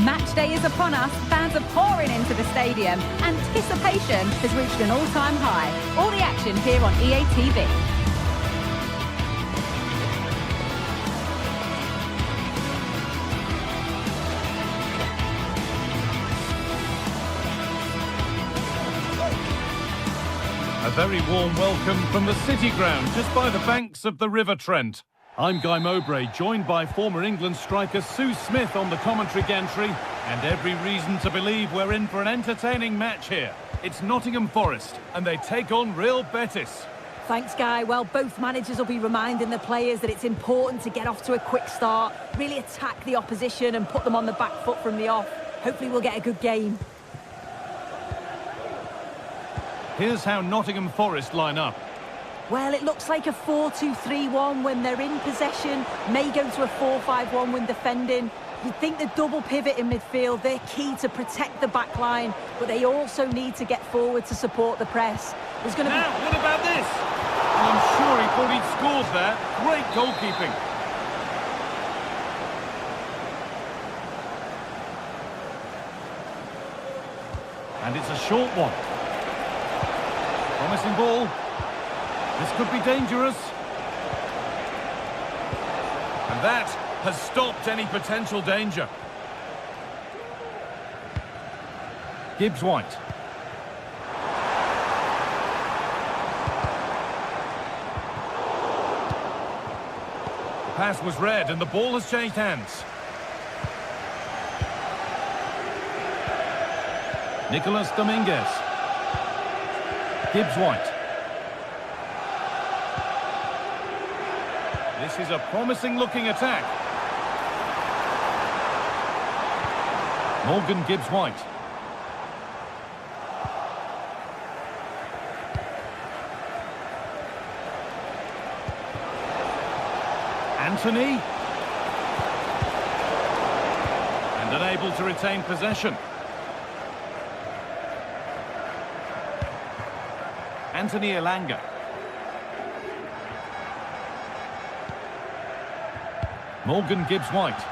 Match day is upon us, fans are pouring into the stadium. Anticipation has reached an all-time high. All the action here on EA TV. A very warm welcome from the City Ground, just by the banks of the River Trent. I'm Guy Mowbray, joined by former England striker Sue Smith on the commentary gantry, and every reason to believe we're in for an entertaining match here. It's Nottingham Forest, and they take on Real Betis. Thanks, Guy. Well, both managers will be reminding the players that it's important to get off to a quick start, really attack the opposition and put them on the back foot from the off. Hopefully we'll get a good game. Here's how Nottingham Forest line up. Well, it looks like a 4-2-3-1 when they're in possession, may go to a 4-5-1 when defending. You'd think the double pivot in midfield, they're key to protect the back line, but they also need to get forward to support the press. There's going to Now, what about this? Well, I'm sure he thought he'd scored there. Great goalkeeping. And it's a short one. Promising ball. This could be dangerous. And that has stopped any potential danger. Gibbs-White. The pass was read and the ball has changed hands. Nicolas Dominguez. Gibbs-White. This is a promising-looking attack. Morgan Gibbs-White. Anthony. And unable to retain possession. Anthony Elanga. Morgan Gibbs-White.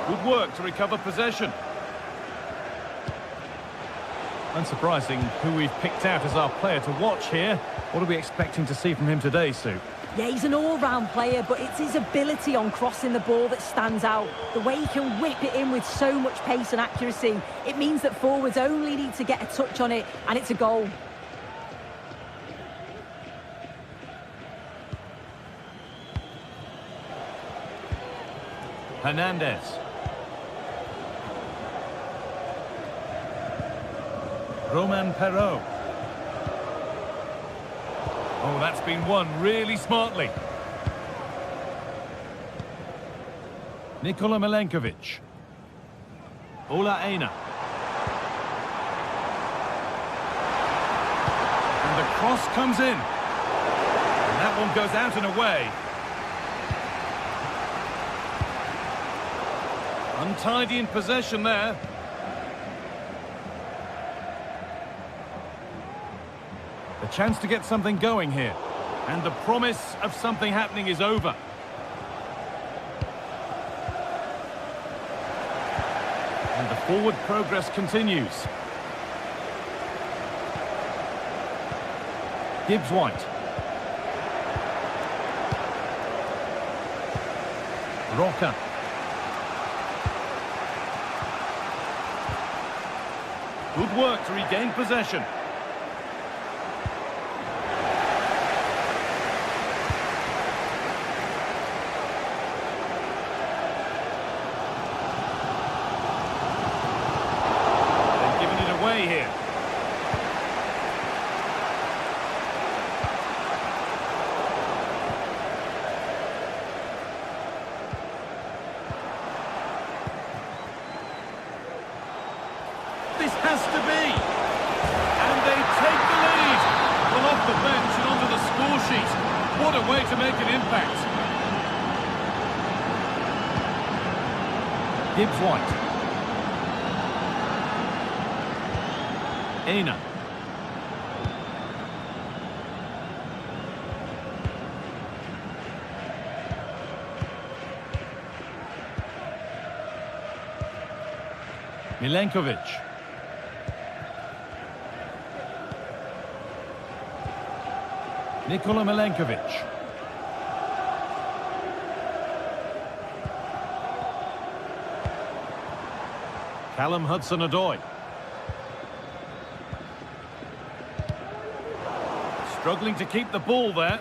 Good work to recover possession. Unsurprising who we've picked out as our player to watch here. What are we expecting to see from him today, Sue? Yeah, he's an all-round player, but it's his ability on crossing the ball that stands out. The way he can whip it in with so much pace and accuracy. It means that forwards only need to get a touch on it, and it's a goal. Hernandez. Roman Perrault. Oh, that's been won really smartly. Nikola Milenkovic. Ola Aina. And the cross comes in. And that one goes out and away. Untidy in possession there. The chance to get something going here. And the promise of something happening is over. And the forward progress continues. Gibbs-White. Roca. Good work to regain possession. They've given it away here. This has to be. And they take the lead. Well, off the bench and onto the score sheet. What a way to make an impact. Gibbs-White. Aina. Milenkovic. Nikola Milenkovic. Callum Hudson-Odoi. Struggling to keep the ball there.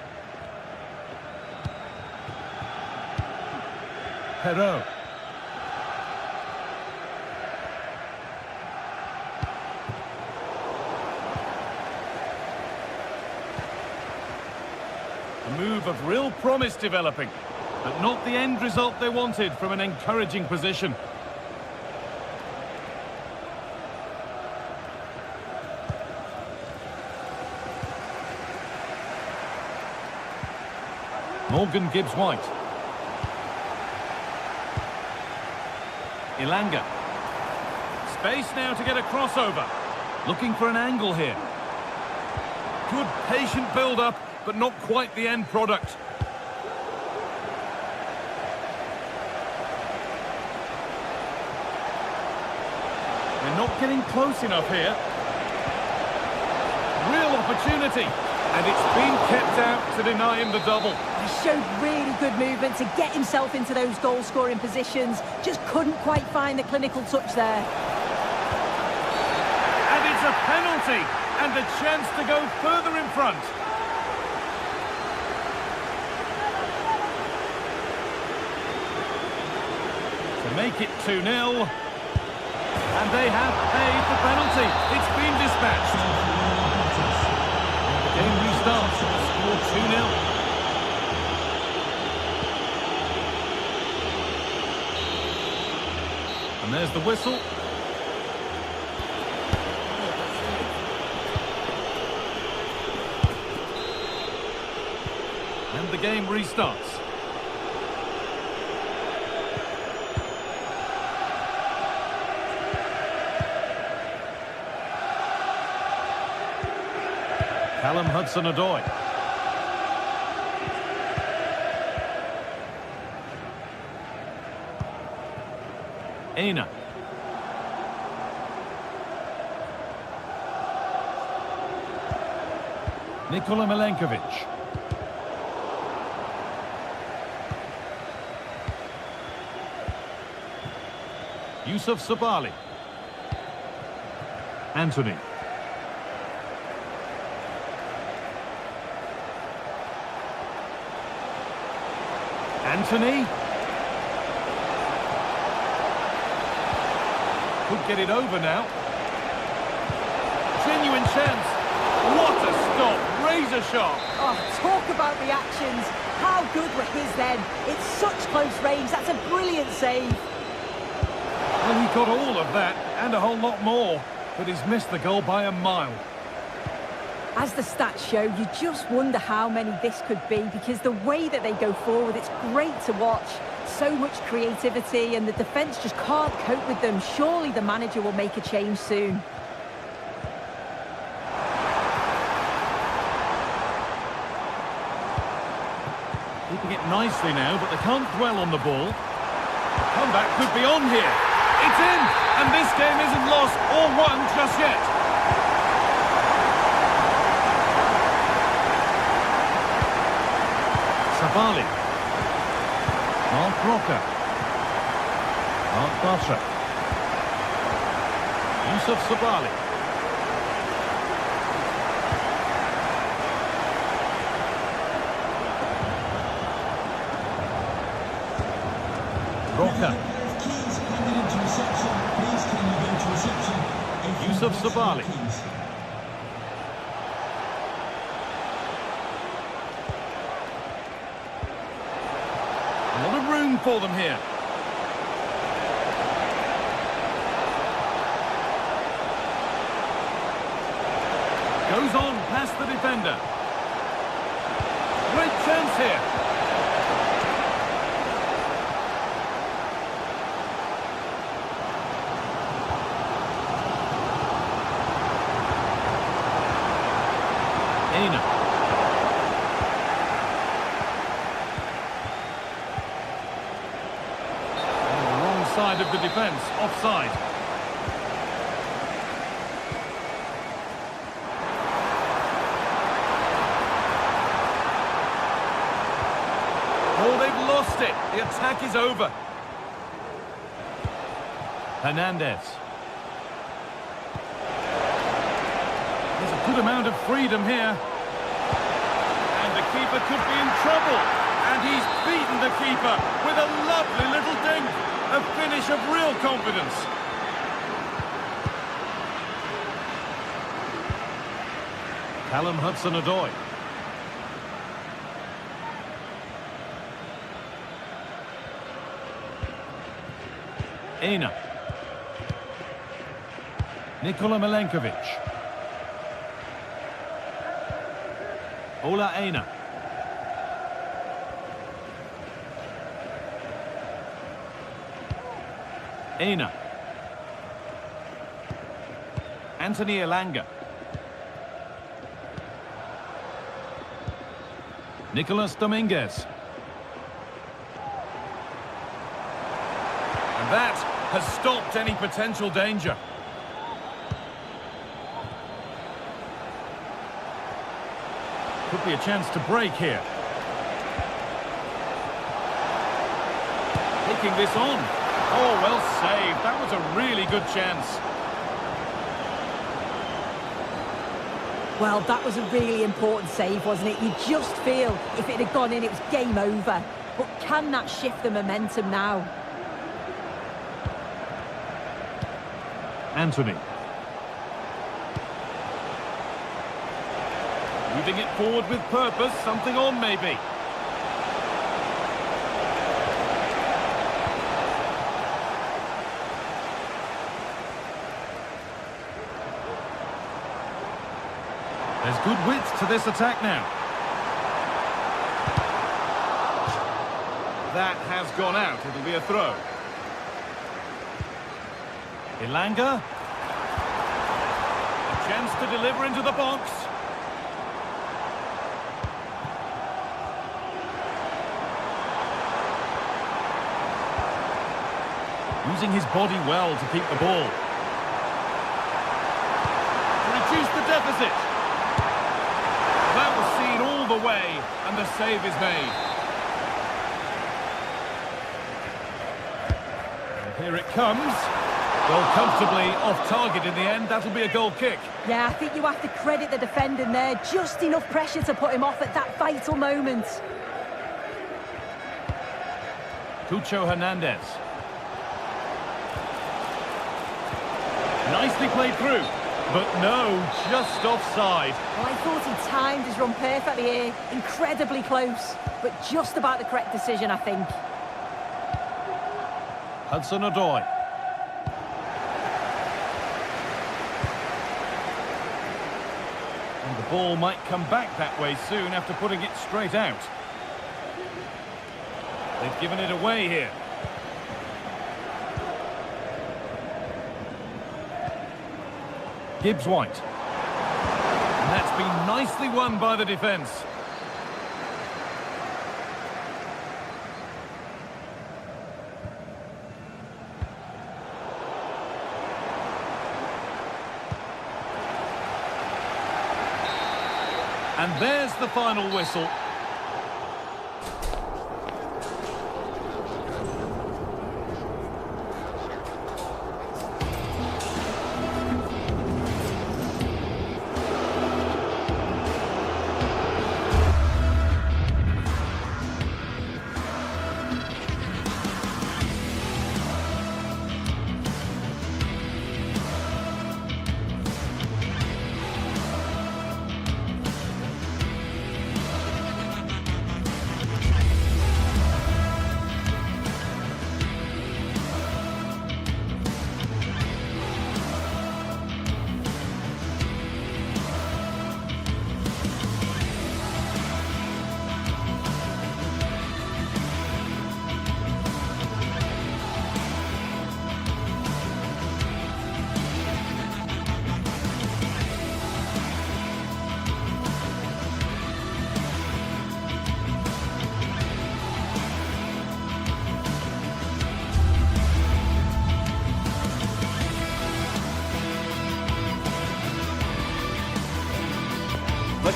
Perrault. A move of real promise developing, but not the end result they wanted from an encouraging position. Morgan Gibbs-White. Ilanga. Space now to get a crossover. Looking for an angle here. Good patient build-up, but not quite the end product. They're not getting close enough here. Real opportunity. And it's been kept out to deny him the double. He showed really good movement to get himself into those goal-scoring positions. Just couldn't quite find the clinical touch there. And it's a penalty, and a chance to go further in front. To make it 2-0. And they have paid the penalty. It's been dispatched. Game restarts, score 2-0. And there's the whistle. And the game restarts. Callum Hudson-Odoi. Aina. Nikola Milenkovic. Yusuf Sabali. Anthony. Anthony. Could get it over now. Genuine chance. What a stop. Razor sharp. Oh, talk about reactions. How good were his then? It's such close range. That's a brilliant save. Well, he got all of that and a whole lot more, but he's missed the goal by a mile. As the stats show, you just wonder how many this could be, because the way that they go forward, it's great to watch. So much creativity, and the defence just can't cope with them. Surely the manager will make a change soon. Keeping it nicely now, but they can't dwell on the ball. The comeback could be on here. It's in, and this game isn't lost or won just yet. Sabali. Mark Rocker. Mark Bartra. Yusuf Sabali. Rocker. Yusuf Sabali. A lot of room for them here. Goes on past the defender. Great chance here. Aina. On the wrong side of the defence, offside. Oh, they've lost it. The attack is over. Hernandez. There's a good amount of freedom here. And the keeper could be in trouble. And he's beaten the keeper with a lovely little dink. A finish of real confidence. Callum Hudson-Odoi. Aina. Nikola Milenkovic. Ola Aina. Aina. Anthony Elanga. Nicolas Dominguez. And that has stopped any potential danger. Could be a chance to break here. Taking this on. Oh, well saved. That was a really good chance. Well, that was a really important save, wasn't it? You just feel if it had gone in, it was game over. But can that shift the momentum now? Anthony. Moving it forward with purpose, something on maybe. There's good width to this attack now. That has gone out. It'll be a throw. Elanga. A chance to deliver into the box. Using his body well to keep the ball. To reduce the deficit. That was seen all the way, and the save is made. And here it comes. Well, comfortably off target in the end. That'll be a goal kick. Yeah, I think you have to credit the defending there. Just enough pressure to put him off at that vital moment. Cucho Hernandez. Nicely played through. But no, just offside. Well, I thought he timed his run perfectly here. Incredibly close. But just about the correct decision, I think. Hudson-Odoi. And the ball might come back that way soon after putting it straight out. They've given it away here. Gibbs-White. And that's been nicely won by the defence. And there's the final whistle.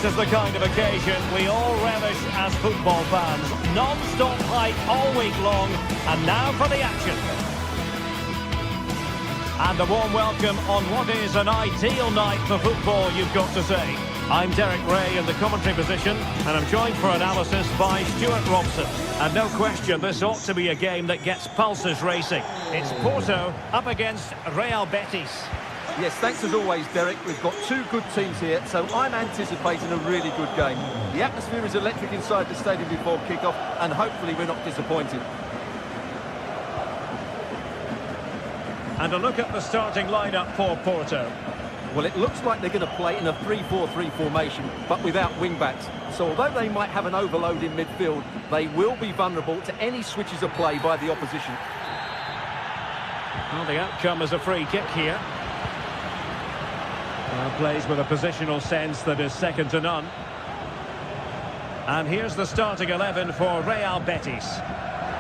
This is the kind of occasion we all relish as football fans. Non-stop hype all week long, and now for the action. And a warm welcome on what is an ideal night for football, you've got to say. I'm Derek Ray in the commentary position, and I'm joined for analysis by Stuart Robson. And no question, this ought to be a game that gets pulses racing. It's Porto up against Real Betis. Yes, thanks as always, Derek. We've got two good teams here, so I'm anticipating a really good game. The atmosphere is electric inside the stadium before kick-off, and hopefully we're not disappointed. And a look at the starting lineup for Porto. Well, it looks like they're going to play in a 3-4-3 formation, but without wing-backs. So although they might have an overload in midfield, they will be vulnerable to any switches of play by the opposition. Well, the outcome is a free kick here. Plays with a positional sense that is second to none. And here's the starting 11 for Real Betis.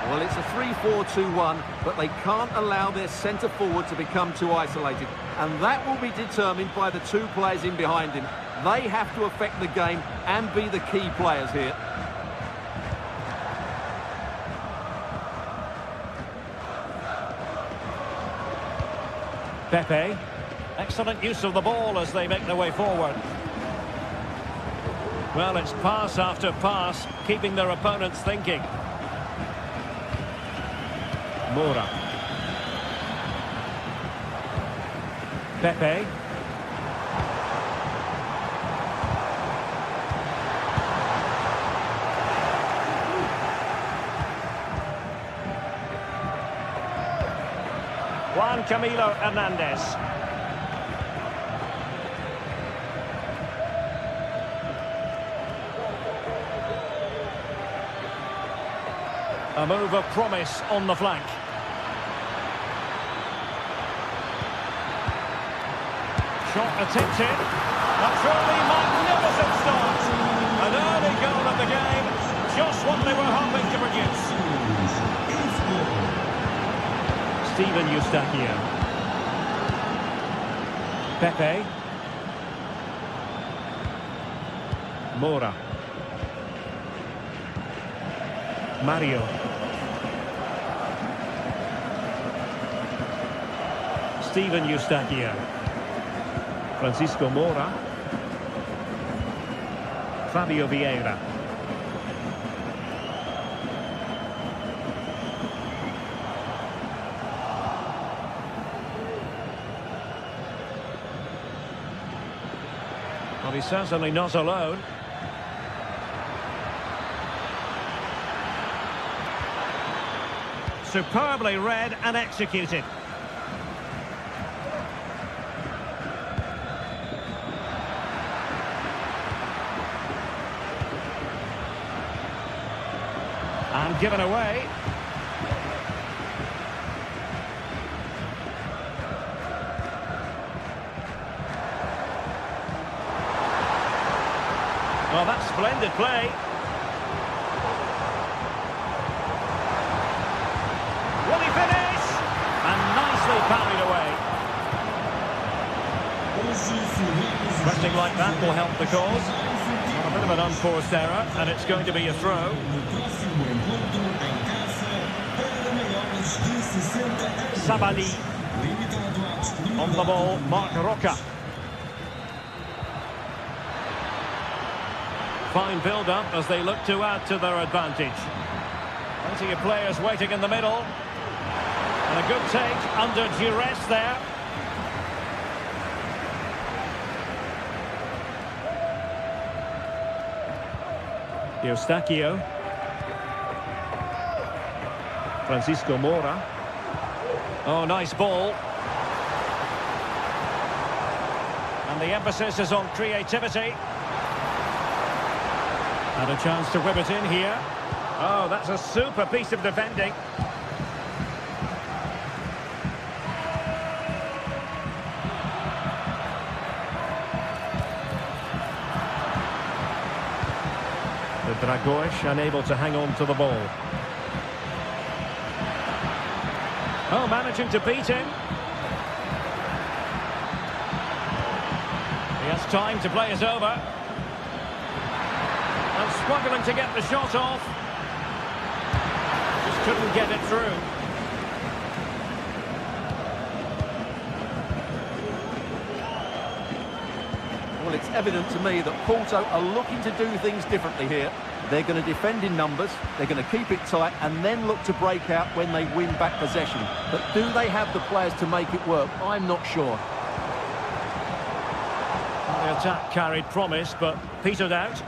Well, it's a 3-4-2-1, but they can't allow their centre-forward to become too isolated. And that will be determined by the two players in behind him. They have to affect the game and be the key players here. Pepe. Excellent use of the ball as they make their way forward. Well, it's pass after pass, keeping their opponents thinking. Moura. Pepe. Juan Camilo Hernandez. A move of promise on the flank. Shot attempted. A truly magnificent start. An early goal of the game. Just what they were hoping to produce. Steven Eustachio. Pepe. Moura. Mario. Steven Eustachio. Francisco Moura. Fabio Vieira. Well, he's certainly not alone. Superbly read and executed. And given away. Well, that's splendid play. Will he finish? And nicely parried away. Pressing like that will help the cause. A bit of an unforced error, and it's going to be a throw. Sabali. On the ball, Marc Roca. Fine build-up as they look to add to their advantage. Plenty of players waiting in the middle. And a good take under duress there. Eustachio. Francisco Moura. Oh, nice ball. And the emphasis is on creativity. And a chance to whip it in here. Oh, that's a super piece of defending. The Dragoish unable to hang on to the ball. Oh, managing to beat him. He has time to play it over. struggling to get the shot off. Just couldn't get it through. Well, it's evident to me that Porto are looking to do things differently here. They're going to defend in numbers, they're going to keep it tight and then look to break out when they win back possession. But do they have the players to make it work? I'm not sure. The attack carried promise, but petered out.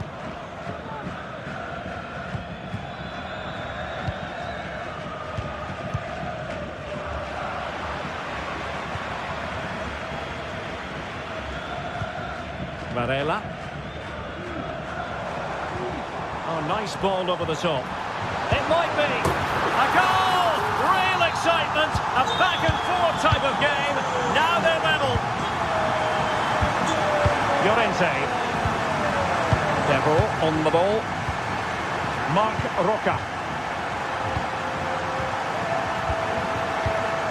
Varela. Oh, nice ball over the top. It might be a goal! Real excitement, a back and forth type of game. Now they're level. Llorente. Debo on the ball. Marc Roca.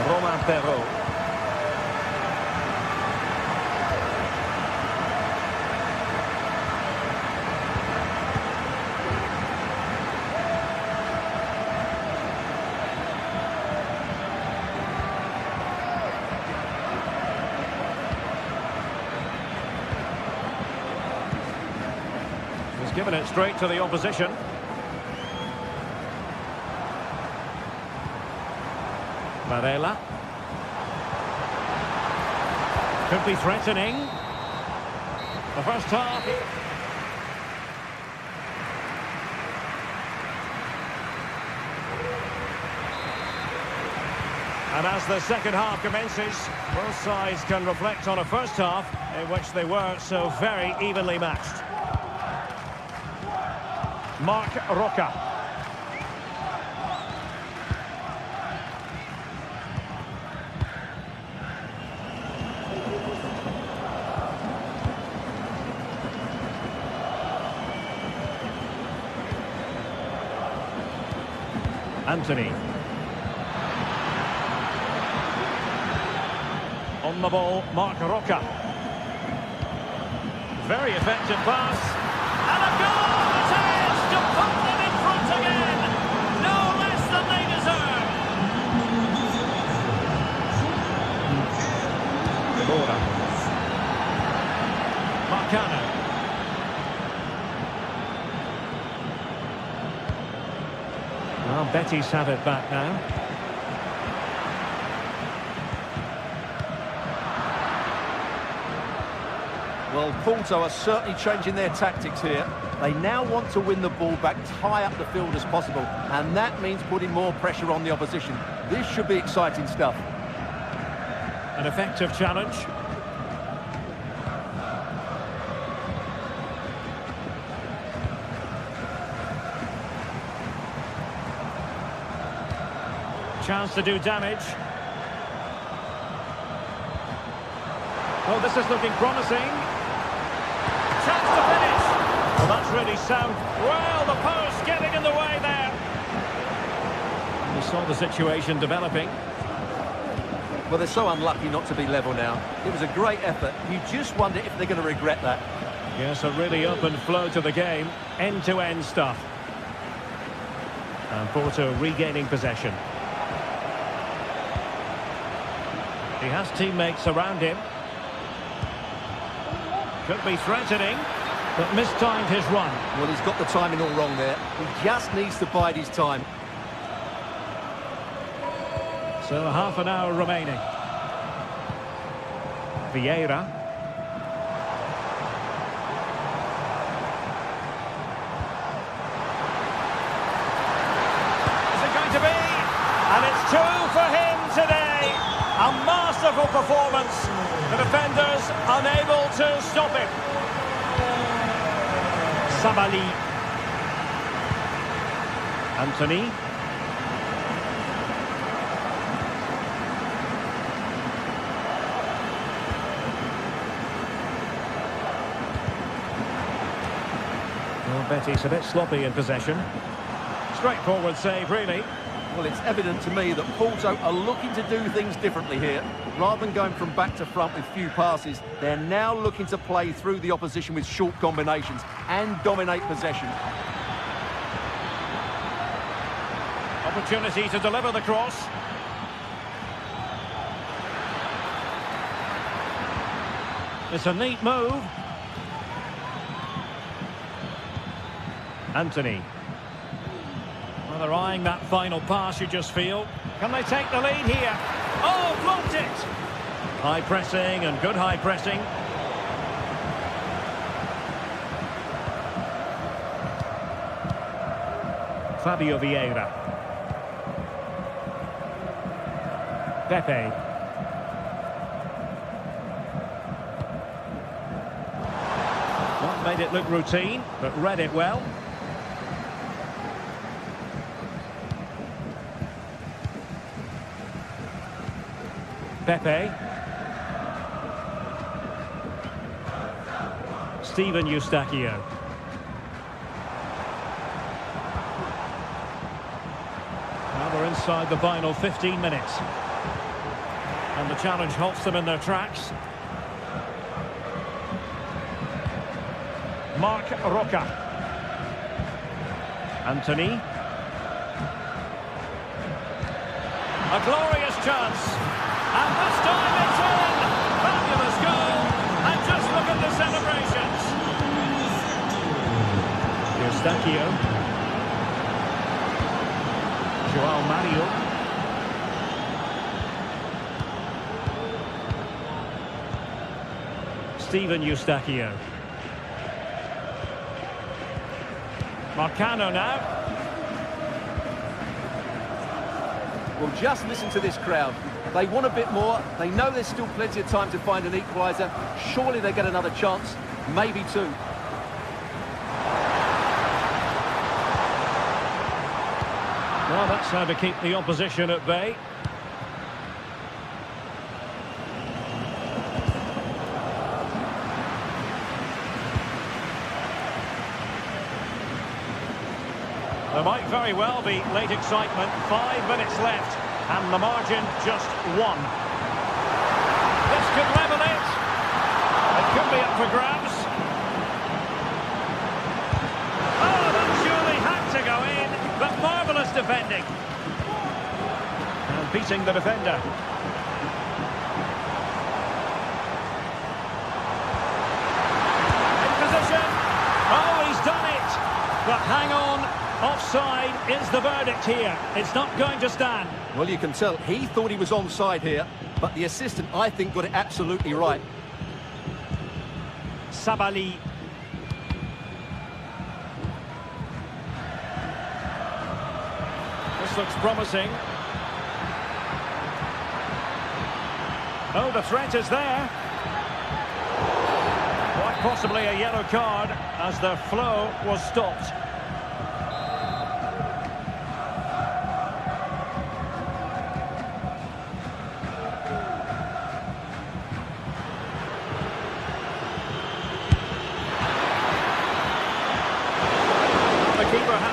Romain Perrault. Given it straight to the opposition. Varela. Could be threatening. The first half. And as the second half commences, both sides can reflect on a first half in which they were so very evenly matched. Marc Roca. Anthony. On the ball, Marc Roca. Very effective pass. And a goal! To put them in front again, no less than they deserve. Bora. Marcano. Well, Betis have it back now. Well, Porto are certainly changing their tactics here. They now want to win the ball back, high up the field as possible, and that means putting more pressure on the opposition. This should be exciting stuff. An effective challenge. Chance to do damage. Well, this is looking promising. Chance to finish. Well, that's really sound. Well, the post getting in the way there. We saw the situation developing. Well, they're so unlucky not to be level now. It was a great effort. You just wonder if they're going to regret that. Yes, a really open flow to the game. End-to-end stuff. And Porto regaining possession. He has teammates around him. Could be threatening, but mistimed his run. Well, he's got the timing all wrong there. He just needs to bide his time. So half an hour remaining. Vieira. Is it going to be? And it's two for him today. A masterful performance. The defenders unable to stop him. Sabali. Anthony. Well, Betis a bit sloppy in possession. Straightforward save, really. Well, it's evident to me that Porto are looking to do things differently here. Rather than going from back to front with few passes, they're now looking to play through the opposition with short combinations and dominate possession. opportunity to deliver the cross. It's a neat move. Anthony. Well, they're eyeing that final pass, you just feel. Can they take the lead here? Oh, blocked it! High pressing and good high pressing. Fabio Vieira. Pepe. Not made it look routine, but read it well. Pepe. Steven Eustachio. Now we're inside the final 15 minutes. And the challenge halts them in their tracks. Marc Roca. Anthony. A glorious chance. And this time it's in! Fabulous goal! And just look at the celebrations! Eustachio. Joao Mario. Steven Eustachio. Marcano now. Well, just listen to this crowd. They want a bit more. They know there's still plenty of time to find an equaliser. Surely they get another chance, maybe two. Well, that's how to keep the opposition at bay. There might very well be late excitement. 5 minutes left. And the margin just 1. This could level it. It could be up for grabs. Oh, that surely had to go in. But marvellous defending. And beating the defender. In position. Oh, he's done it. But hang on. Offside is the verdict here. It's not going to stand. Well, you can tell he thought he was onside here, but the assistant, I think, got it absolutely right. Sabali. This looks promising. Oh, the threat is there. Quite possibly a yellow card as the flow was stopped.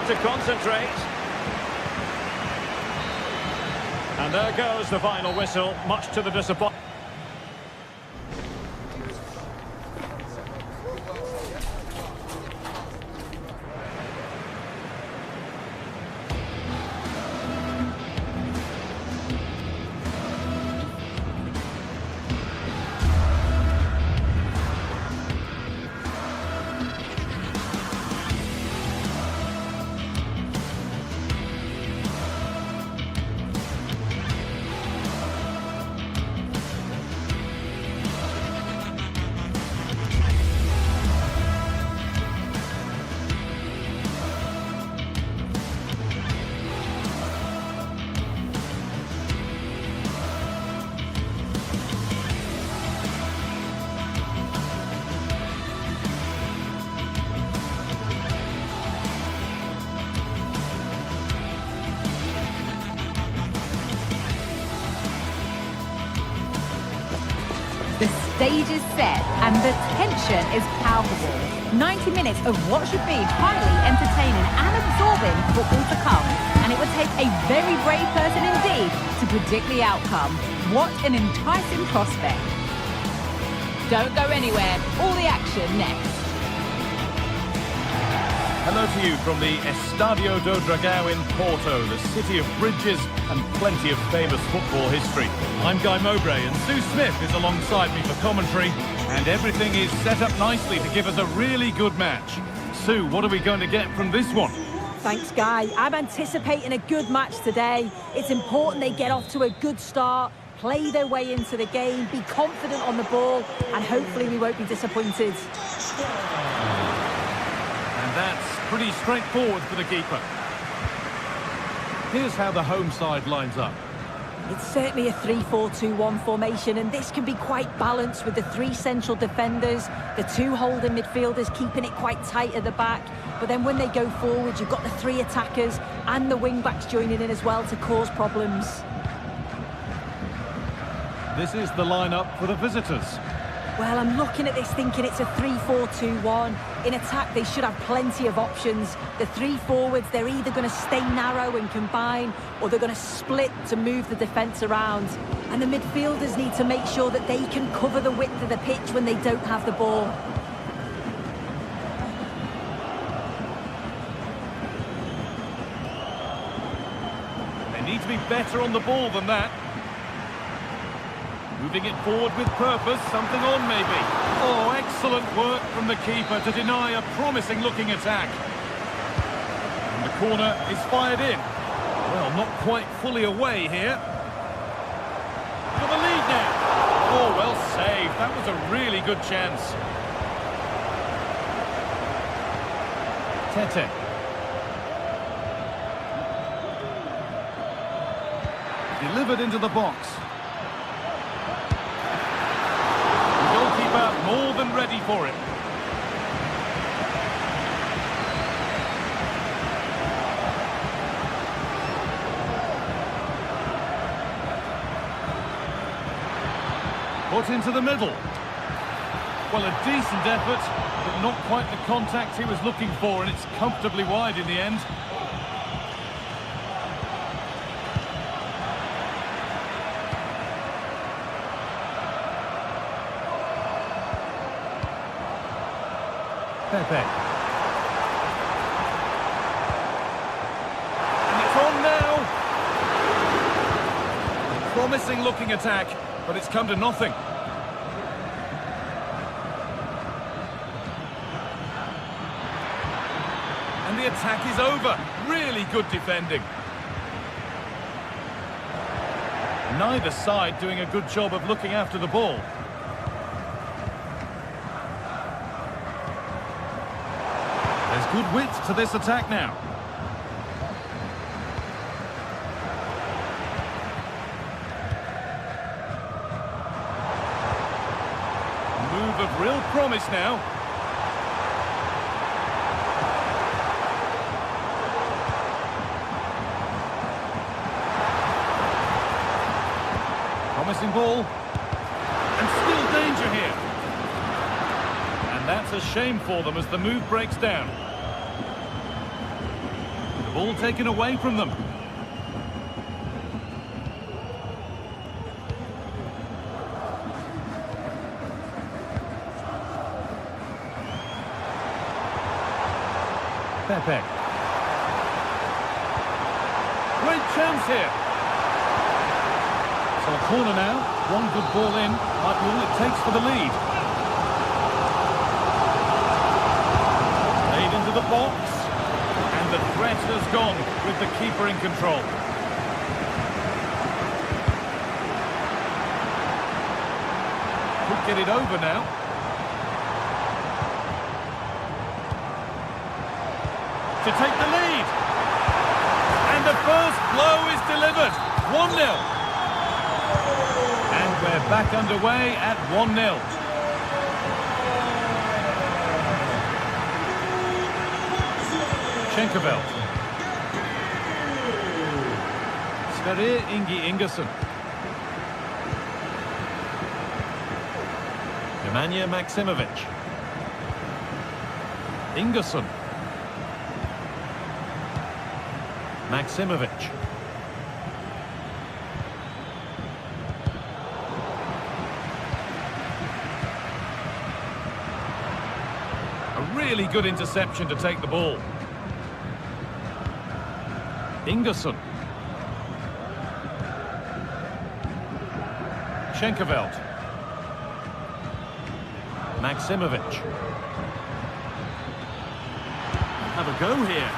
To concentrate. And there goes the final whistle, much to the disappointment. The stage is set and the tension is palpable. 90 minutes of what should be highly entertaining and absorbing football to come. And it would take a very brave person indeed to predict the outcome. What an enticing prospect. Don't go anywhere. All the action next. Hello to you from the Estadio do Dragão in Porto, the city of bridges and plenty of famous football history. I'm Guy Mowbray and Sue Smith is alongside me for commentary, and everything is set up nicely to give us a really good match. Sue, what are we going to get from this one? Thanks, Guy. I'm anticipating a good match today. It's important they get off to a good start, play their way into the game, be confident on the ball, and hopefully we won't be disappointed. And that's pretty straightforward for the keeper. Here's how the home side lines up. It's certainly a 3-4-2-1 formation, and this can be quite balanced with the three central defenders, the two holding midfielders keeping it quite tight at the back. But then when they go forward, you've got the three attackers and the wing-backs joining in as well to cause problems. This is the lineup for the visitors. Well, I'm looking at this thinking it's a 3-4-2-1. In attack, they should have plenty of options. The three forwards, they're either going to stay narrow and combine, or they're going to split to move the defence around. And the midfielders need to make sure that they can cover the width of the pitch when they don't have the ball. They need to be better on the ball than that. Moving it forward with purpose, something on maybe. Oh, excellent work from the keeper to deny a promising-looking attack. And the corner is fired in. Well, not quite fully away here. For the lead now. Oh, well saved. That was a really good chance. Tete. Delivered into the box. More than ready for it. Put into the middle. Well, a decent effort, but not quite the contact he was looking for, and it's comfortably wide in the end. Pepe. And it's on now. Promising looking attack, but it's come to nothing. And the attack is over. Really good defending. Neither side doing a good job of looking after the ball. There's good width to this attack now. Move of real promise now. Promising ball. And still danger here. And that's a shame for them as the move breaks down. The ball taken away from them. Pepe. Great chance here. So a corner now. One good ball in. Might be all it takes for the lead. Played into the box. And the threat has gone with the keeper in control. Could get it over now. To take the lead. And the first blow is delivered. 1-0. And we're back underway at 1-0. Schenkerveld. Sverrir Ingi Ingersson. Nemanja Maksimovic. Ingersson. Maksimovic. A really good interception to take the ball. Ingerson. Schenkerveld. Maximovic. Have a go here.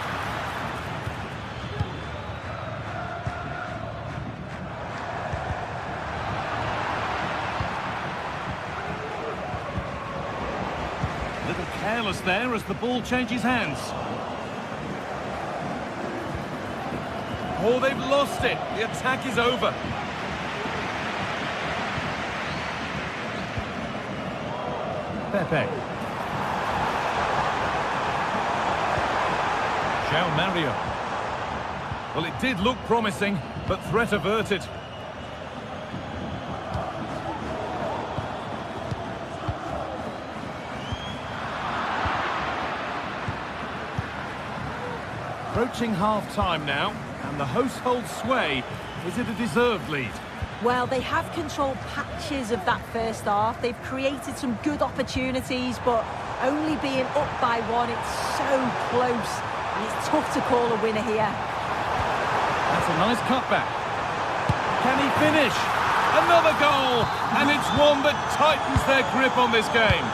A little careless there as the ball changes hands. Oh, they've lost it. The attack is over. Pepe. João Mario. Well, it did look promising, but threat averted. Approaching half-time now, and the hosts hold sway. Is it a deserved lead? Well, they have controlled patches of that first half. They've created some good opportunities, but only being up by one, it's so close. And it's tough to call a winner here. That's a nice cutback. Can he finish? Another goal! And it's one that tightens their grip on this game.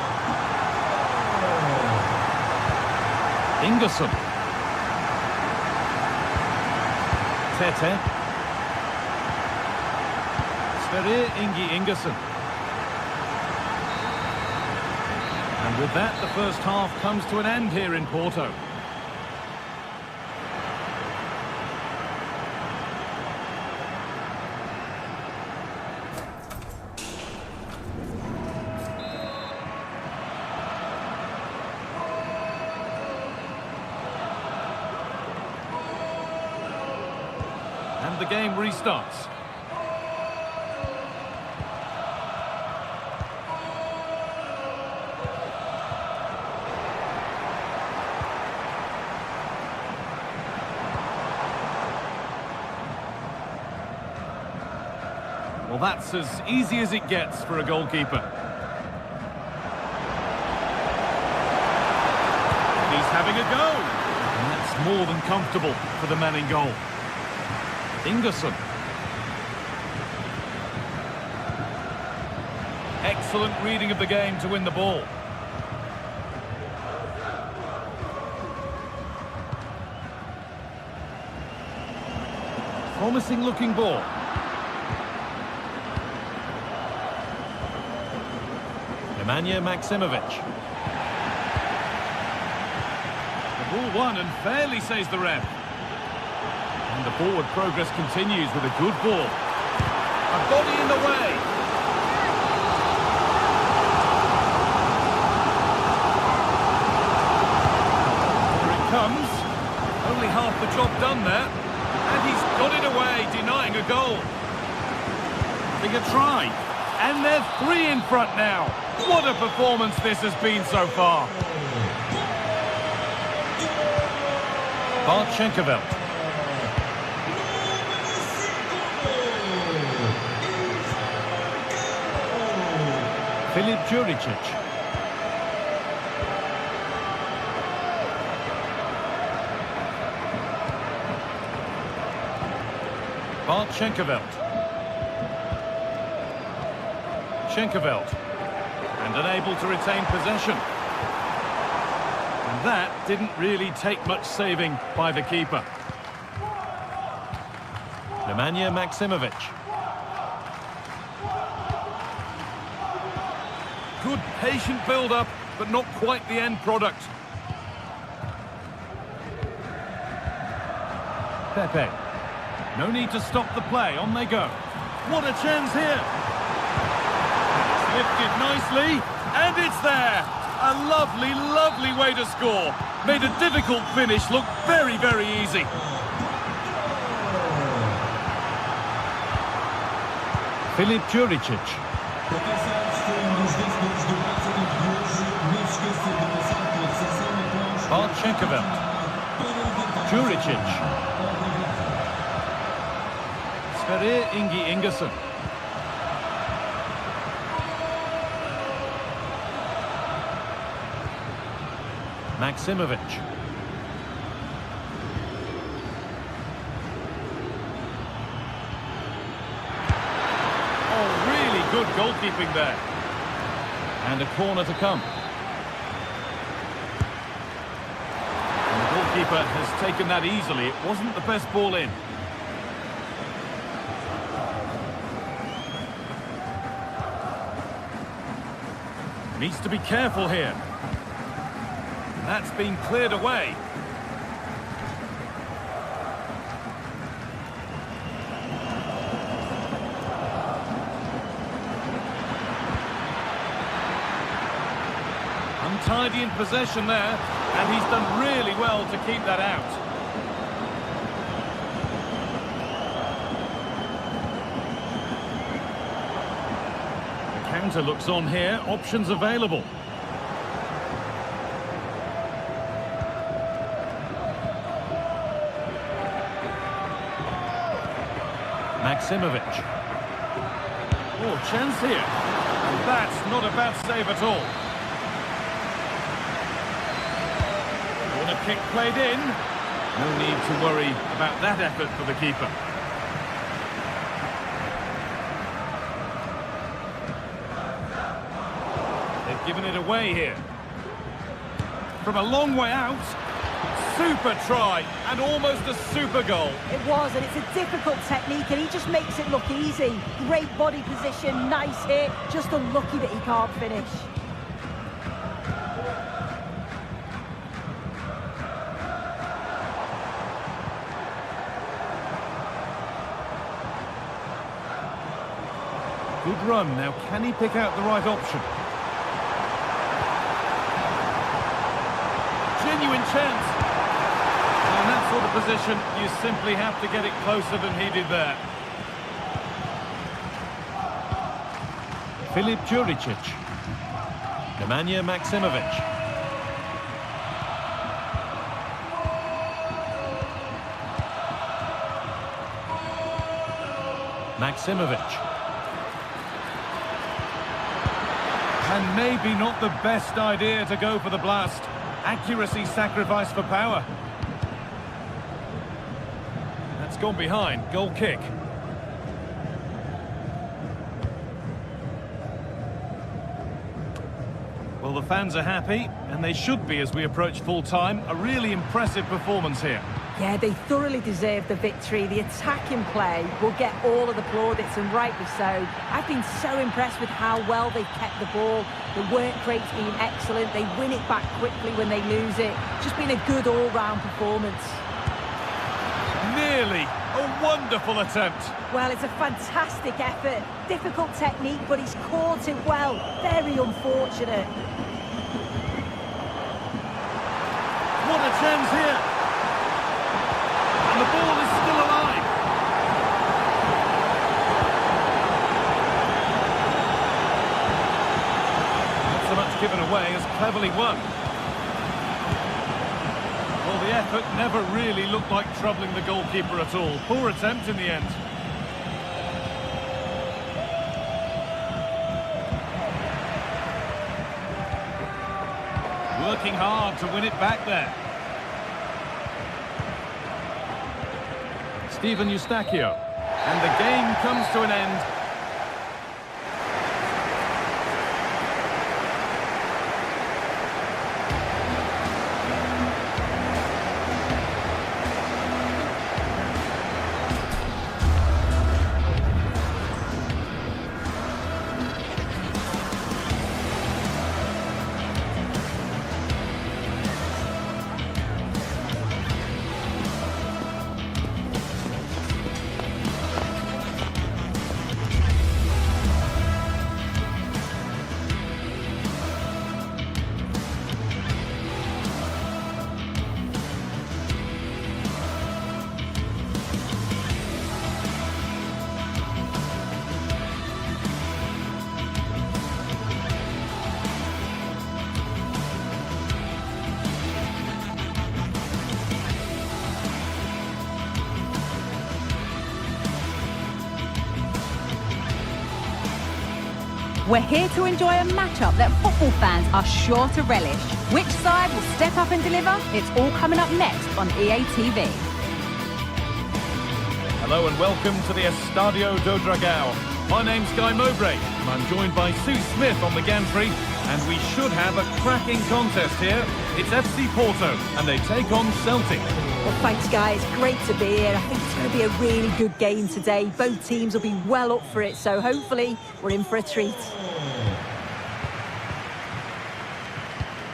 Ingerson. Tete. Sverrir Ingi Ingerson. And with that, the first half comes to an end here in Porto. And the game restarts. Well, that's as easy as it gets for a goalkeeper. He's having a go. And that's more than comfortable for the man in goal. Ingerson. Excellent reading of the game to win the ball. Promising looking ball. Nemanja Maximovic. The ball won and fairly, says the ref. And the forward progress continues with a good ball. A body in the way. Here it comes. Only half the job done there. And he's got it away, denying a goal. Having a try. And they're 3 in front now. What a performance this has been so far. Bart Schenkerveld. Filip Juricic. Bart Schenkerveld. Schenkerveld. And unable to retain possession. And that didn't really take much saving by the keeper. Nemanja Maximovic. Good patient build-up, but not quite the end product. Pepe. No need to stop the play, on they go. What a chance here! Lifted nicely, and it's there! A lovely, lovely way to score. Made a difficult finish look very, very easy. Filip Juricic. Bart Schenkerveld. Juricic. Sverrir Ingi Ingerson. Maximovic. Good goalkeeping there. And a corner to come. And the goalkeeper has taken that easily. It wasn't the best ball in. Needs to be careful here. That's been cleared away. Untidy in possession there, and he's done really well to keep that out. The counter looks on here, options available. Maximovic. Oh, chance here. And that's not a bad save at all. Corner kick played in. No need to worry about that effort for the keeper. They've given it away here. From a long way out. Super try, and almost a super goal. It was, and it's a difficult technique, and he just makes it look easy. Great body position, nice hit, just unlucky that he can't finish. Good run, now can he pick out the right option? Genuine chance. In that sort of position, you simply have to get it closer than he did there. Filip Juricic. Nemanja Maximovic. Maximovic. And maybe not the best idea to go for the blast. Accuracy sacrificed for power. That's gone behind. Goal kick. Well, the fans are happy, and they should be as we approach full-time. A really impressive performance here. Yeah, they thoroughly deserve the victory. The attacking play will get all of the plaudits, and rightly so. I've been so impressed with how well they've kept the ball. The work rate's been excellent. They win it back quickly when they lose it. Just been a good all-round performance. Nearly a wonderful attempt. Well, it's a fantastic effort. Difficult technique, but he's caught it well. Very unfortunate. What a chance here. And the ball is still alive. Not so much given away as cleverly won. Well, the effort never really looked like troubling the goalkeeper at all. Poor attempt in the end. Working hard to win it back there. Steven Eustachio. And the game comes to an end. We're here to enjoy a matchup that football fans are sure to relish. Which side will step up and deliver? It's all coming up next on EA TV. Hello and welcome to the Estadio do Dragão. My name's Guy Mowbray, and I'm joined by Sue Smith on the gantry, and we should have a cracking contest here. It's FC Porto, and they take on Celtic. Well, thanks, guys. Great to be here. I think it's going to be a really good game today. Both teams will be well up for it, so hopefully we're in for a treat.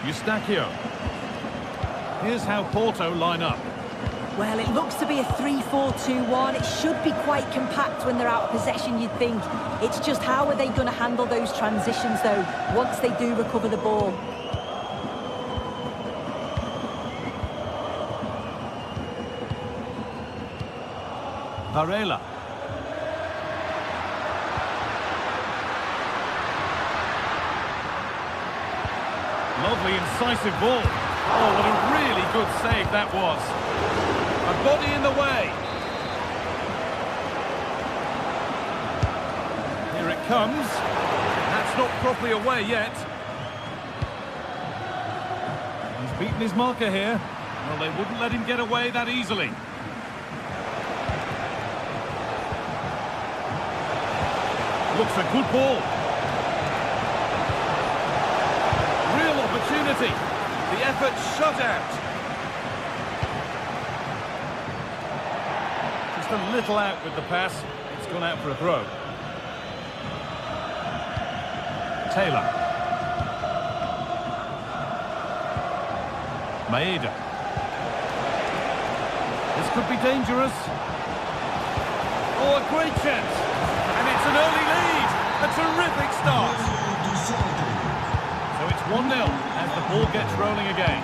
Eustachio. Here's how Porto line up. Well, it looks to be a 3-4-2-1. It should be quite compact when they're out of possession, you'd think. It's just how are they going to handle those transitions, though, once they do recover the ball. Varela. Lovely incisive ball. Oh, what a really good save that was. A body in the way. Here it comes. That's not properly away yet. He's beaten his marker here. Well, they wouldn't let him get away that easily. Looks a good ball. Real opportunity. The effort shut out. Just a little out with the pass. It's gone out for a throw. Taylor. Maeda. This could be dangerous. Oh, a great chance. And it's an early lead. A terrific start. So it's 1-0 as the ball gets rolling again.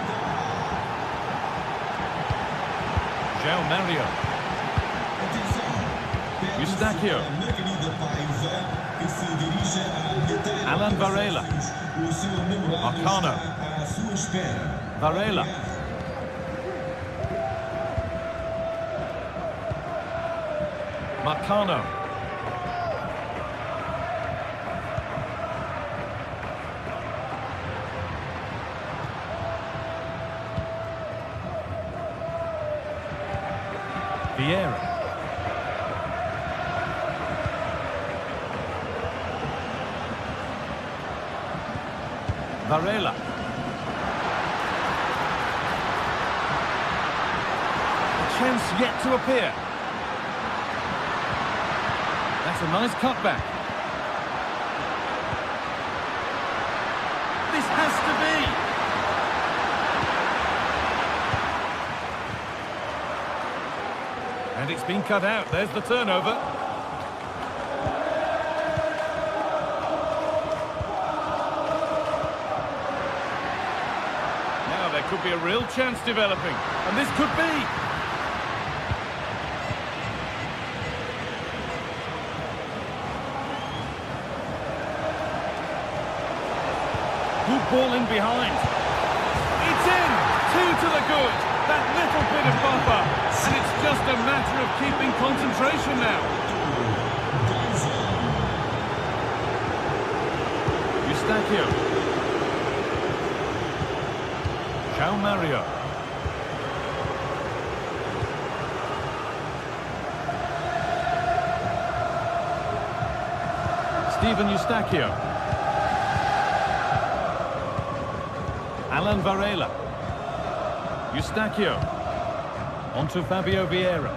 João Mario. Eustachio. Alan Varela. Marcano. Varela. Marcano. Vieira. Varela. A chance yet to appear. That's a nice cutback. This has to be. And it's been cut out. There's the turnover. Now there could be a real chance developing. And this could be. Good ball in behind. It's in. 2 to the good. That little bit of buffer. And it's just a matter of keeping concentration now. Eustachio. João Mario. Steven Eustachio. Alan Varela. Eustachio. On to Fabio Vieira.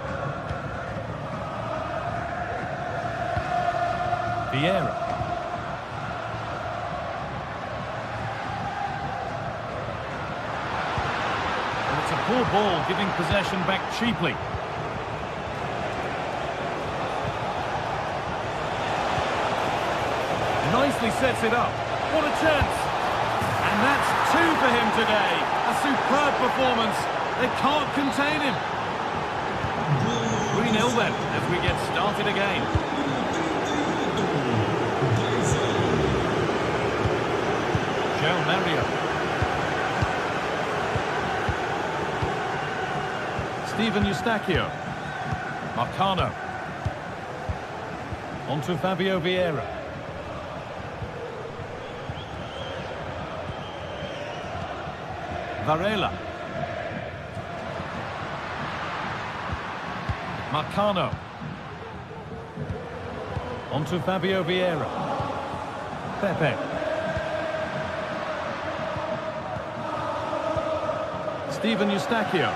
Vieira. And it's a poor ball, giving possession back cheaply. Nicely sets it up. What a chance! And that's 2 for him today. A superb performance. They can't contain him. 3-0 then, as we get started again. João Mario. Steven Eustachio. Marcano. On to Fabio Vieira. Varela. Marcano. On to Fabio Vieira. Pepe. Steven Eustachio.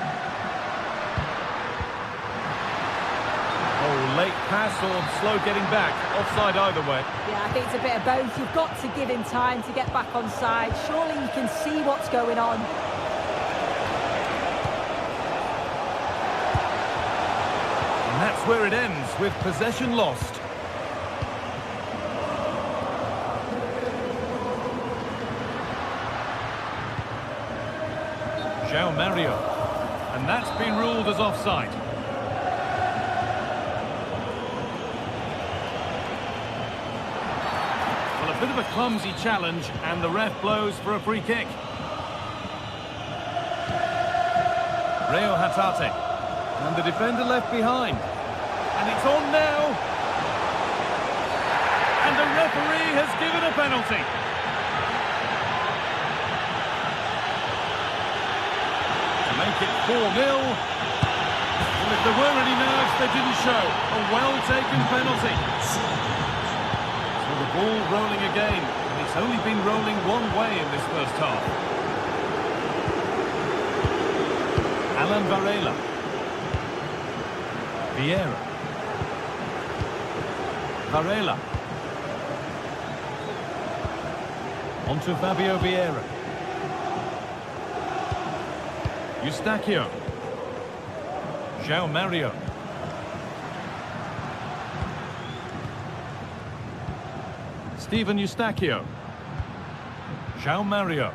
Oh, late pass or slow getting back. Offside either way. Yeah, I think it's a bit of both. You've got to give him time to get back on side. Surely you can see what's going on. And that's where it ends, with possession lost. João Mario. And that's been ruled as offside. Well, a bit of a clumsy challenge, and the ref blows for a free kick. Reo Hatate. And the defender left behind. And it's on now. And the referee has given a penalty. To make it 4-0. Well, if there were any nerves, they didn't show. A well-taken penalty. So the ball rolling again. And it's only been rolling one way in this first half. Alan Varela. Vieira. Varela. On to Fabio Vieira. Eustachio. João Mario. Steven Eustachio. João Mario.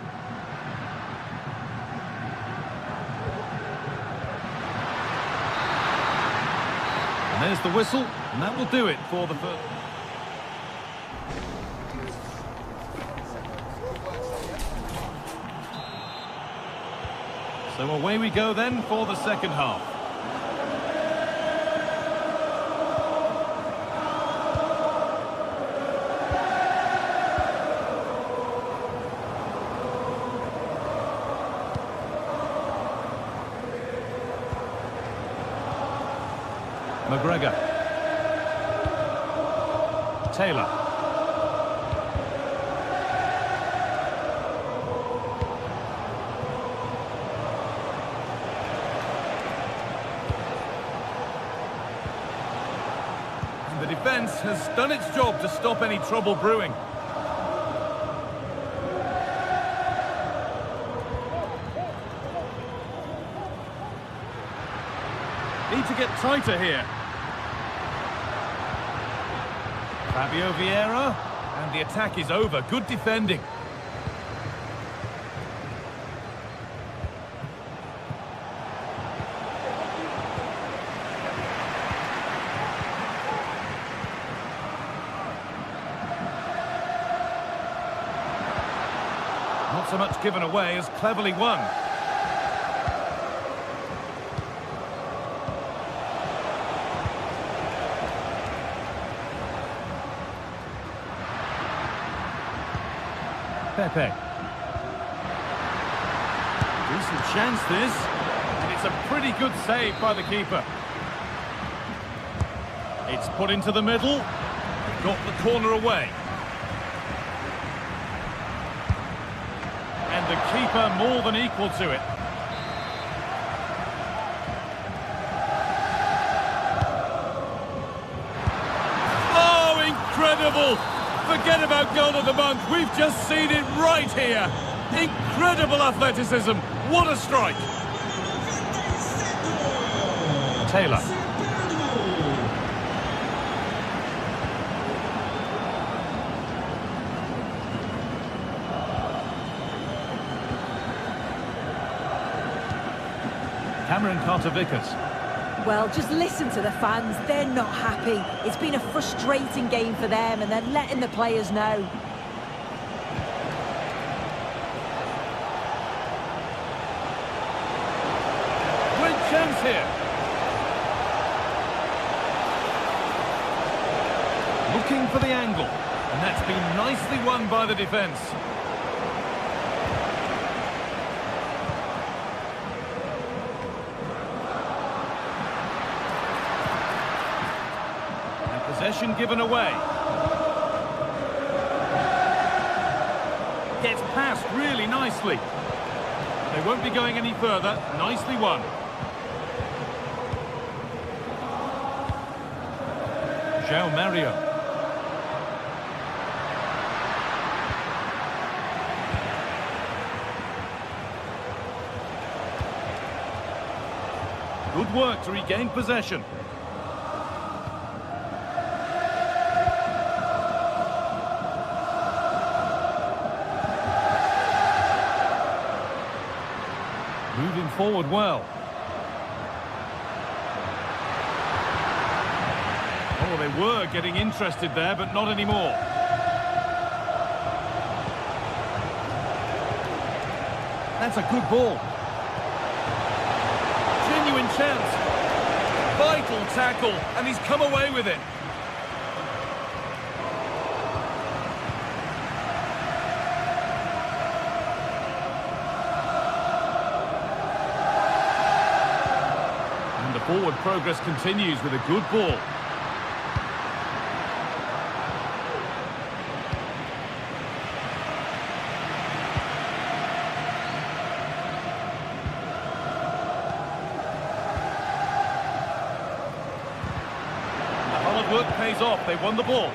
And there's the whistle, and that will do it for the first. So away we go then for the second half. McGregor. Taylor. And the defence has done its job to stop any trouble brewing. Need to get tighter here. Fabio Vieira, and the attack is over. Good defending. Not so much given away as cleverly won. Pepe. Decent chance this, and it's a pretty good save by the keeper. It's put into the middle, got the corner away. And the keeper more than equal to it. Oh, incredible! Forget about goal of the month, we've just seen it right here. Incredible athleticism, what a strike. Taylor. Cameron Carter-Vickers. Well, just listen to the fans. They're not happy. It's been a frustrating game for them, and they're letting the players know. Great chance here. Looking for the angle, and that's been nicely won by the defence. Possession given away. Gets passed really nicely. They won't be going any further. Nicely won. João Mario. Good work to regain possession. Moving forward well. Oh, they were getting interested there, but not anymore. That's a good ball. Genuine chance. Vital tackle, and he's come away with it. And the forward progress continues with a good ball. Work pays off. They won the ball.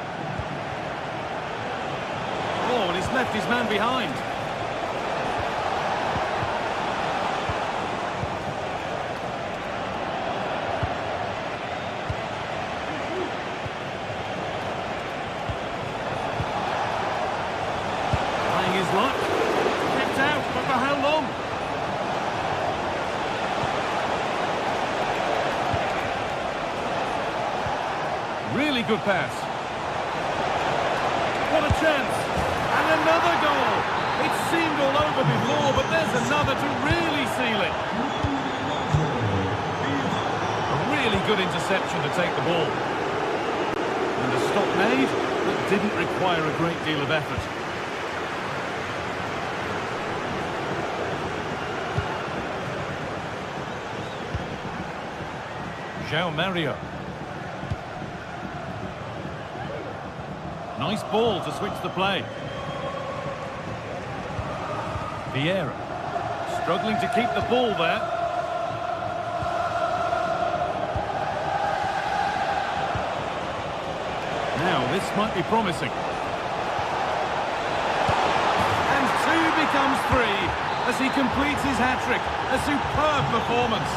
Oh, and he's left his man behind. Trying his luck. Kicked out, but for how long? Really good pass. What a chance. And another goal. It seemed all over before, but there's another to really seal it. A really good interception to take the ball. And a stop made that didn't require a great deal of effort. João Mario. Nice ball to switch the play. Vieira. Struggling to keep the ball there. Now, this might be promising. And 2 becomes 3 as he completes his hat-trick. A superb performance.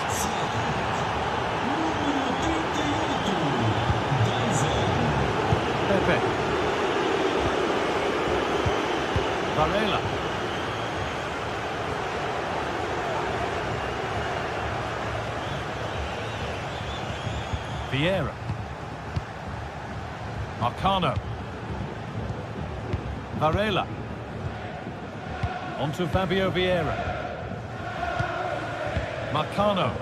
Pepe. Varela. Vieira. Marcano. Varela. On to Fabio Vieira. Marcano.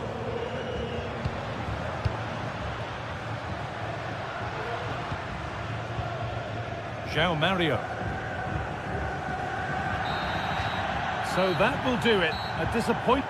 João Mario. So that will do it. A disappointment.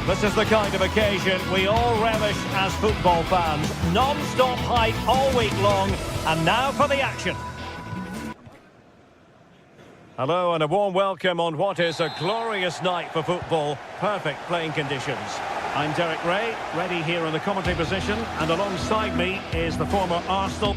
This is the kind of occasion we all relish as football fans. Non-stop hype all week long, and now for the action. Hello and a warm welcome on what is a glorious night for football. Perfect playing conditions. I'm Derek Ray, ready here in the commentary position, and alongside me is the former Arsenal...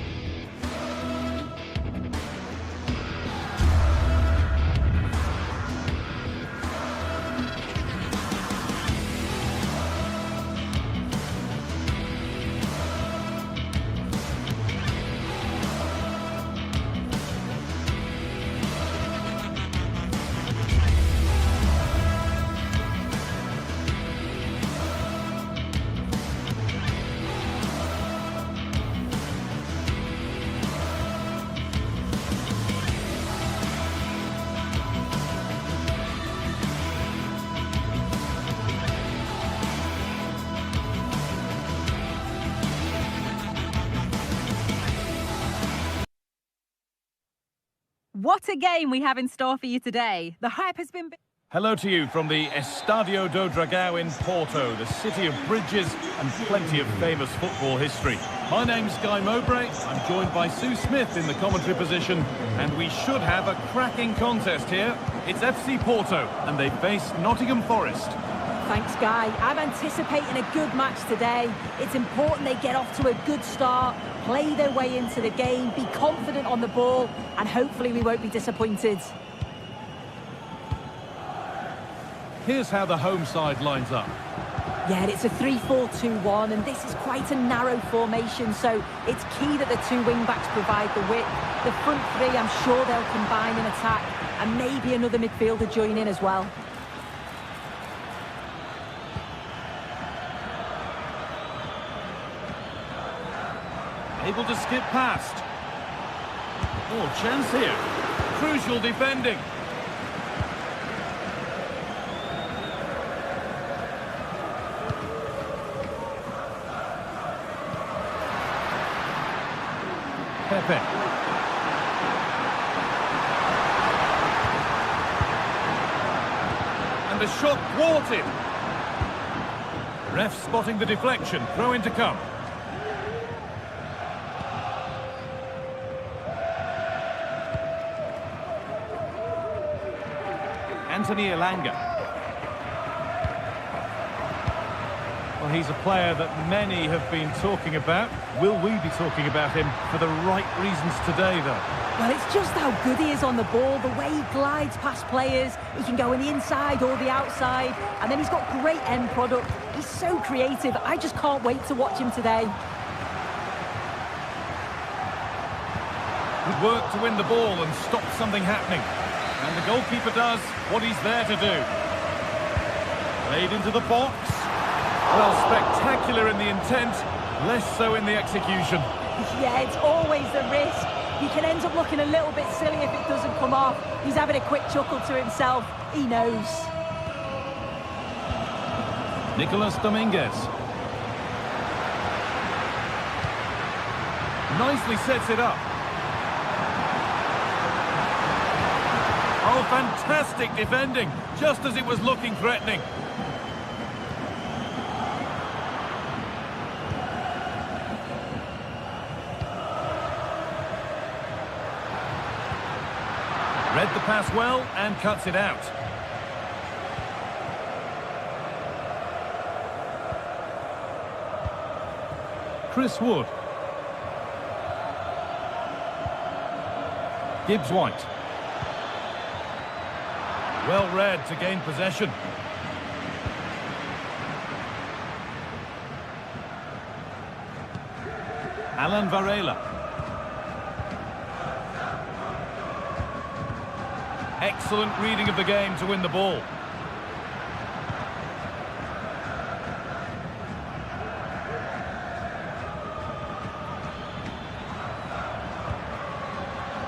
What a game we have in store for you today. The hype has been... Hello to you from the Estadio do Dragão in Porto, the city of bridges and plenty of famous football history. My name's Guy Mowbray. I'm joined by Sue Smith in the commentary position, and we should have a cracking contest here. It's FC Porto, and they face Nottingham Forest. Thanks, Guy. I'm anticipating a good match today. It's important they get off to a good start, play their way into the game, be confident on the ball, and hopefully we won't be disappointed. Here's how the home side lines up. Yeah, it's a 3-4-2-1, and this is quite a narrow formation, so it's key that the two wing-backs provide the width. The front three, I'm sure they'll combine in attack, and maybe another midfielder join in as well. Able to skip past. Oh, chance here. Crucial defending. Pepe. And the shot thwarted. Ref spotting the deflection. Throw in to come. Anthony Elanga. Well, he's a player that many have been talking about. Will we be talking about him for the right reasons today, though? Well, it's just how good he is on the ball, the way he glides past players. He can go on the inside or the outside, and then he's got great end product. He's so creative. I just can't wait to watch him today. Good work to win the ball and stop something happening. And the goalkeeper does what he's there to do. Played into the box. Well, spectacular in the intent, less so in the execution. Yeah, it's always the risk. He can end up looking a little bit silly if it doesn't come off. He's having a quick chuckle to himself. He knows. Nicolas Dominguez. Nicely sets it up. Oh, fantastic defending, just as it was looking threatening. Read the pass well and cuts it out. Chris Wood. Gibbs White. Well read to gain possession. Alan Varela. Excellent reading of the game to win the ball.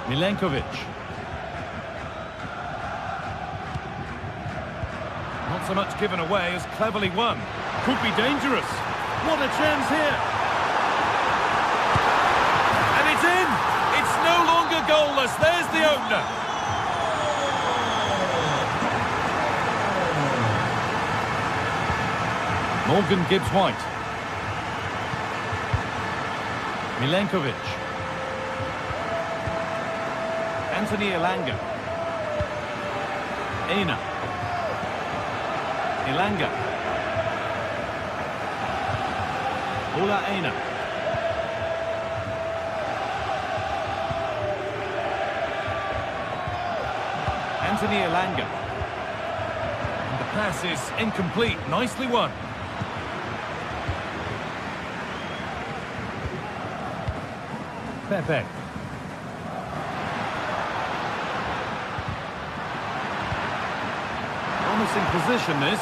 Milenkovic. Not so much given away as cleverly won. Could be dangerous. What a chance here. And it's in. It's no longer goalless. There's the opener. Morgan Gibbs-White. Milenkovic. Anthony Elanga. Aina. Elanga. Ola Aina. Anthony Elanga. And the pass is incomplete. Nicely won. Pepe. Promising position, this.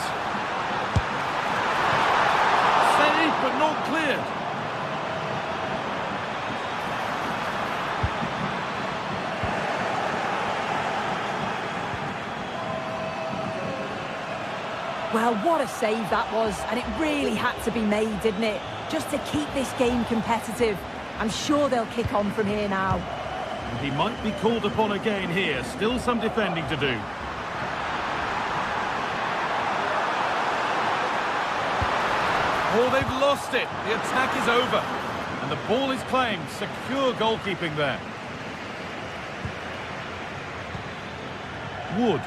Saved, but not cleared. Well, what a save that was, and it really had to be made, didn't it? Just to keep this game competitive. I'm sure they'll kick on from here now. He might be called upon again here. Still some defending to do. Oh, they've lost it. The attack is over. And the ball is claimed. Secure goalkeeping there. Wood.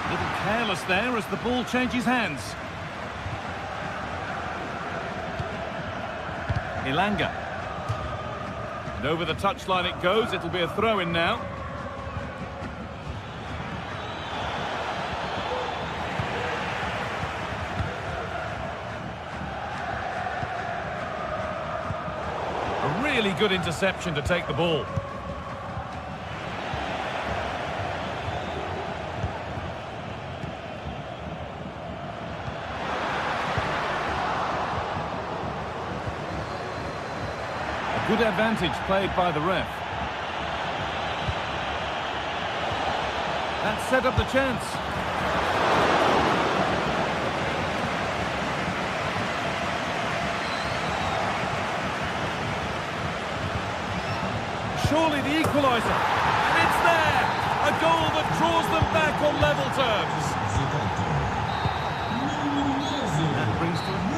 A little careless there as the ball changes hands. Elanga. And over the touchline it goes. It'll be a throw-in now. A really good interception to take the ball. Good advantage played by the ref. That set up the chance. Surely the equaliser. And it's there! A goal that draws them back on level terms. That brings to a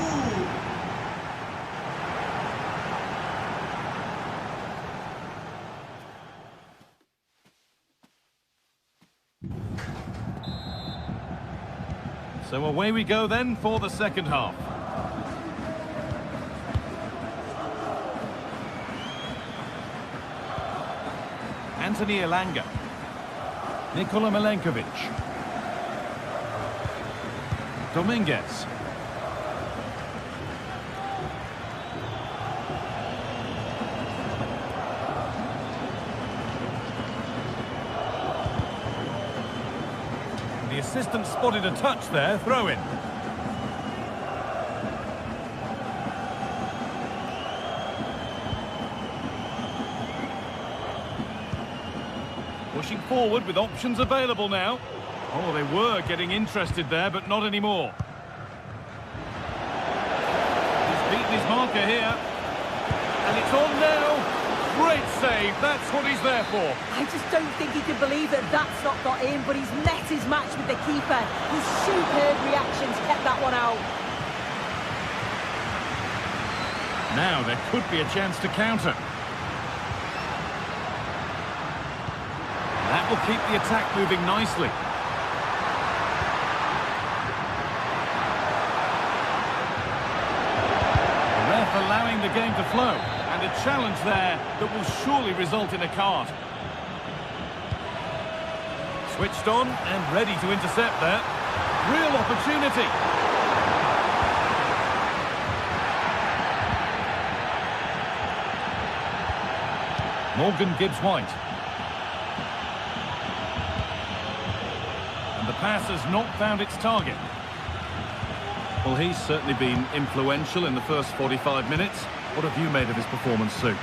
So away we go then for the second half. Anthony Elanga. Nikola Milenkovic. Dominguez. The assistant spotted a touch there, throw in. Pushing forward with options available now. Oh, they were getting interested there, but not anymore. He's beaten his marker here. And it's on now. Great save, that's what he's there for. I just don't think he can believe that that's not got in, but he's met his match with the keeper. His superb reactions kept that one out. Now there could be a chance to counter. That will keep the attack moving nicely. The ref allowing the game to flow. And a challenge there that will surely result in a card. Switched on and ready to intercept there. Real opportunity. Morgan Gibbs-White. And the pass has not found its target. Well, he's certainly been influential in the first 45 minutes. What have you made of his performance, Sue?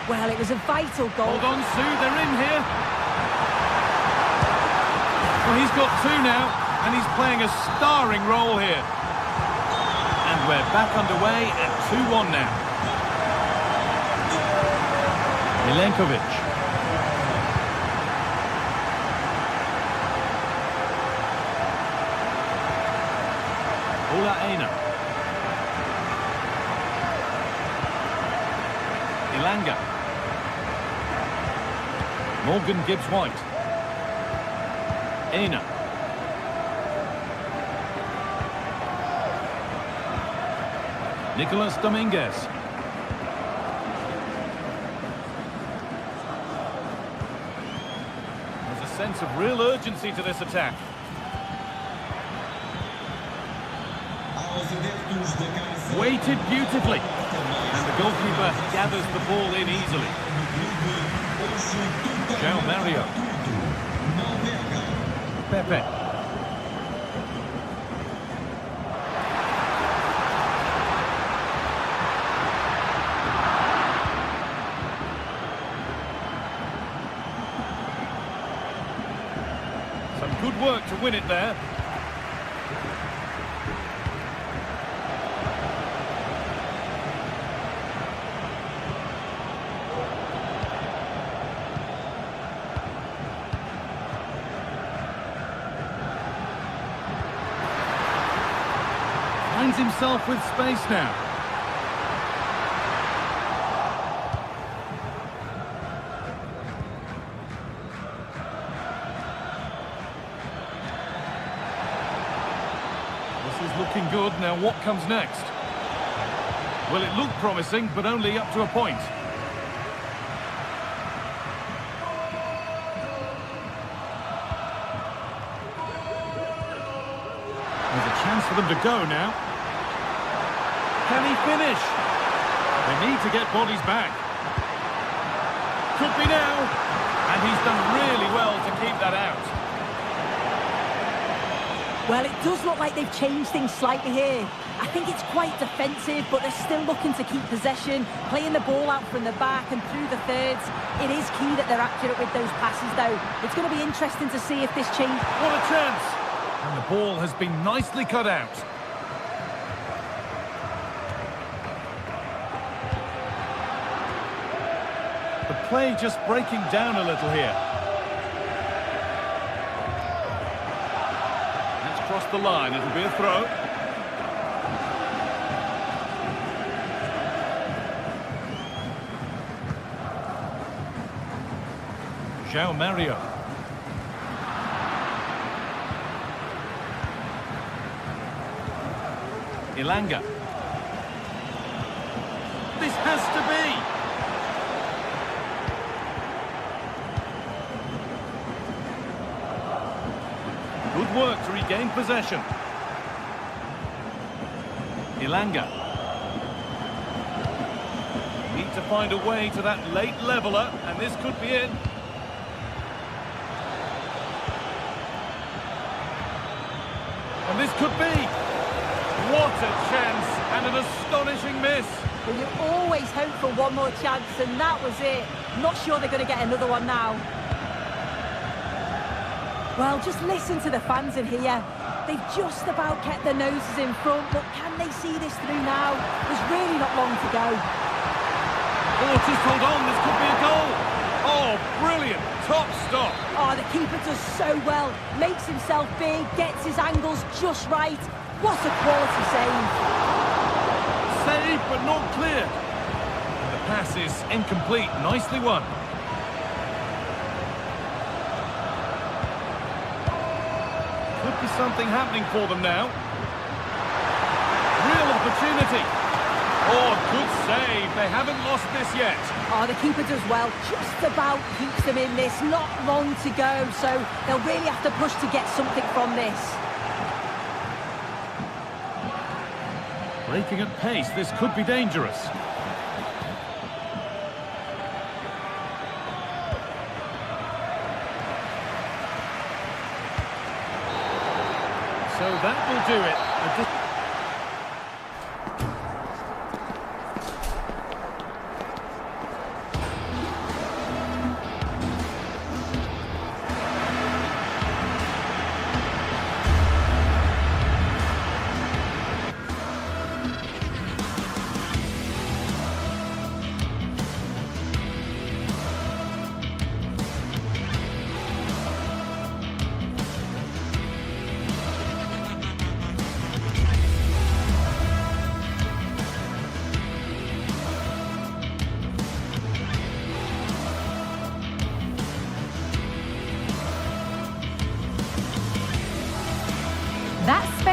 Well, it was a vital goal. Hold on, Sue, they're in here. Well, he's got two now, and he's playing a starring role here. And we're back underway at 2-1 now. Milenkovic. Morgan Gibbs-White. Aina. Nicolas Dominguez. There's a sense of real urgency to this attack. Weighted beautifully. And the goalkeeper gathers the ball in easily. João Mario. Pepe. Some good work to win it there. Finds himself with space now. This is looking good. Now what comes next? Well, it looked promising, but only up to a point. There's a chance for them to go now. Can he finish? They need to get bodies back. Could be now. And he's done really well to keep that out. Well, it does look like they've changed things slightly here. I think it's quite defensive, but they're still looking to keep possession, playing the ball out from the back and through the thirds. It is key that they're accurate with those passes, though. It's going to be interesting to see if this change... What a chance! And the ball has been nicely cut out. The play just breaking down a little here. That's crossed the line. It'll be a throw. João Mario. Ilanga. This has to be. Good work to regain possession. Ilanga. Need to find a way to that late leveller, and this could be it. And this could be. What a chance, and an astonishing miss. Well, you always hope for one more chance, and that was it. Not sure they're going to get another one now. Well, just listen to the fans in here. They've just about kept their noses in front, but can they see this through now? There's really not long to go. Oh, just hold on, this could be a goal. Oh, brilliant, top stop. Oh, the keeper does so well. Makes himself big, gets his angles just right. What a quality save. Save, but not clear. And the pass is incomplete. Nicely won. Could be something happening for them now. Real opportunity. Oh, good save. They haven't lost this yet. Oh, the keeper does well. Just about keeps them in this. Not long to go, so they'll really have to push to get something from this. Breaking at pace, this could be dangerous. So that will do it.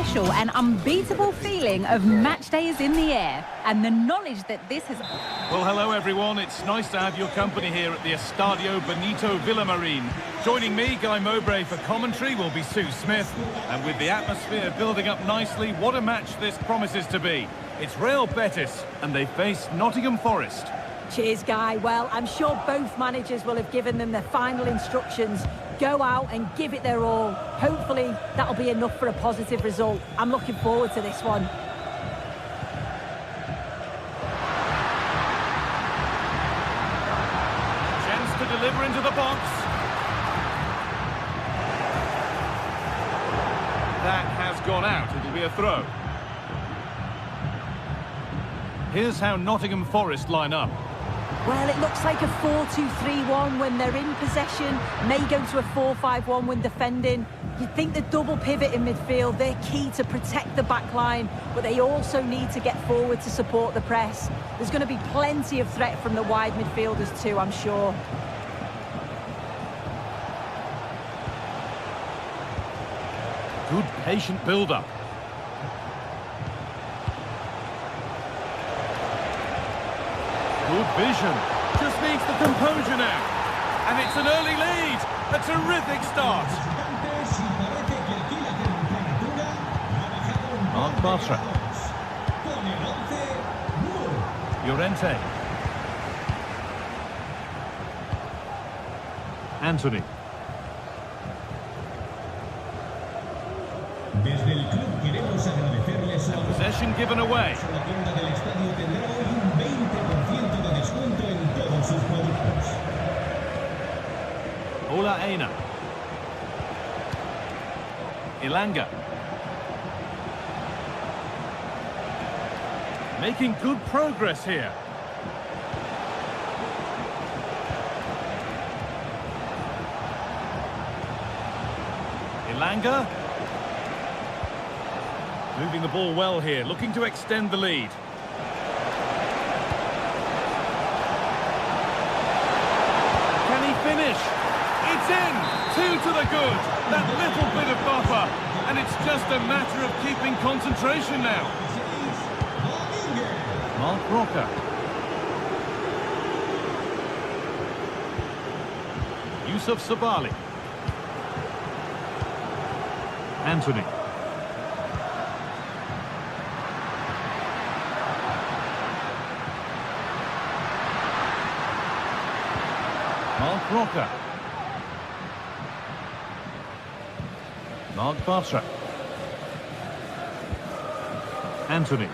special and unbeatable feeling of match day is in the air, and the knowledge that this has... Well, hello everyone. It's nice to have your company here at the Estadio Benito Villamarín. Joining me, Guy Mowbray, for commentary will be Sue Smith. And with the atmosphere building up nicely, what a match this promises to be. It's Real Betis, and they face Nottingham Forest. Cheers, Guy. Well, I'm sure both managers will have given them their final instructions. Go out and give it their all. Hopefully, that'll be enough for a positive result. I'm looking forward to this one. Chance to deliver into the box. That has gone out. It'll be a throw. Here's how Nottingham Forest line up. Well, it looks like a 4-2-3-1 when they're in possession. May go to a 4-5-1 when defending. You'd think the double pivot in midfield, they're key to protect the back line, but they also need to get forward to support the press. There's going to be plenty of threat from the wide midfielders too, I'm sure. Good patient build-up. Good vision. Just needs the composure now. And it's an early lead. A terrific start. Mark Bartra. Llorente. Anthony. And possession given away. Ola Aina. Ilanga. Making good progress here. Ilanga. Moving the ball well here, looking to extend the lead. Can he finish? It's in! 2 to the good. That little bit of buffer. And it's just a matter of keeping concentration now. Mark Roca. Yusuf Sabali. Anthony. Mark Roca. Mark Bartra. Anthony.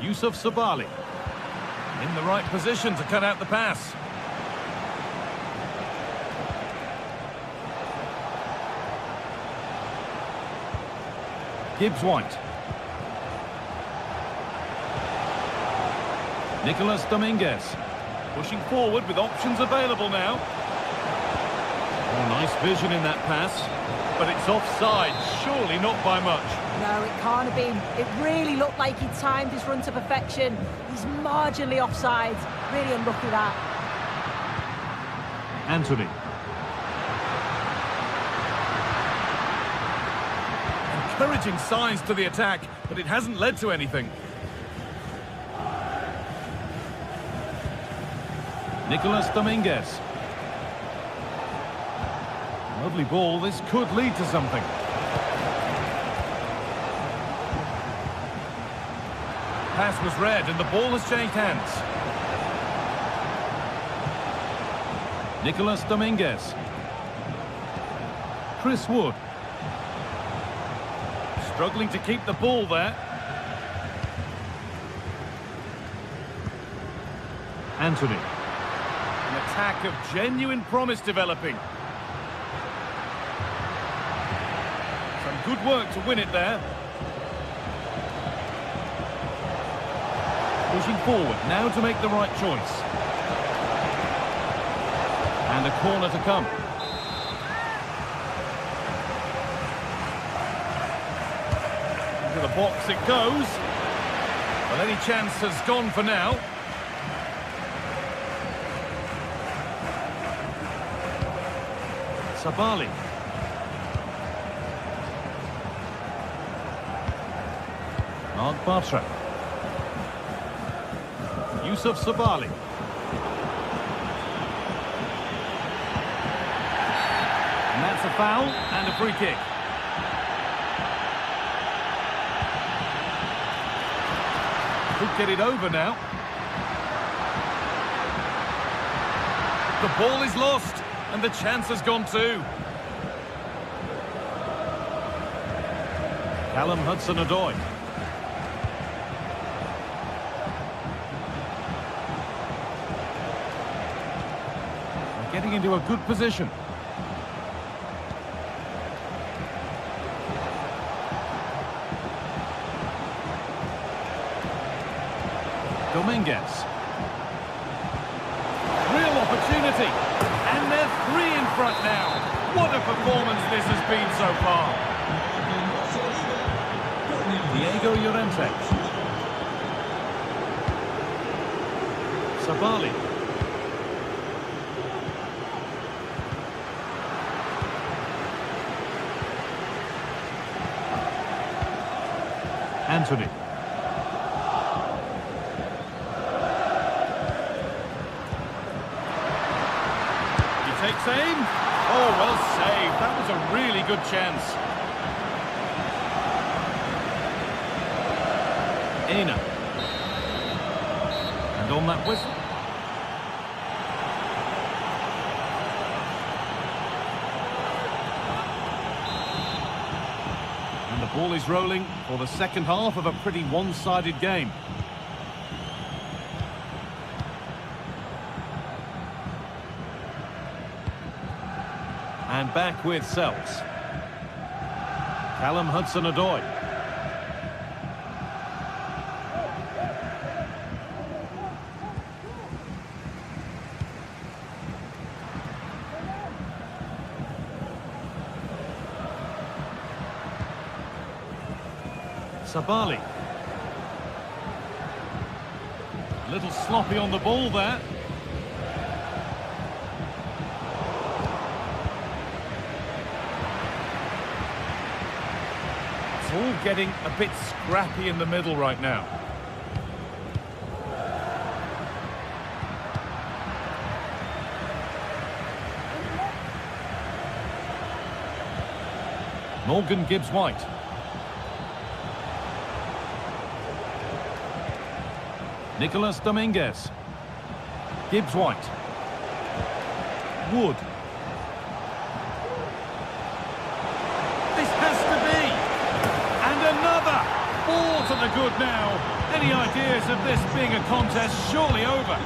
Yusuf Sabali. In the right position to cut out the pass. Gibbs White. Nicolas Dominguez. Pushing forward with options available now. Oh, nice vision in that pass. But it's offside, surely not by much. No, it can't have been. It really looked like he timed his run to perfection. He's marginally offside. Really unlucky that. Anthony. Encouraging signs to the attack, but it hasn't led to anything. Nicolas Dominguez. Lovely ball. This could lead to something. Pass was read and the ball has changed hands. Nicolas Dominguez. Chris Wood. Struggling to keep the ball there. Anthony. An attack of genuine promise developing. Some good work to win it there. Pushing forward, now to make the right choice. And a corner to come. Into the box it goes. Well, any chance has gone for now. Sabali. Mark Bartra. Yusuf Sabali. And that's a foul and a free kick. Could get it over now. The ball is lost and the chance has gone too. Callum Hudson-Odoi. Getting into a good position. Dominguez. Real opportunity. And they're 3 in front now. What a performance this has been so far. Diego Llorente. Sabali. Anthony. He takes aim. Oh, well saved. That was a really good chance. Aina. And on that whistle. The ball is rolling for the second half of a pretty one-sided game. And back with Selks. Callum Hudson-Odoi. Sabali. A little sloppy on the ball there. It's all getting a bit scrappy in the middle right now. Morgan Gibbs-White. Nicholas Dominguez. Gibbs-White. Wood. This has to be. And another. 4 to the good now. Any ideas of this being a contest surely over?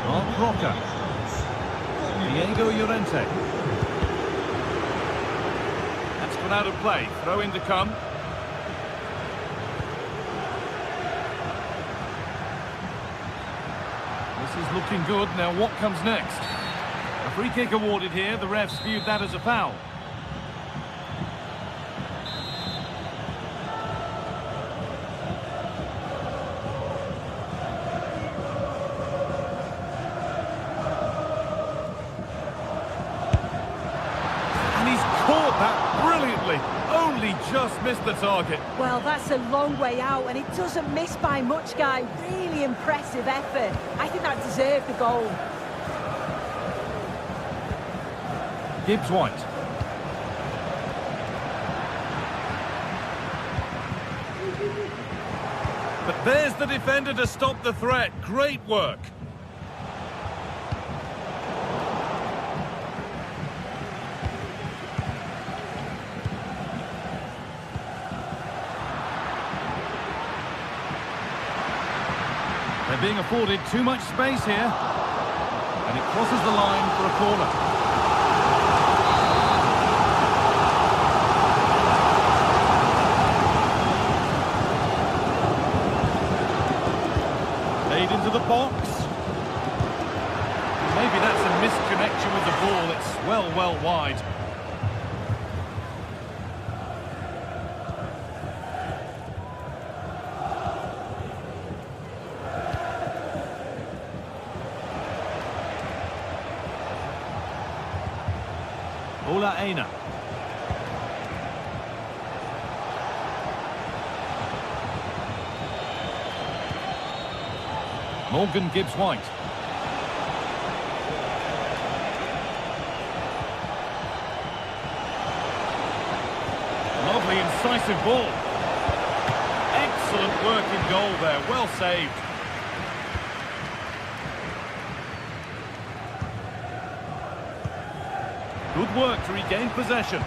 Mark Roca. Diego Llorente. That's gone out of play. Throw in to come. This is looking good. Now what comes next? A free kick awarded here. The refs viewed that as a foul. And he's caught that brilliantly. Only just missed the target. Well, that's a long way out, and it doesn't miss by much, Guy. Really impressive effort. I think that deserved the goal. Gibbs-White. But there's the defender to stop the threat. Great work. They're being afforded too much space here. And it crosses the line for a corner. Played into the box. Maybe that's a misconnection with the ball. It's well wide. Ola Aina. Morgan Gibbs-White. Lovely incisive ball. Excellent work in goal there, well saved. Good work to regain possession.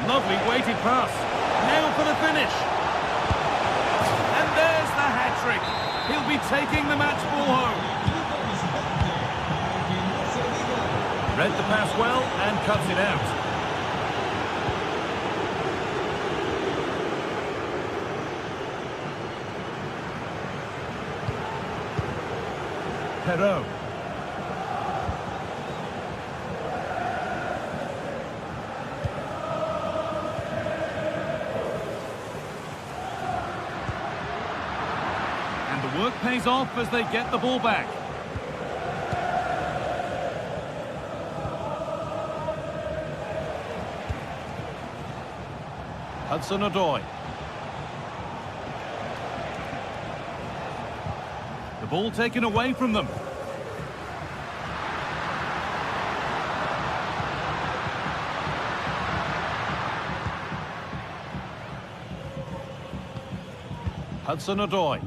Lovely weighted pass. Now for the finish. And there's the hat-trick. He'll be taking the match ball home. Read the pass well and cuts it out. Perot. And the work pays off as they get the ball back. Hudson-Odoi. The ball taken away from them. Hudson-Odoi.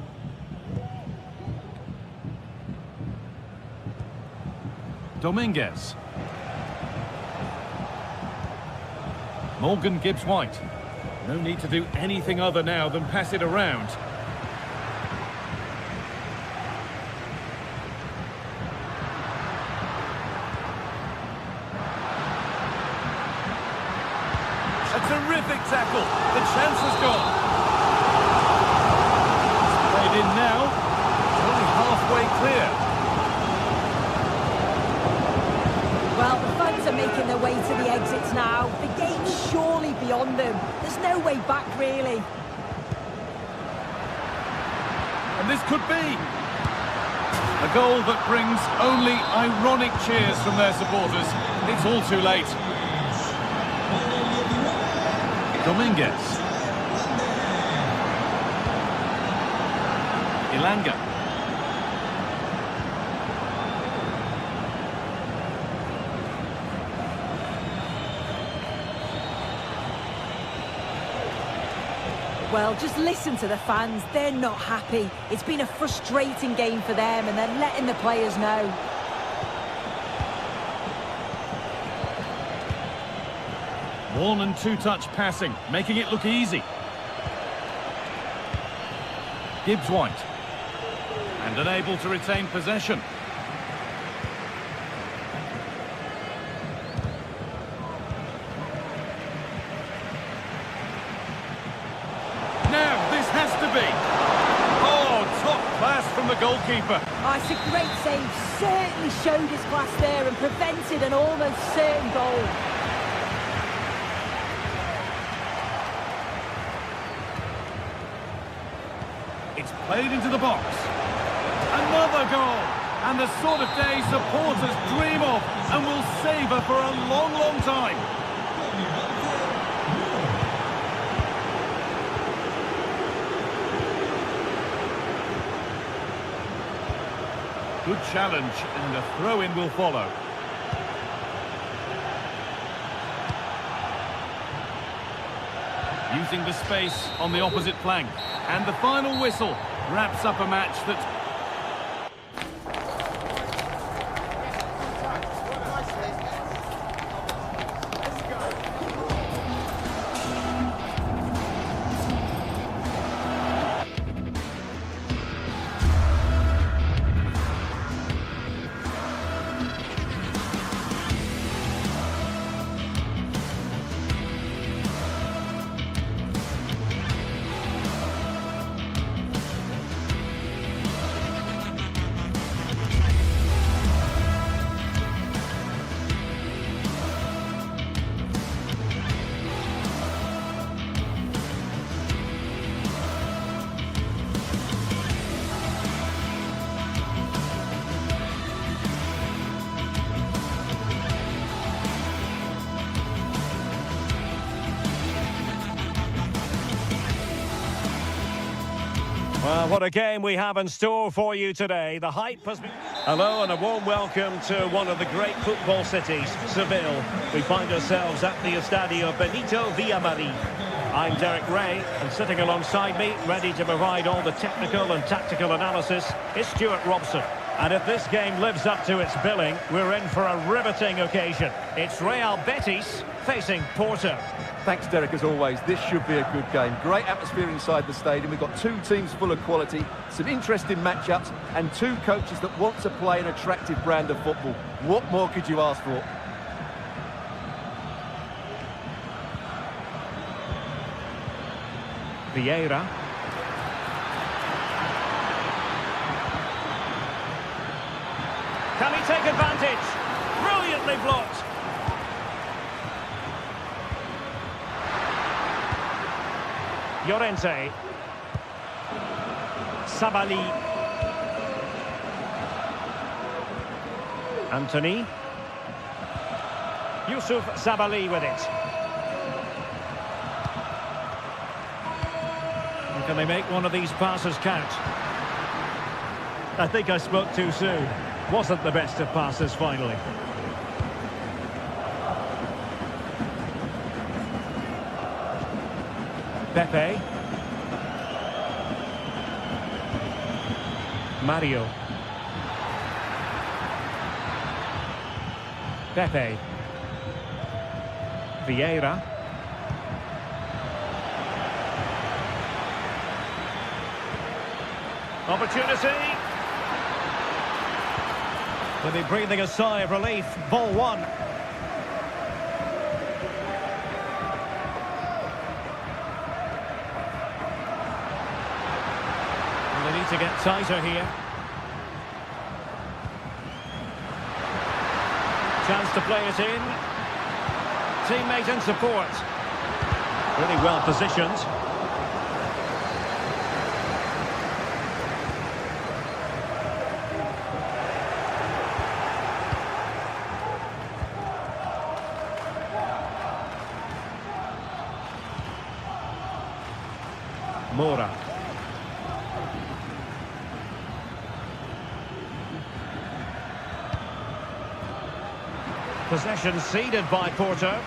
Dominguez. Morgan Gibbs-White. No need to do anything other now than pass it around. A terrific tackle. The chance has gone. It's played in now. It's only halfway clear. Well, the fans are making their way to the exits now. The game's surely beyond them. There's no way back, really. And this could be a goal that brings only ironic cheers from their supporters. It's all too late. Dominguez. Ilanga. Well, just listen to the fans. They're not happy. It's been a frustrating game for them, and they're letting the players know. One and two-touch passing, making it look easy. Gibbs-White. And unable to retain possession. Now, this has to be. Oh, top class from the goalkeeper. Oh, it's a great save. Certainly showed his class there and prevented an almost certain goal. It's played into the box. Another goal. And the sort of day supporters dream of and will savour for a long, long time. Good challenge, and a throw-in will follow. Using the space on the opposite flank. And the final whistle wraps up a match that's... Well, what a game we have in store for you today. The hype has been... Hello and a warm welcome to one of the great football cities, Seville. We find ourselves at the Estadio Benito Villamarín. I'm Derek Ray, and sitting alongside me, ready to provide all the technical and tactical analysis, is Stuart Robson. And if this game lives up to its billing, we're in for a riveting occasion. It's Real Betis facing Porto. Thanks, Derek, as always. This should be a good game. Great atmosphere inside the stadium. We've got two teams full of quality, some interesting matchups, and two coaches that want to play an attractive brand of football. What more could you ask for? Vieira. Can he take advantage? Brilliantly blocked. Llorente. Sabali. Anthony. Yusuf Sabali with it. Can they make one of these passes count? I think I spoke too soon. Wasn't the best of passes finally. Pepe. Mario. Pepe. Vieira. Opportunity. Will be breathing a sigh of relief. Ball one. And they need to get tighter here. Chance to play it in. Teammate in support. Really well positioned. Mora. Possession ceded by Porto.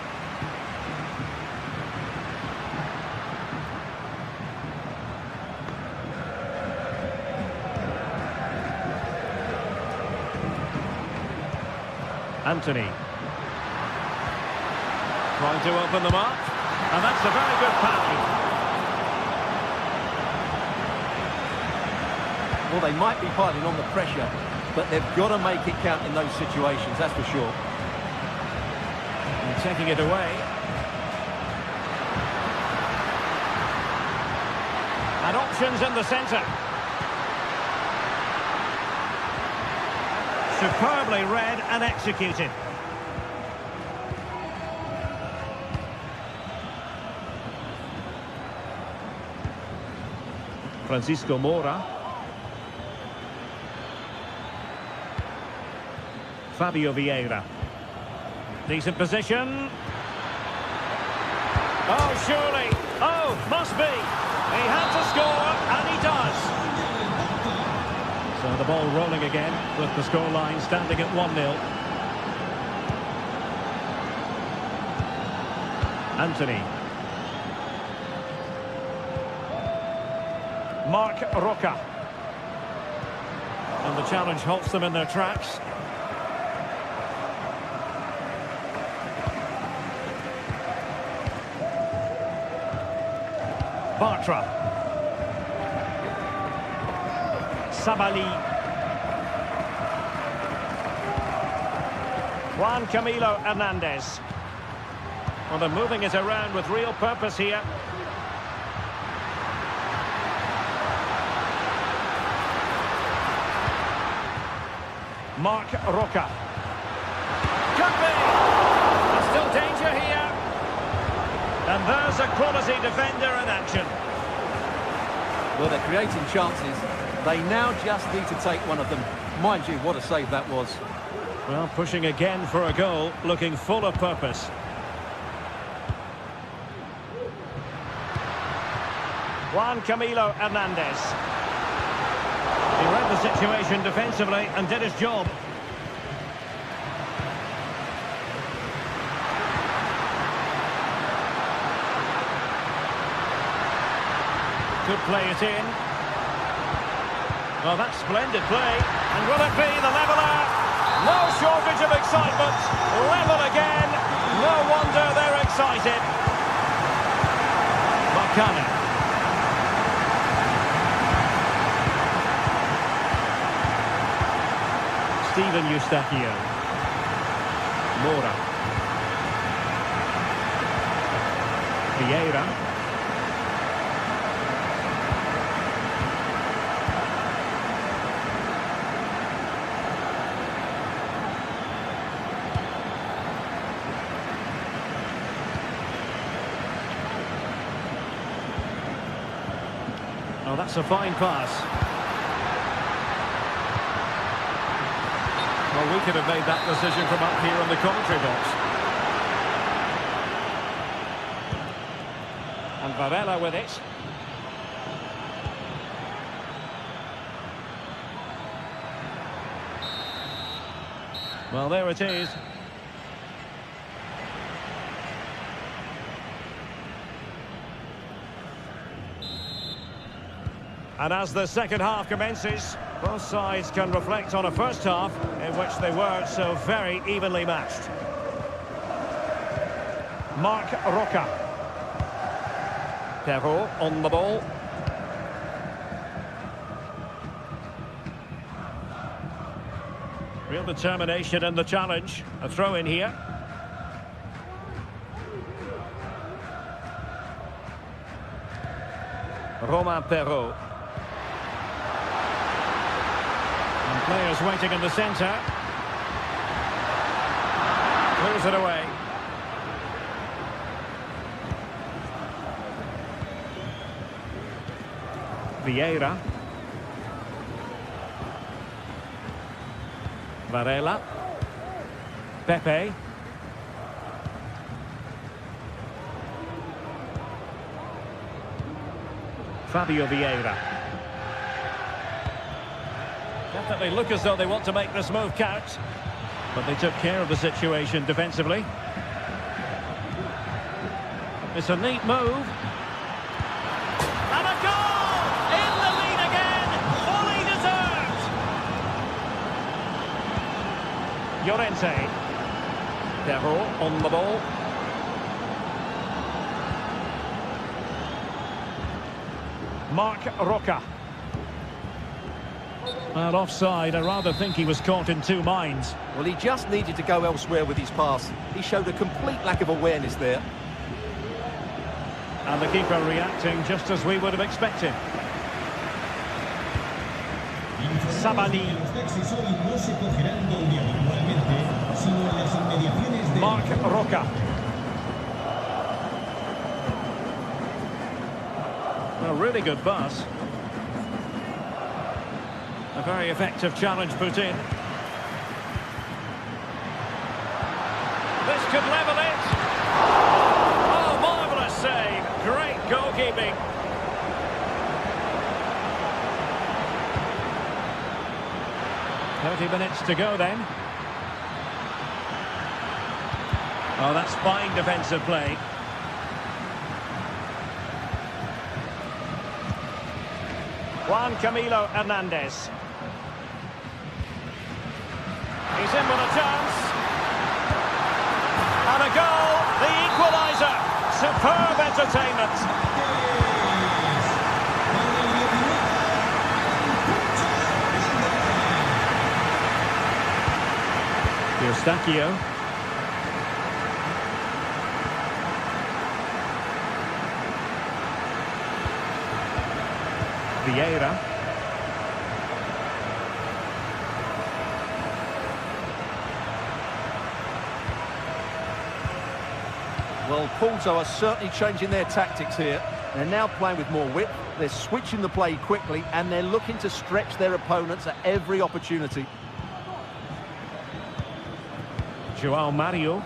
Anthony. Trying to open them up. And that's a very good pass. Well, they might be piling on the pressure, but they've got to make it count in those situations, that's for sure. And taking it away. And options in the centre. Superbly read and executed. Francisco Mora. Fabio Vieira. Decent position. Oh, surely. Oh, must be. He had to score, and he does. So the ball rolling again, with the scoreline standing at 1-0. Anthony. Marc Roca. And the challenge halts them in their tracks. Bartra. Sabali. Juan Camilo Hernandez. Well, they're moving it around with real purpose here. Marc Roca. Could be! There's still danger here. And there's a quality defender in action. Well, they're creating chances. They now just need to take one of them. Mind you, what a save that was. Well, pushing again for a goal, looking full of purpose. Juan Camilo Hernandez. read the situation defensively and did his job. Could play it in. Well, that's splendid play. And will it be the leveller? No shortage of excitement. Level again. No wonder they're excited. Makana. Steven Eustachio. Mora. Vieira. Oh, that's a fine pass. Well, we could have made that decision from up here in the commentary box. And Varela with it. Well, there it is. And as the second half commences, both sides can reflect on a first half in which they were so very evenly matched. Marc Roca. Perrault on the ball. Real determination in the challenge. A throw in here. Romain Perrault. And players waiting in the centre. Clears it away. Vieira. Varela. Pepe. Fabio Vieira. Definitely look as though they want to make this move count. But they took care of the situation defensively. It's a neat move. And a goal! In the lead again! Fully deserved! Llorente. Perrault on the ball. Marc Roca. Well, offside. I rather think he was caught in two minds. Well, he just needed to go elsewhere with his pass. He showed a complete lack of awareness there. And the keeper reacting just as we would have expected. Sabani. Marc Roca. A really good pass. A very effective challenge put in. This could level it. Oh, marvellous save. Great goalkeeping. Minutes to go then. Oh, that's fine defensive play. Juan Camilo Hernandez. He's in with a chance. And a goal, the equaliser. Superb entertainment. Eustachio. Vieira. Well, Porto are certainly changing their tactics here. They're now playing with more width, they're switching the play quickly, and they're looking to stretch their opponents at every opportunity. João Mario.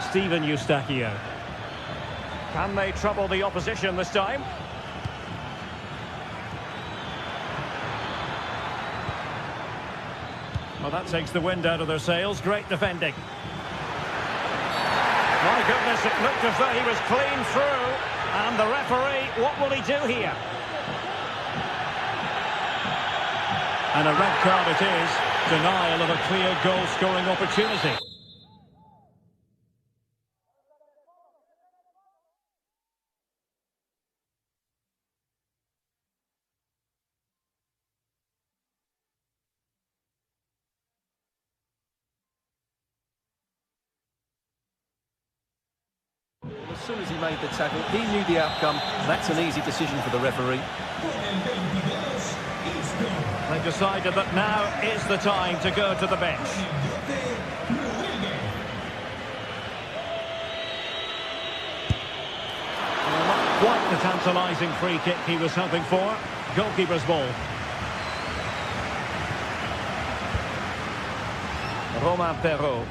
Steven Eustachio. Can they trouble the opposition this time? Well, that takes the wind out of their sails. Great defending. My goodness, it looked as though he was clean through. And the referee, what will he do here? And a red card it is. Denial of a clear goal-scoring opportunity. As soon as he made the tackle, he knew the outcome. That's an easy decision for the referee. They decided that now is the time to go to the bench. Well, not quite the tantalising free kick he was hoping for. Goalkeeper's ball. Romain Perrault.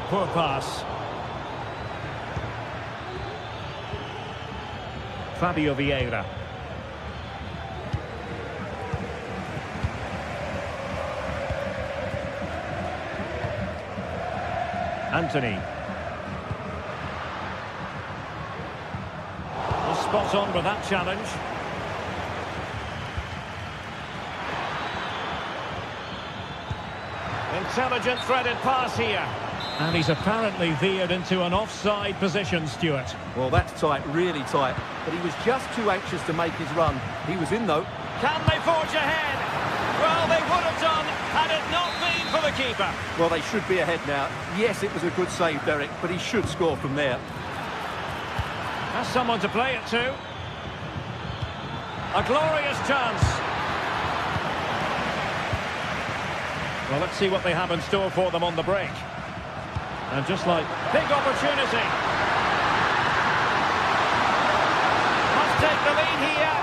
Poor pass. Fabio Vieira. Anthony. Well, spot on with that challenge. Intelligent threaded pass here. And he's apparently veered into an offside position, Stuart. Well, that's tight, really tight. But he was just too anxious to make his run. He was in, though. Can they forge ahead? Well, they would have done had it not been for the keeper. Well, they should be ahead now. Yes, it was a good save, Derek, but he should score from there. Has someone to play it to. A glorious chance. Well, let's see what they have in store for them on the break. And just like, big opportunity. Must take the lead here.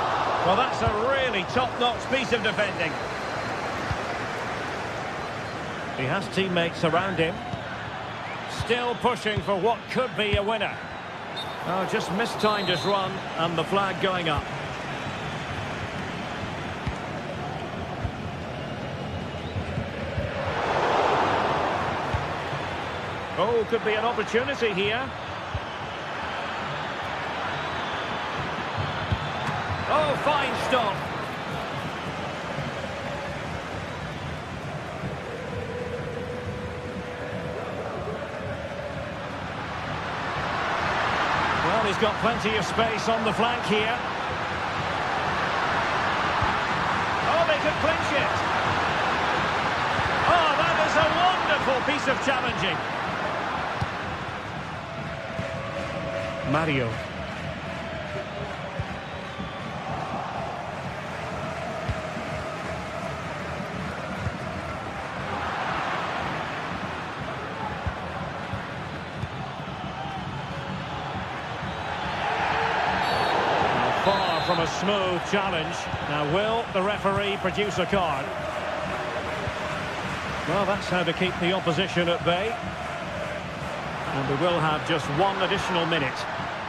Well, that's a really top-notch piece of defending. He has teammates around him. Still pushing for what could be a winner. Oh, just mistimed his run and the flag going up. Oh, could be an opportunity here. Oh, fine stop. Well, he's got plenty of space on the flank here. Oh, they could clinch it. Oh, that is a wonderful piece of challenging. Mario. Far from a smooth challenge. Now, will the referee produce a card? Well, that's how to keep the opposition at bay. And we will have just one additional minute.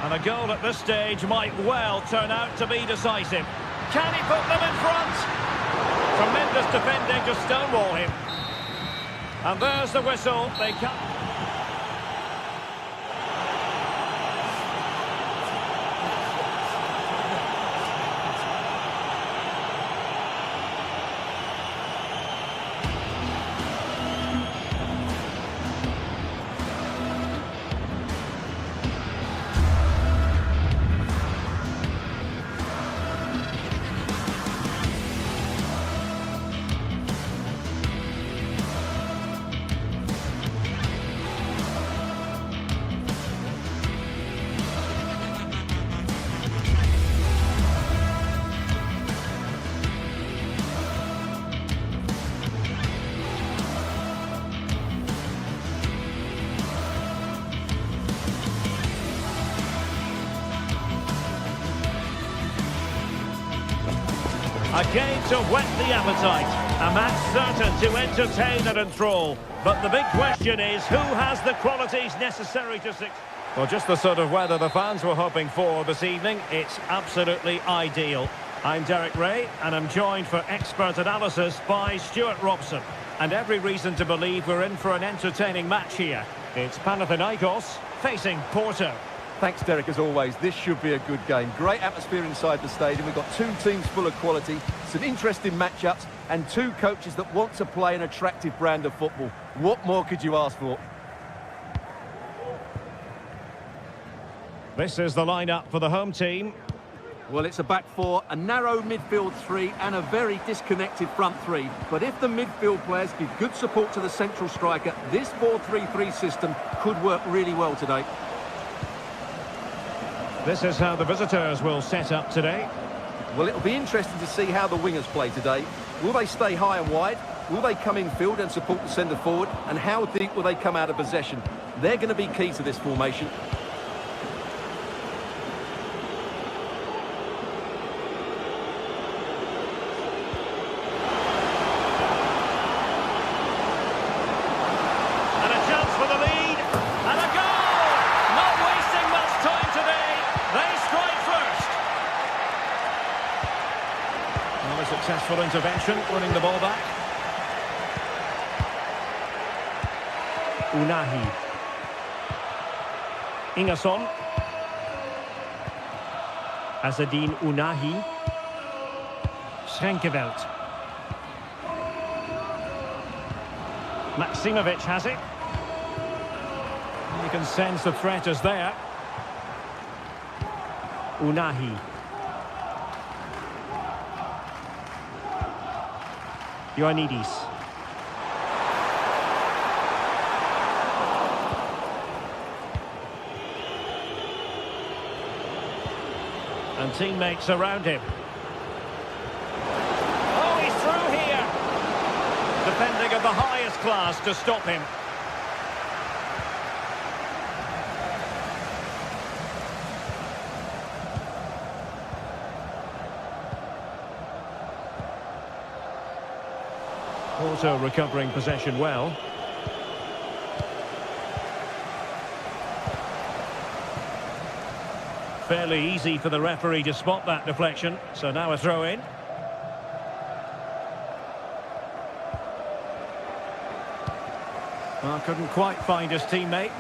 And a goal at this stage might well turn out to be decisive. Can he put them in front? Tremendous defending to stonewall him. And there's the whistle. They come. A game to whet the appetite. A match certain to entertain and enthrall. But the big question is, who has the qualities necessary to succeed? Well, just the sort of weather the fans were hoping for this evening. It's absolutely ideal. I'm Derek Ray, and I'm joined for expert analysis by Stuart Robson. And every reason to believe we're in for an entertaining match here. It's Panathinaikos facing Porto. Thanks, Derek, as always. This should be a good game. Great atmosphere inside the stadium. We've got two teams full of quality, some interesting matchups, and two coaches that want to play an attractive brand of football. What more could you ask for? This is the lineup for the home team. Well, it's a back four, a narrow midfield three, and a very disconnected front three. But if the midfield players give good support to the central striker, this 4-3-3 system could work really well today. This is how the visitors will set up today. Well, it'll be interesting to see how the wingers play today. Will they stay high and wide? Will they come in field and support the centre forward? And how deep will they come out of possession? They're going to be key to this formation. And a chance for the lead. And a goal! Not wasting much time today. They strike first. Another successful intervention, winning the ball back. Unahi. Ingerson. Azadine Unahi. Schenkeveld. Maximovic has it. You can sense the threat is there. Unahi. Ioannidis. And teammates around him. Oh, he's through here. Defending of the highest class to stop him. Porto recovering possession well. Fairly easy for the referee to spot that deflection, so now a throw-in. Well, couldn't quite find his teammate.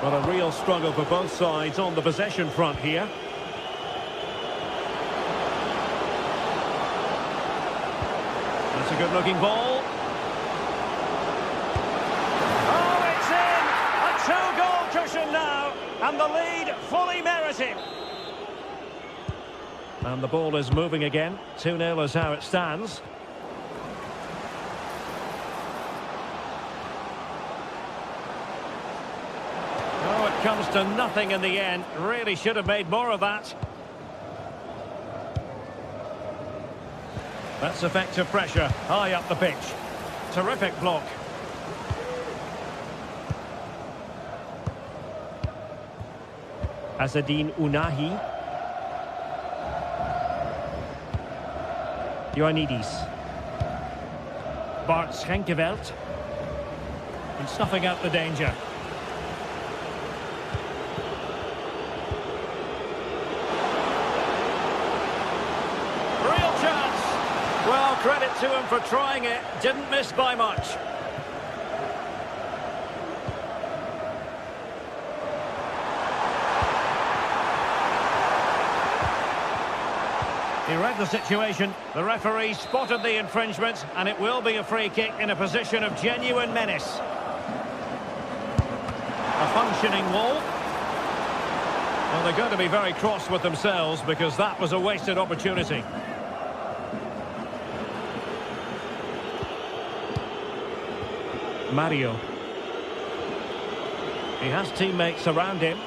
But a real struggle for both sides on the possession front here. That's a good-looking ball. Oh, it's in! A two-goal cushion now, and the lead fully merited. And the ball is moving again. 2-0 is how it stands. Oh, it comes to nothing in the end. Really should have made more of that. That's effective pressure, high up the pitch. Terrific block. Azadine Unahi. Ioannidis. Bart Schenkeveld. And snuffing out the danger. Well, credit to him for trying it. Didn't miss by much. He read the situation. The referee spotted the infringement, and it will be a free kick in a position of genuine menace. A functioning wall. Well, they're going to be very cross with themselves because that was a wasted opportunity. Mario. He has teammates around him.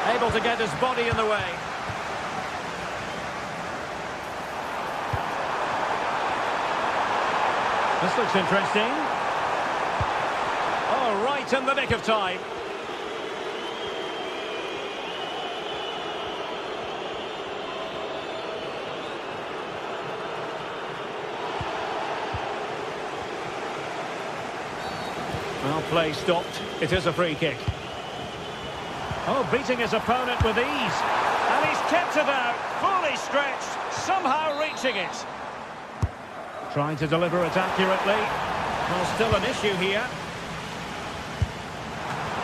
Able to get his body in the way. This looks interesting. Oh, right in the nick of time. play stopped. It is a free kick. Oh, beating his opponent with ease. And he's kept it out, fully stretched, somehow reaching it. Trying to deliver it accurately. Well, still an issue here.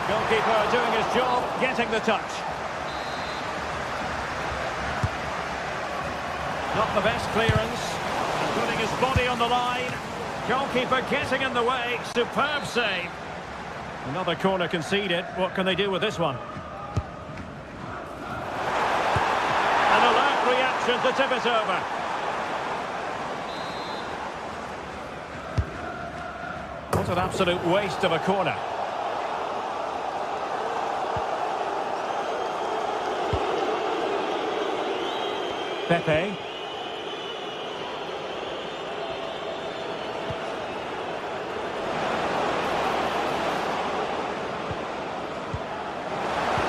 Goalkeeper doing his job, getting the touch. Not the best clearance. And putting his body on the line. Goalkeeper getting in the way. Superb save. Another corner conceded. What can they do with this one? An alert reaction to tip it over. What an absolute waste of a corner. Pepe.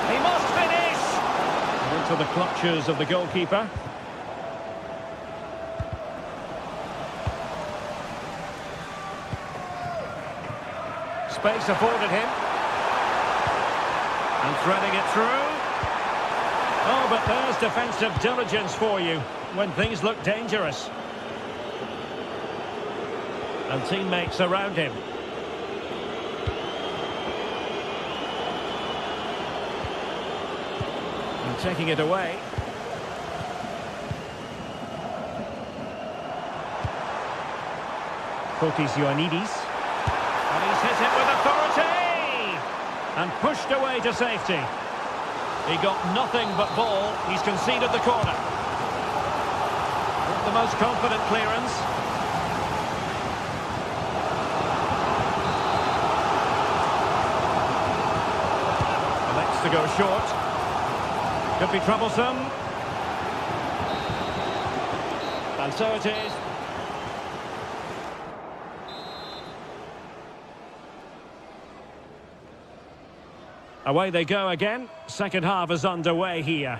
He must finish! Into the clutches of the goalkeeper. Space afforded him. And threading it through. Oh, but there's defensive diligence for you when things look dangerous. And teammates around him. And taking it away. Fotis Ioannidis. And he's hit it with authority! And pushed away to safety. He got nothing but ball. He's conceded the corner. Not the most confident clearance. Elects to go short. Could be troublesome. And so it is. Away they go again. Second half is underway here.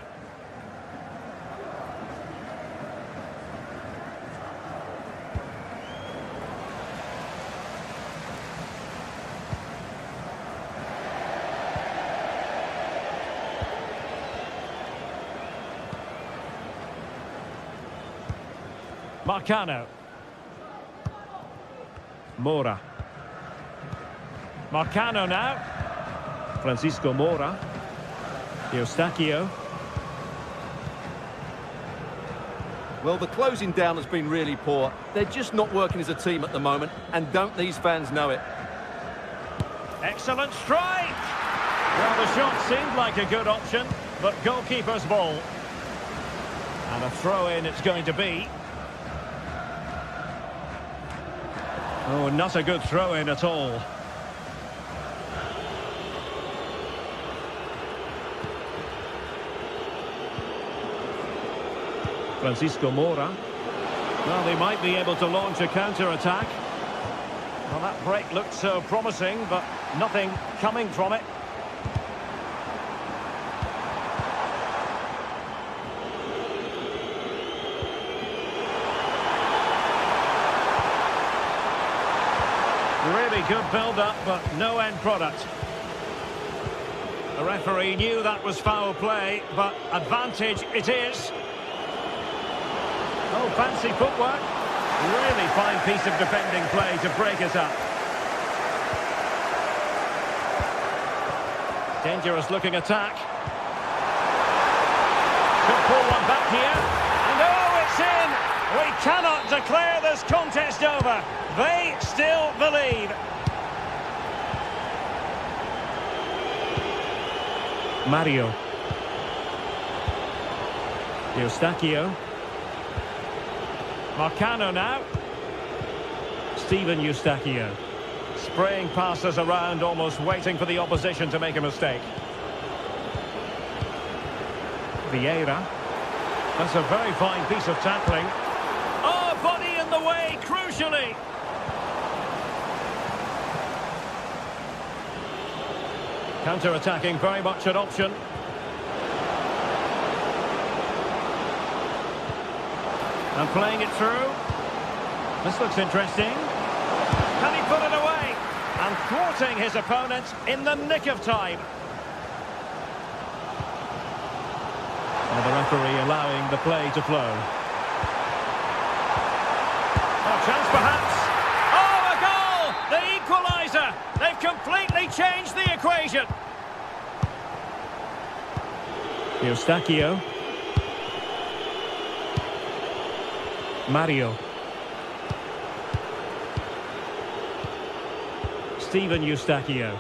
Marcano. Mora. Marcano now. Francisco Mora. Eustachio. Well, the closing down has been really poor. They're just not working as a team at the moment, and don't these fans know it? Excellent strike! Well, the shot seemed like a good option, but goalkeeper's ball. And a throw-in it's going to be. Oh, not a good throw-in at all. Francisco Mora. Well, they might be able to launch a counter-attack. Well, that break looked so promising, but nothing coming from it. Really good build-up, but no end product. The referee knew that was foul play, but advantage it is. Oh, fancy footwork. Really fine piece of defending play to break it up. Dangerous looking attack. Could pull one back here. And oh, it's in! We cannot declare this contest over. They still believe. Mario. Eustachio. Marcano now. Steven Eustachio. Spraying passes around, almost waiting for the opposition to make a mistake. Vieira. That's a very fine piece of tackling. Oh, body in the way, crucially. Counter-attacking, very much an option. And playing it through. This looks interesting. Can he put it away? And thwarting his opponent in the nick of time. And the referee allowing the play to flow. A chance perhaps. Oh, a goal! The equaliser! They've completely changed the equation. Eustachio. Mario. Steven Eustachio.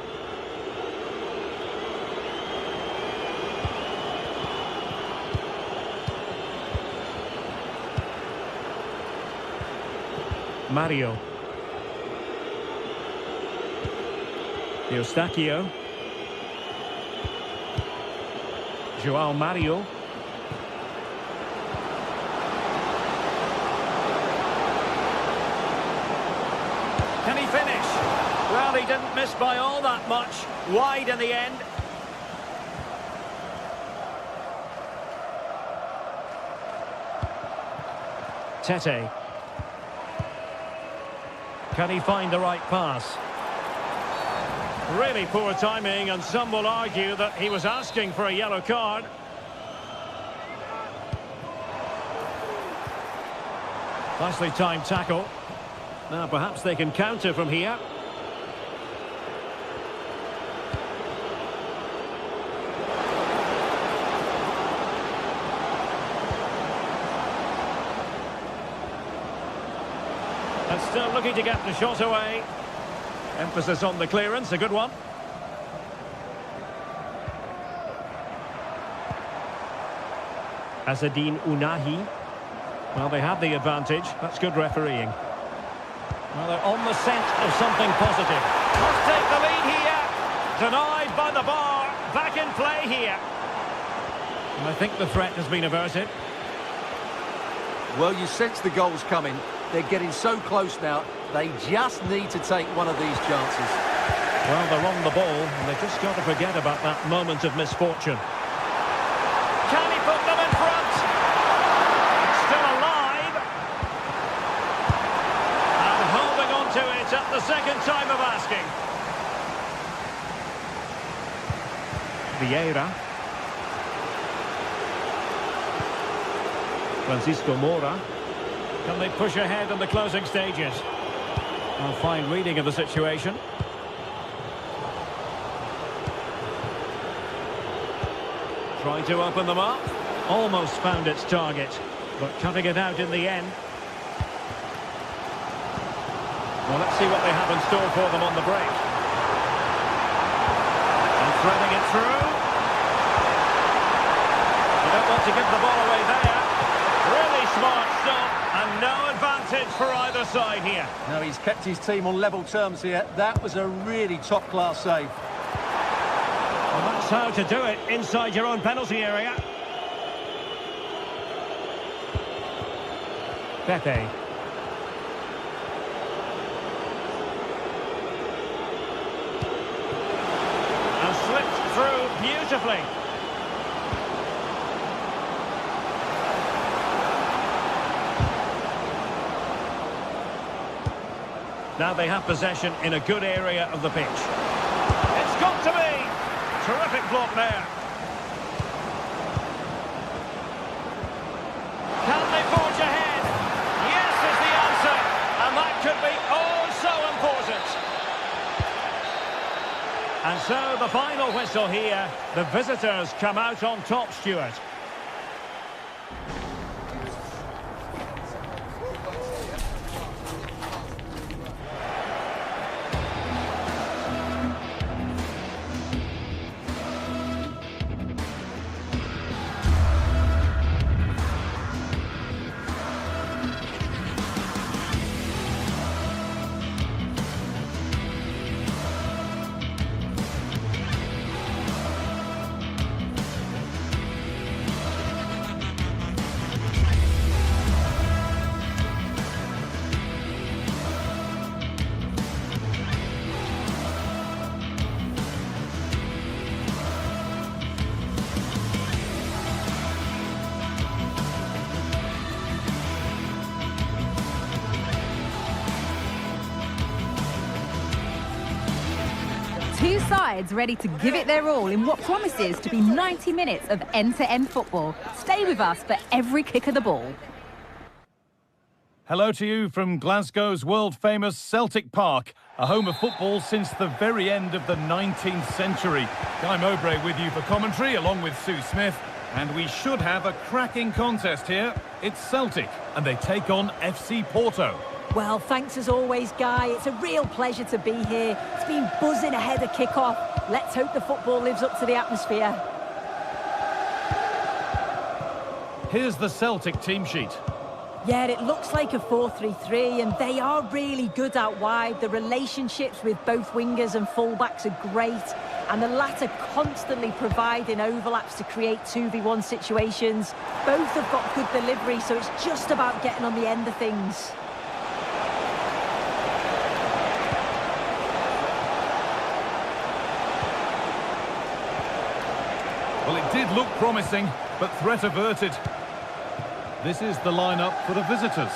Mario. Eustachio. João Mario. Can he finish? Well, he didn't miss by all that much. Wide in the end. Tete. Can he find the right pass? Really poor timing, and some will argue that he was asking for a yellow card. Nicely timed tackle. Now perhaps they can counter from here. And still looking to get the shot away. Emphasis on the clearance, a good one. Azzedine Ounahi. Well, they have the advantage. That's good refereeing. Well, they're on the scent of something positive. Must take the lead here. Denied by the bar. Back in play here. And I think the threat has been averted. Well, you sense the goals coming. They're getting so close now. They just need to take one of these chances. Well, they're on the ball, and they've just got to forget about that moment of misfortune. Can he put them in front? Still alive. And holding on to it at the second time of asking. Vieira. Francisco Moura. Can they push ahead in the closing stages? A fine reading of the situation. Trying to open them up. Almost found its target, but cutting it out in the end. Well, let's see what they have in store for them on the break. And threading it through. You don't want to give the ball away there. Really smart stop, and no advantage for either side here. No, he's kept his team on level terms here. That was a really top-class save. Well, that's how to do it inside your own penalty area. Pepe. And slipped through beautifully. Now they have possession in a good area of the pitch. It's got to be! Terrific block there. Can they forge ahead? Yes is the answer. And that could be oh so important. And so the final whistle here. The visitors come out on top, Stuart. sides ready to give it their all in what promises to be 90 minutes of end-to-end football. Stay with us for every kick of the ball. Hello to you from Glasgow's world-famous Celtic Park, a home of football since the very end of the 19th century. Guy Mowbray with you for commentary, along with Sue Smith. And we should have a cracking contest here. It's Celtic, and they take on FC Porto. Well, thanks as always, Guy. It's a real pleasure to be here. It's been buzzing ahead of kick-off. Let's hope the football lives up to the atmosphere. Here's the Celtic team sheet. Yeah, it looks like a 4-3-3, and they are really good out wide. The relationships with both wingers and fullbacks are great, and the latter constantly providing overlaps to create 2v1 situations. Both have got good delivery, so it's just about getting on the end of things. Well, it did look promising, but threat averted. This is the lineup for the visitors.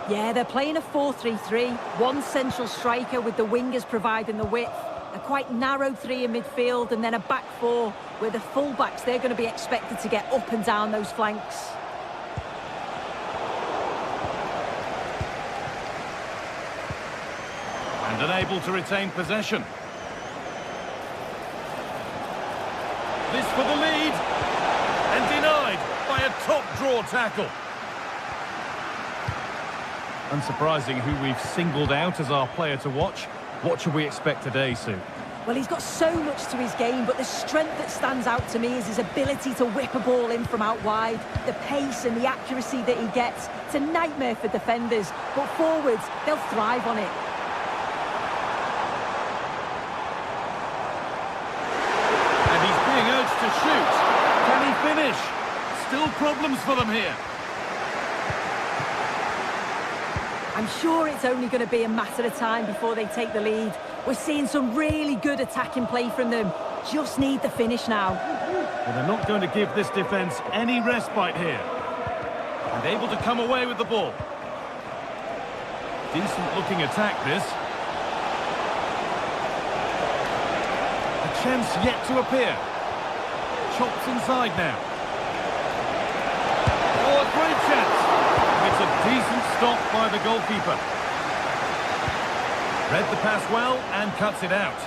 Yeah, they're playing a 4-3-3. One central striker with the wingers providing the width. A quite narrow three in midfield, and then a back four where the fullbacks, they're going to be expected to get up and down those flanks. And unable to retain possession. This for the lead. And denied by a top-draw tackle. Unsurprising who we've singled out as our player to watch. What should we expect today, Sue? Well, he's got so much to his game, but the strength that stands out to me is his ability to whip a ball in from out wide. The pace and the accuracy that he gets. It's a nightmare for defenders, but forwards, they'll thrive on it. And he's being urged to shoot. Can he finish? Still problems for them here. I'm sure it's only going to be a matter of time before they take the lead. We're seeing some really good attacking play from them. Just need the finish now. Well, they're not going to give this defence any respite here. And able to come away with the ball. Decent looking attack, this. A chance yet to appear. Chops inside now. Oh, a great chance. It's a decent stop by the goalkeeper. Read the pass well and cuts it out.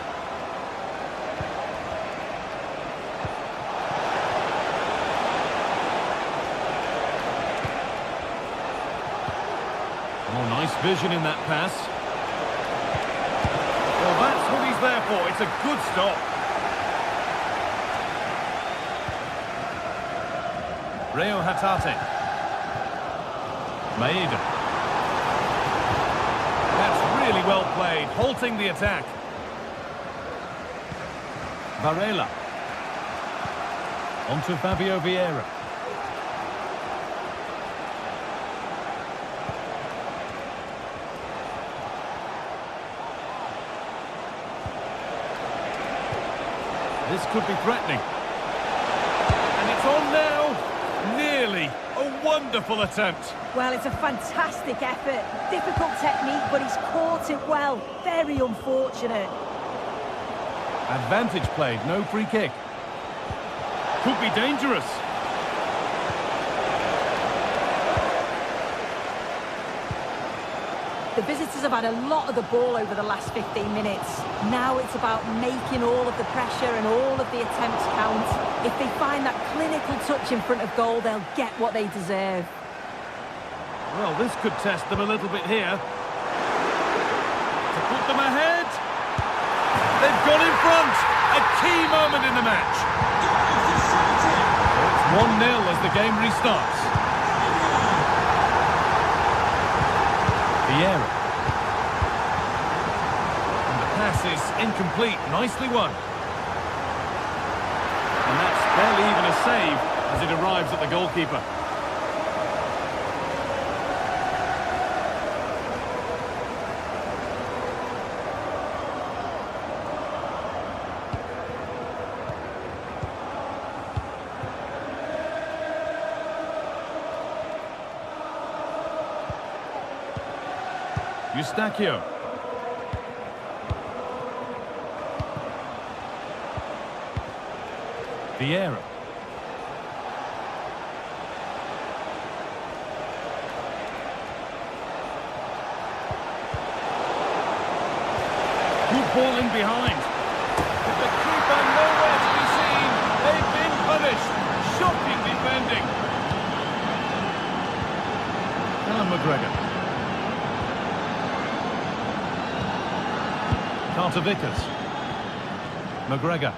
Oh, nice vision in that pass. Well, that's what he's there for. It's a good stop. Reo Hatate. Maeda. That's really well played, halting the attack. Varela. On to Fabio Vieira. This could be threatening. And it's on now. Nearly. A wonderful attempt. Well, it's a fantastic effort. Difficult technique, but he's caught it well. Very unfortunate. Advantage played, no free kick. Could be dangerous. The visitors have had a lot of the ball over the last 15 minutes. Now it's about making all of the pressure and all of the attempts count. If they find that clinical touch in front of goal, they'll get what they deserve. Well, this could test them a little bit here. To put them ahead. They've got in front. A key moment in the match. It's 1-0 as the game restarts. Vieira. And the pass is incomplete. Nicely won. And that's barely even a save as it arrives at the goalkeeper. Eustachio. Vieira. Good ball in behind. With the keeper nowhere to be seen. They've been punished. Shocking defending. Alan McGregor. Carter Vickers. McGregor.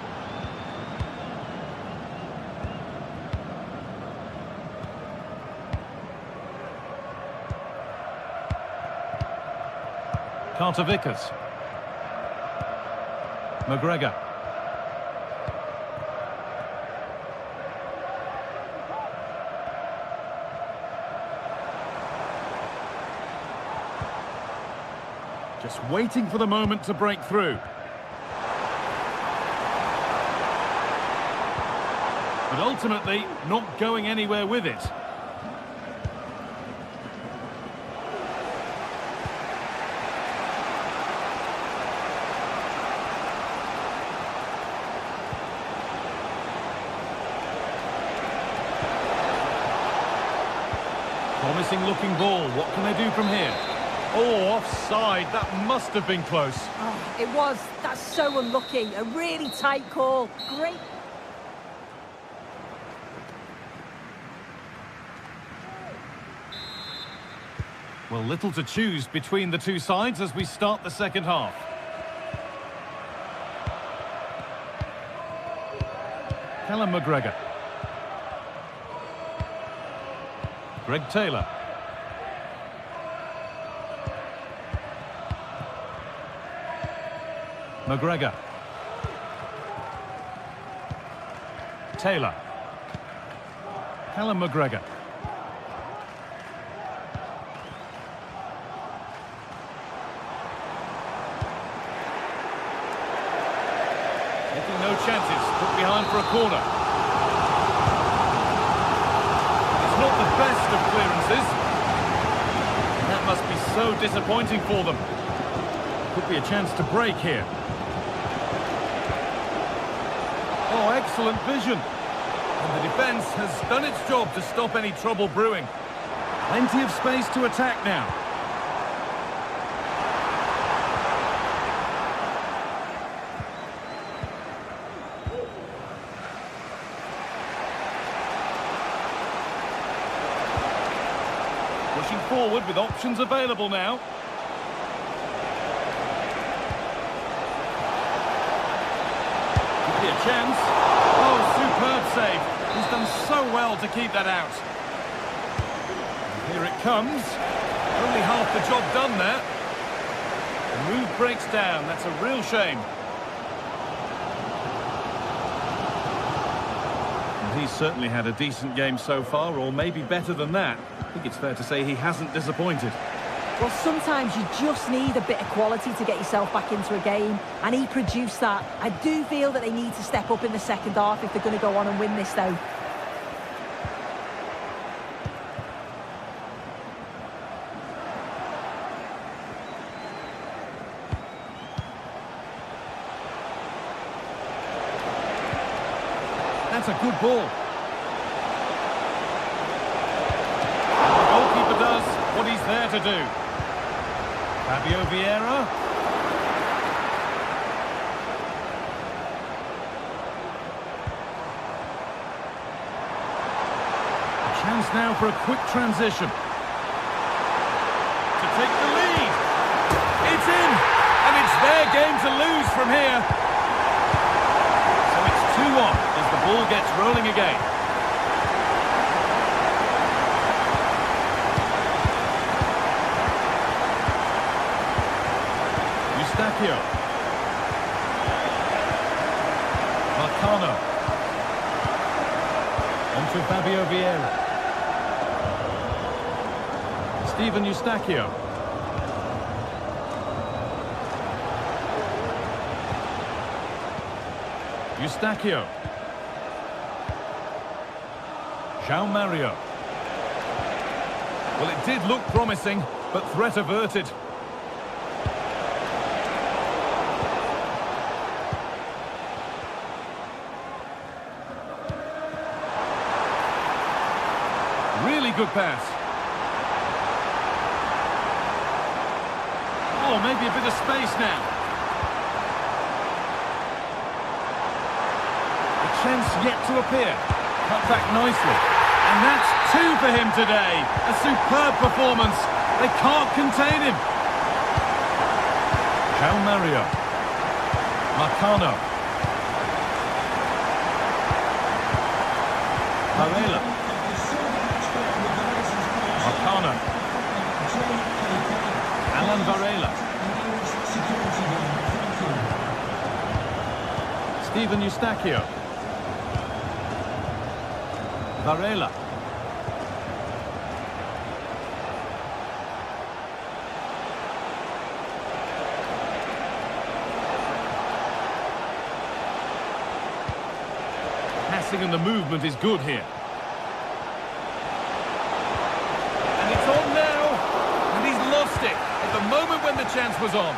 Carter Vickers. McGregor. Just waiting for the moment to break through. But ultimately, not going anywhere with it. Promising looking ball. What can they do from here? Oh, offside. That must have been close. Oh, it was. That's so unlucky. A really tight call. Great. Well, little to choose between the two sides as we start the second half. Callum McGregor. Greg Taylor. McGregor. Taylor. Callum McGregor. Taking no chances, put behind for a corner. It's not the best of clearances. And that must be so disappointing for them. Could be a chance to break here. Oh, excellent vision. And the defence has done its job to stop any trouble brewing. Plenty of space to attack now. Pushing forward with options available now. Could be a chance. Oh, superb save. He's done so well to keep that out. Here it comes. Only half the job done there. The move breaks down. That's a real shame. And he's certainly had a decent game so far, or maybe better than that. I think it's fair to say he hasn't disappointed. Well, sometimes you just need a bit of quality to get yourself back into a game, and he produced that. I do feel that they need to step up in the second half if they're going to go on and win this, though. That's a good ball. The goalkeeper does what he's there to do. Fabio Vieira. A chance now for a quick transition. To take the lead. It's in! And it's their game to lose from here. So it's 2-1 as the ball gets rolling again. Eustachio. Marcano. On to Fabio Vieira. Steven Eustachio. Eustachio. João Mario. Well, it did look promising, but threat averted. Really good pass. Oh, maybe a bit of space now. A chance yet to appear. Cut back nicely. And that's 2 for him today. A superb performance. They can't contain him. João Mario. Marcano. Varela. Marcano. Alan Varela. Steven Eustachio. Varela. Passing and the movement is good here. And it's on now. And he's lost it at the moment when the chance was on.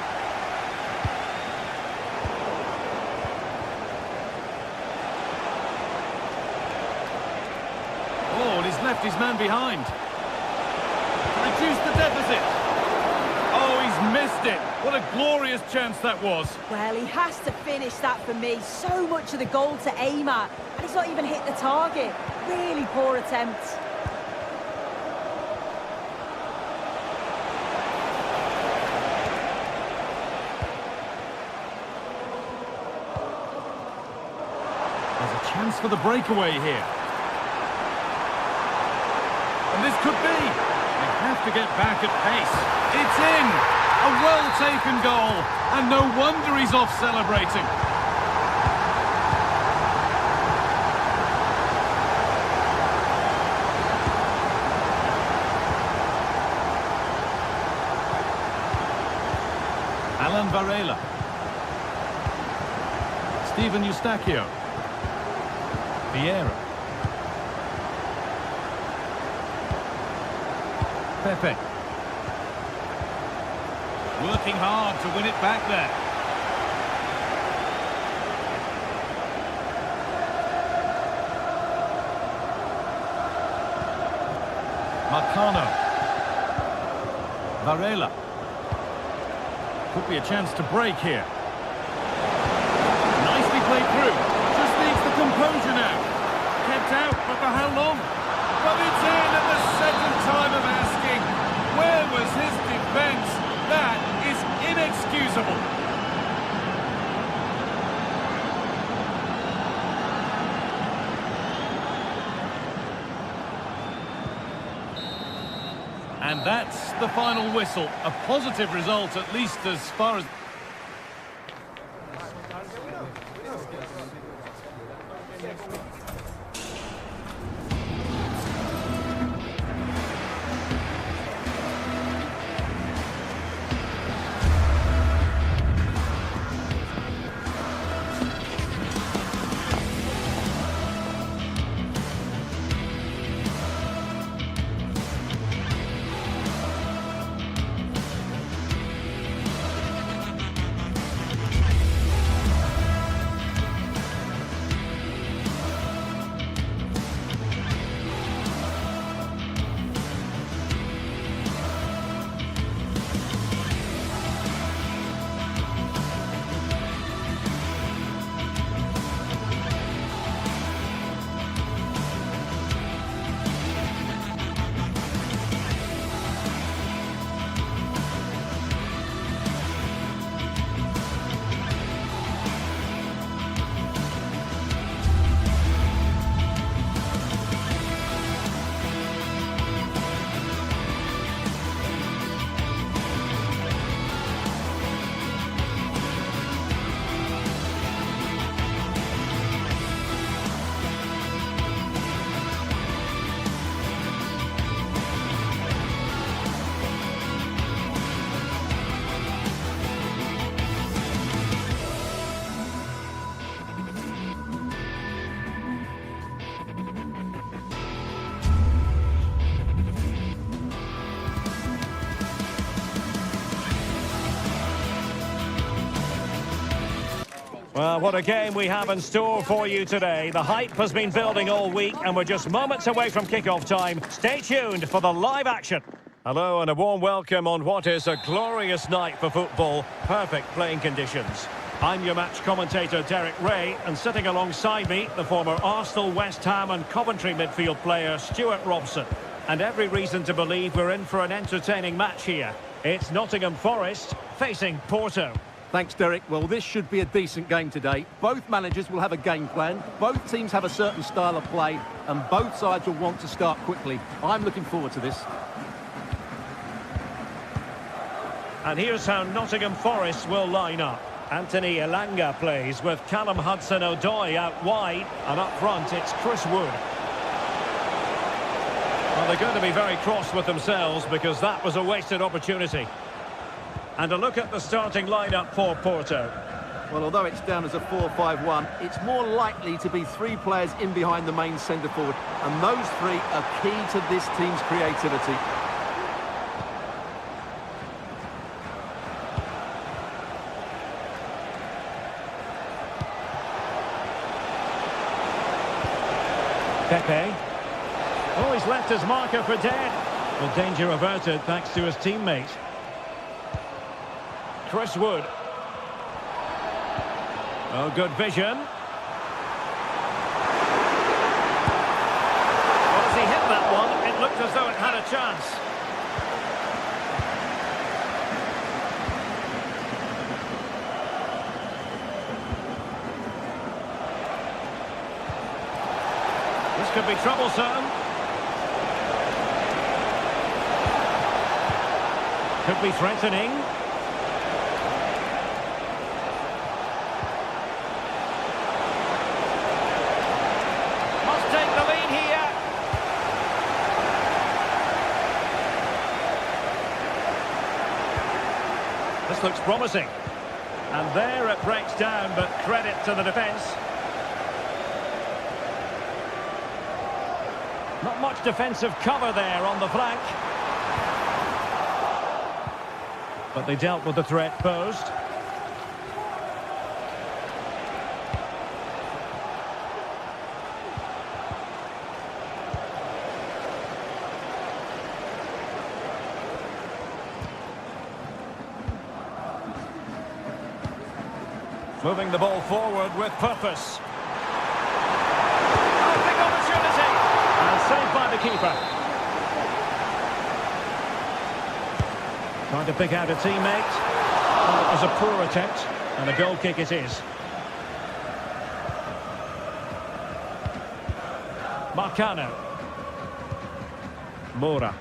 Oh, and he's left his man behind. Reduce the deficit. Oh, he's missed it. What a glorious chance that was. Well, he has to finish that for me. So much of the goal to aim at. And he's not even hit the target. Really poor attempt. There's a chance for the breakaway here. And this could be. They have to get back at pace. It's in! A well-taken goal. And no wonder he's off celebrating. Alan Varela. Steven Eustachio. Vieira. Pepe. Working hard to win it back there. Marcano. Varela. Could be a chance to break here. Nicely played through. Just needs the composure now. Kept out, but for how long? But it's in at the second time of asking. Where was his defence? That is inexcusable. And that's the final whistle. A positive result, at least as far as... Well, what a game we have in store for you today. The hype has been building all week and we're just moments away from kick-off time. Stay tuned for the live action. Hello and a warm welcome on what is a glorious night for football. Perfect playing conditions. I'm your match commentator Derek Ray, and sitting alongside me, the former Arsenal, West Ham and Coventry midfield player Stuart Robson. And every reason to believe we're in for an entertaining match here. It's Nottingham Forest facing Porto. Thanks, Derek. Well, this should be a decent game today. Both managers will have a game plan. Both teams have a certain style of play, and both sides will want to start quickly. I'm looking forward to this. And here's how Nottingham Forest will line up. Anthony Elanga plays with Callum Hudson-Odoi out wide, and up front it's Chris Wood. Well, they're going to be very cross with themselves because that was a wasted opportunity. And a look at the starting lineup for Porto. Well, although it's down as a 4-5-1, it's more likely to be three players in behind the main centre forward, and those three are key to this team's creativity. Pepe. Oh, he's left his marker for dead. Well, danger averted thanks to his teammate. Chris Wood. Oh, good vision. Well, as he hit that one, it looked as though it had a chance. This could be troublesome. Could be threatening. Must take the lead here. This looks promising. And there it breaks down, but credit to the defence. Not much defensive cover there on the flank. But they dealt with the threat posed. Moving the ball forward with purpose. Oh, big opportunity! And saved by the keeper. Trying to pick out a teammate. Well, it was a poor attempt, and a goal kick it is. Marcano. Moura.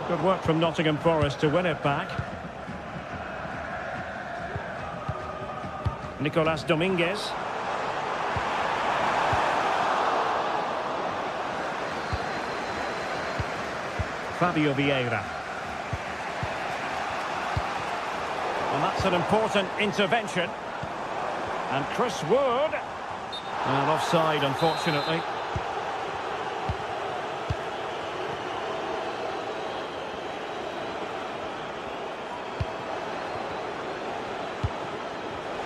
Good work from Nottingham Forest to win it back. Nicolas Dominguez. Fabio Vieira. And that's an important intervention. And Chris Wood. And offside, unfortunately.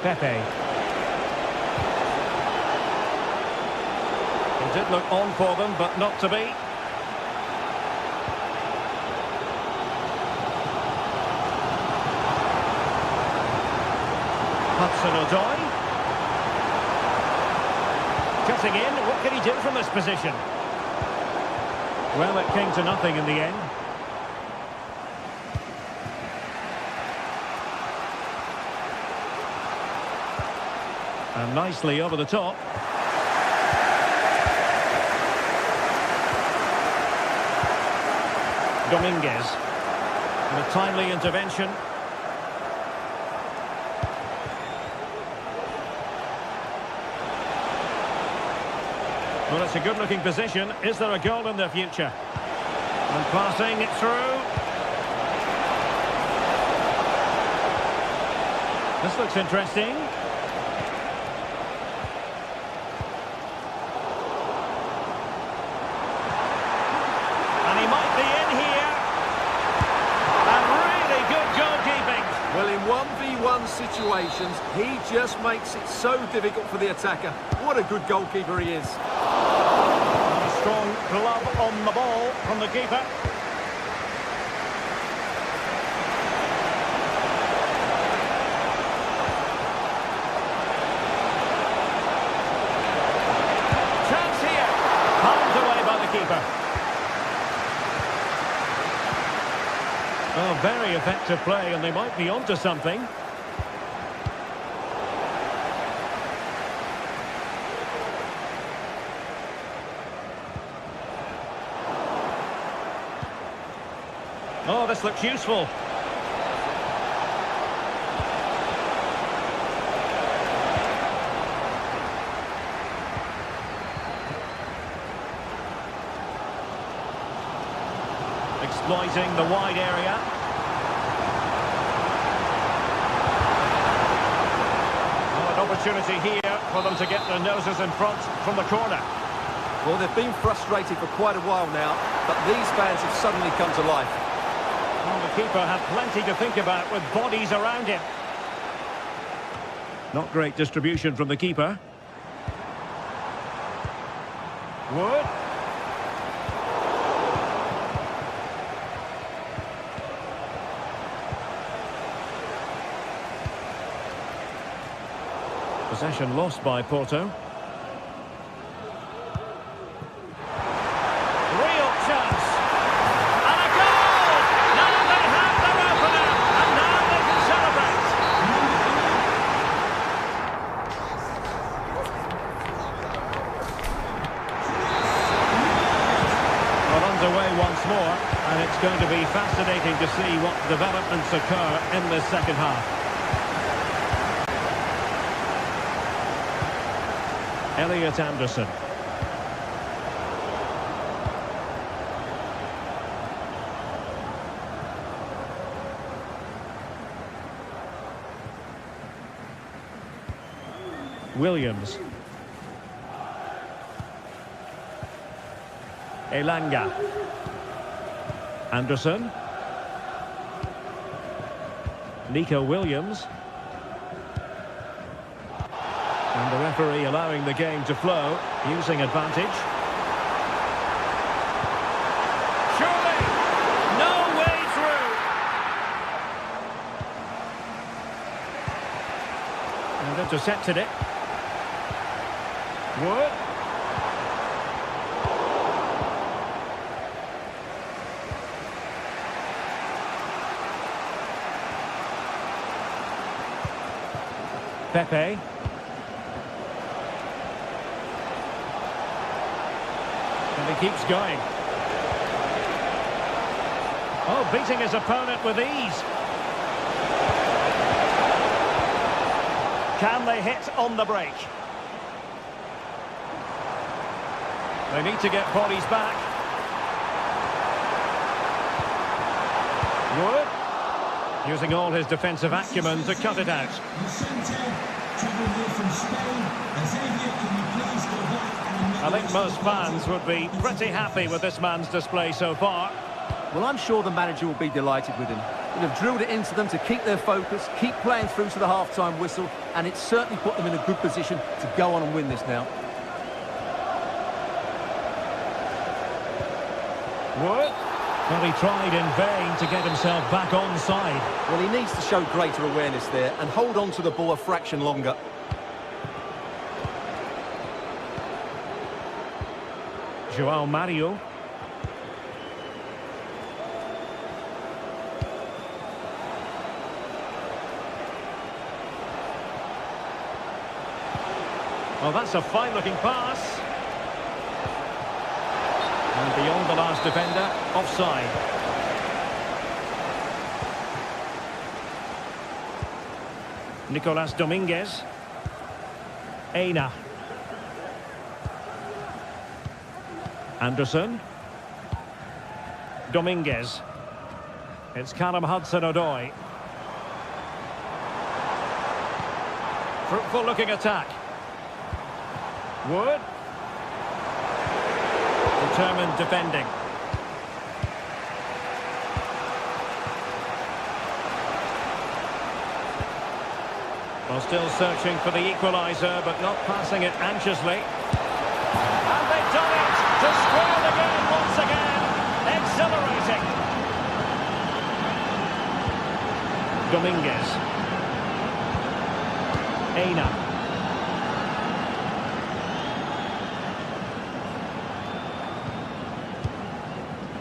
Pepe. It did look on for them, but not to be. Hudson-Odoi. Cutting in, what can he do from this position? Well, it came to nothing in the end. And nicely over the top. Dominguez. And a timely intervention. Well, it's a good-looking position. Is there a goal in the future? And passing it through. This looks interesting. And he might be in here. And really good goalkeeping. Well, in 1v1 one-on-one situations, he just makes it so difficult for the attacker. What a good goalkeeper he is. A strong glove on the ball from the keeper. Chance here. Palmed away by the keeper. Oh, very effective play, and they might be onto something. Oh, this looks useful. Exploiting the wide area. Oh, an opportunity here for them to get their noses in front from the corner. Well, they've been frustrated for quite a while now, but these fans have suddenly come to life. Well, the keeper had plenty to think about with bodies around him. Not great distribution from the keeper. Wood. Possession lost by Porto. Real chance. And a goal! Now they have their opener, and now they can celebrate. Well, underway once more, and it's going to be fascinating to see what developments occur in this second half. Elliot Anderson. Williams. Elanga. Anderson. Nico Williams. And the referee allowing the game to flow, using advantage. Surely, no way through. And intercepted it. Wood. Pepe. And he keeps going. Oh, beating his opponent with ease. Can they hit on the break? They need to get bodies back. Wood. Using all his defensive acumen to cut it out. I think most fans would be pretty happy with this man's display so far. Well, I'm sure the manager will be delighted with him. They've drilled it into them to keep their focus, keep playing through to the half-time whistle, and it's certainly put them in a good position to go on and win this now. Wood. Well, he tried in vain to get himself back on side. Well, he needs to show greater awareness there and hold on to the ball a fraction longer. Joao Mario. Oh, that's a fine-looking pass. And beyond the last defender, offside. Nicolas Dominguez. Aina. Anderson. Dominguez. It's Callum Hudson-Odoi. Fruitful looking attack. Wood. Determined defending. Well, still searching for the equaliser, but not passing it anxiously. And they've done it to square the game once again. Exhilarating. Dominguez. Aina.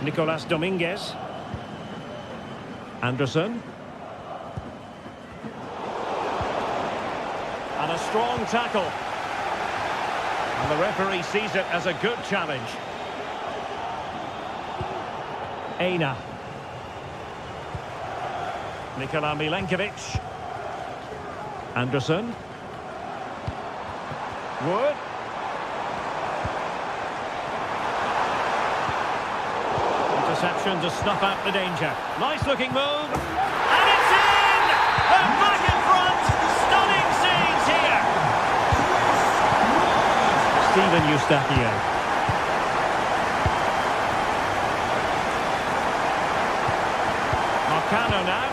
Nicolas Dominguez. Anderson. And a strong tackle. And the referee sees it as a good challenge. Aina. Nikola Milenkovic. Anderson. Wood. Interception to snuff out the danger. Nice looking move. And it's in! They're back in front! Stunning scenes here! Steven Eustachio. Marcano now.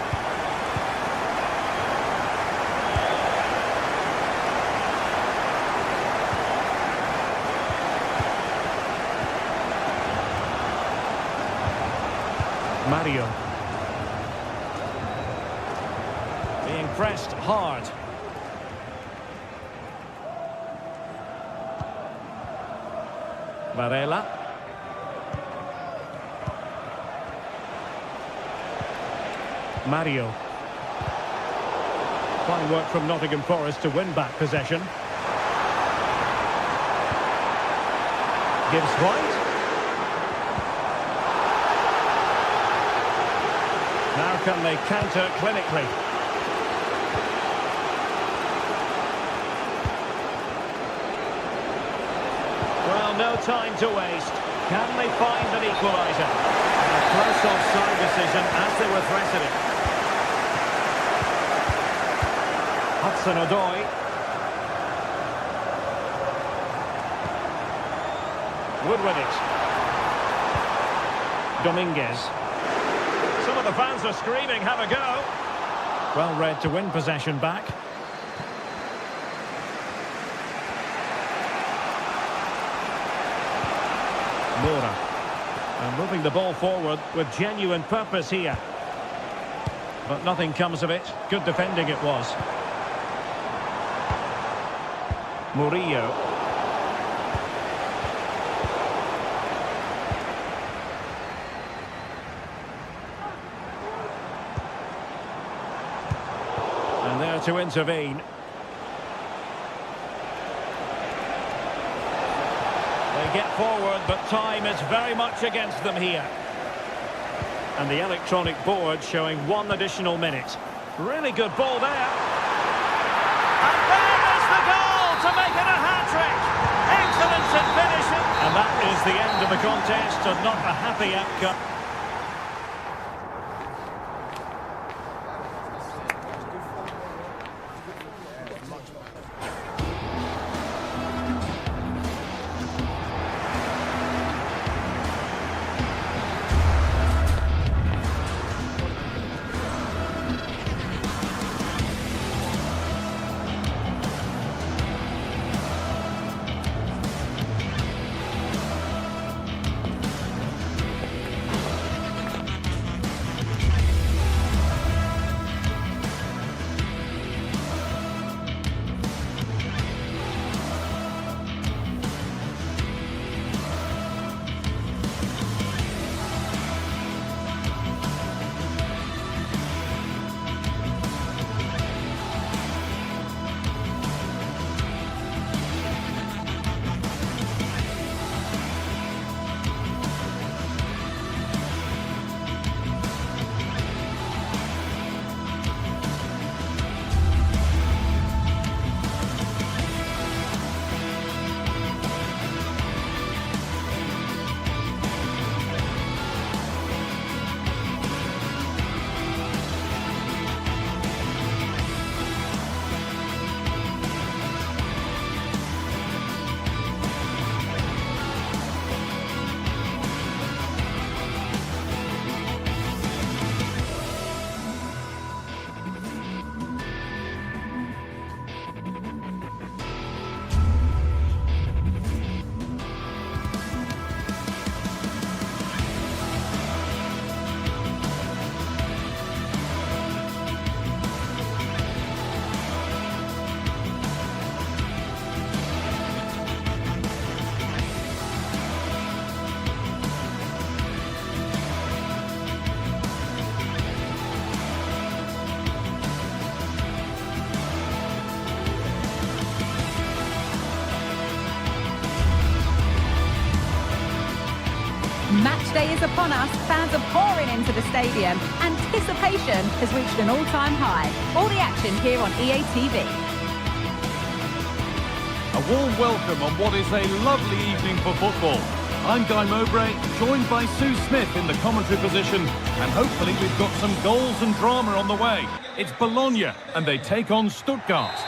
Mario. Being pressed hard. Varela. Mario. Fine work from Nottingham Forest to win back possession. Gibbs White. Now can they counter clinically? Well, no time to waste. Can they find an equaliser? A close offside decision as they were threatening. Hudson-Odoi. Wood with it. Dominguez. Some of the fans are screaming, have a go. Well read to win possession back. Mora. And moving the ball forward with genuine purpose here. But nothing comes of it. Good defending it was. Murillo. And there to intervene. They get forward, but time is very much against them here. And the electronic board showing 1 additional minute. Really good ball there. And there is the goal to make it a hat-trick. Excellent at finishing. And that is the end of the contest, and not a happy outcome. Match day is upon us, fans are pouring into the stadium. Anticipation has reached an all-time high. All the action here on EA TV. A warm welcome on what is a lovely evening for football. I'm Guy Mowbray, joined by Sue Smith in the commentary position, and hopefully we've got some goals and drama on the way. It's Bologna, and they take on Stuttgart.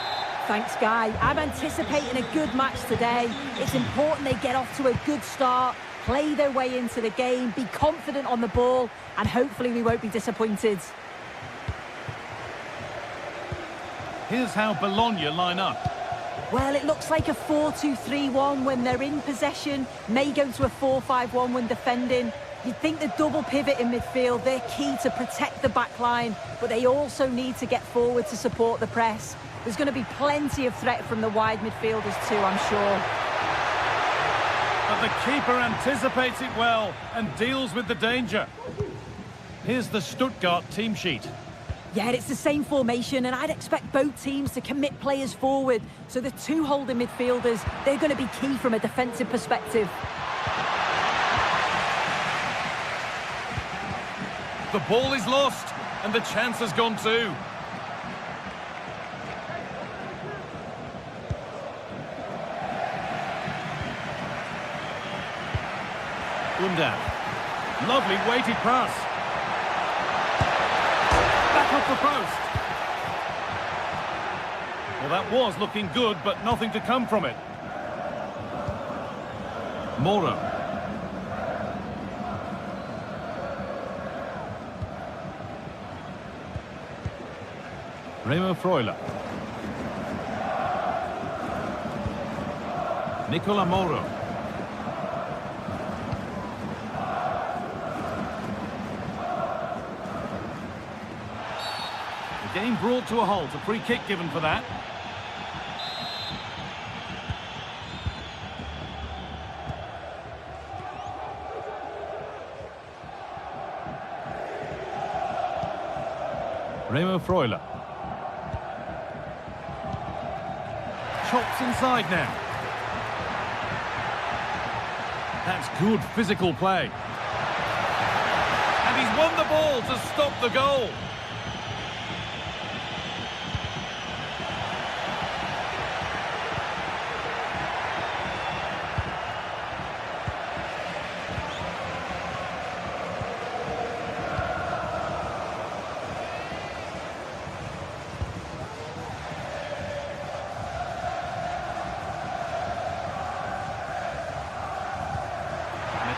Thanks, Guy. I'm anticipating a good match today. It's important they get off to a good start, play their way into the game, be confident on the ball, and hopefully we won't be disappointed. Here's how Bologna line up. Well, it looks like a 4-2-3-1 when they're in possession, may go to a 4-5-1 when defending. You'd think the double pivot in midfield, they're key to protect the back line, but they also need to get forward to support the press. There's going to be plenty of threat from the wide midfielders too, I'm sure. But the keeper anticipates it well and deals with the danger. Here's the Stuttgart team sheet. Yeah, it's the same formation, and I'd expect both teams to commit players forward. So the two holding midfielders, they're going to be key from a defensive perspective. The ball is lost, and the chance has gone too. Gundogan. Lovely weighted pass. Back off the post. Well, that was looking good, but nothing to come from it. Moro. Remo Freuler. Nicola Moro. The game brought to a halt, a free kick given for that. Remo Freuler. Chops inside now. That's good physical play. And he's won the ball to stop the goal.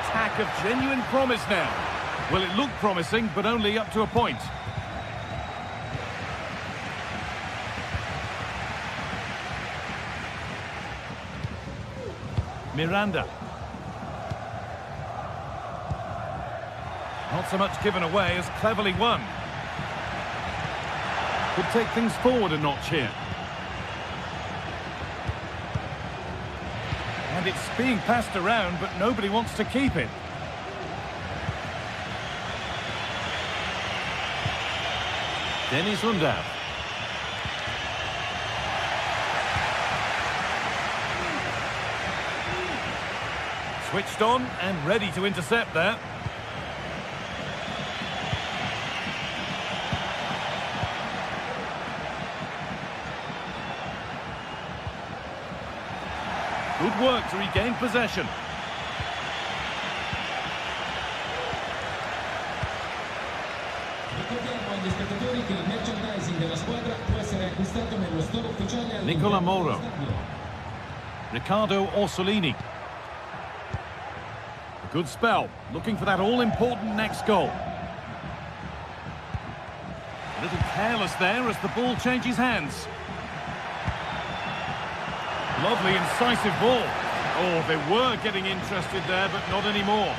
Attack of genuine promise now. Well, it looked promising, but only up to a point. Miranda. Not so much given away as cleverly won. Could take things forward a notch here. And it's being passed around, but nobody wants to keep it. Dennis Undav. Switched on and ready to intercept there. Good work to regain possession. Nicola Moro. Riccardo Orsolini. Good spell, looking for that all-important next goal. A little careless there as the ball changes hands. Lovely, incisive ball. Oh, they were getting interested there, but not anymore.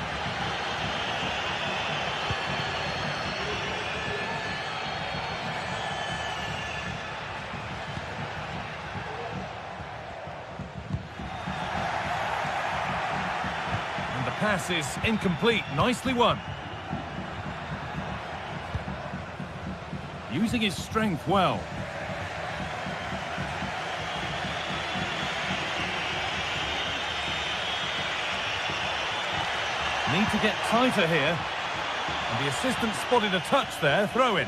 And the pass is incomplete. Nicely won. Using his strength well. Need to get tighter here. And the assistant spotted a touch there, throw in.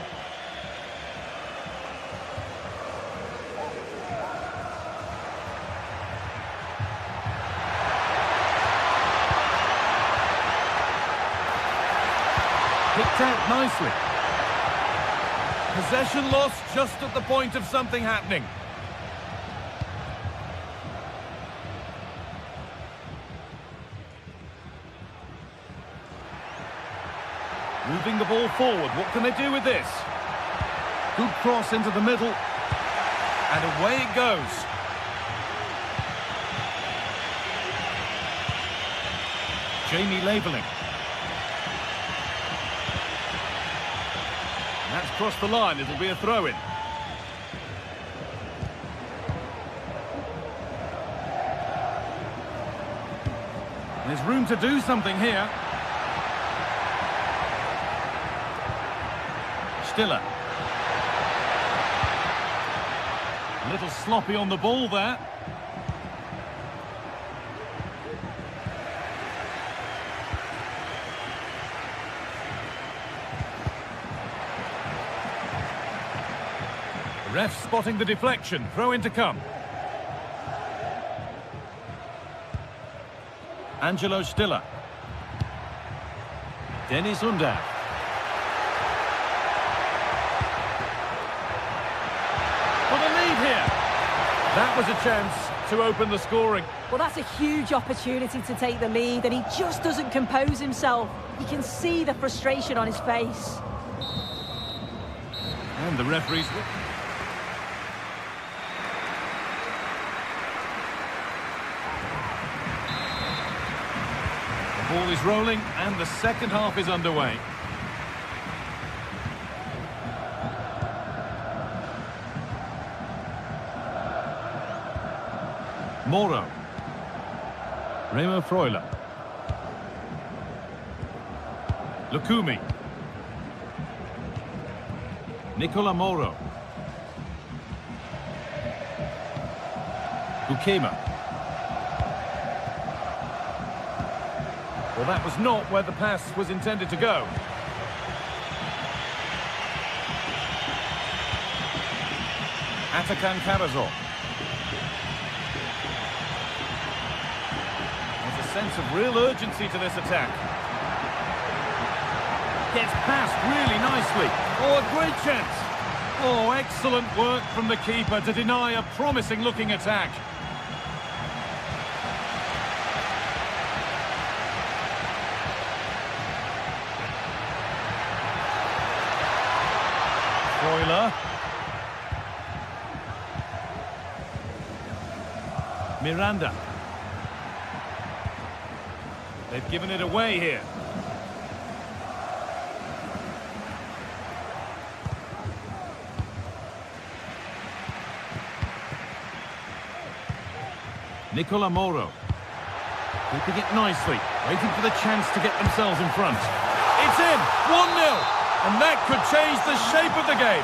Picked out nicely. Possession lost just at the point of something happening. Moving the ball forward, what can they do with this? Good cross into the middle. And away it goes. Jamie labelling. That's crossed the line, it'll be a throw-in. There's room to do something here. Stiller. A little sloppy on the ball there. Ref spotting the deflection, throw in to come. Angelo Stiller. Dennis Undav. For the lead here. That was a chance to open the scoring. Well, that's a huge opportunity to take the lead, and he just doesn't compose himself. You can see the frustration on his face. And the referee's... Ball is rolling and the second half is underway. Moro. Remo Freuler. Lukumi. Nicola Moro. Bukema. Well, that was not where the pass was intended to go. Atakan Karazor. There's a sense of real urgency to this attack. Gets past really nicely. Oh, a great chance. Oh, excellent work from the keeper to deny a promising-looking attack. Freuler. Miranda. They've given it away here. Nicola Moro. Keeping it nicely, waiting for the chance to get themselves in front. It's in! 1-0! And that could change the shape of the game.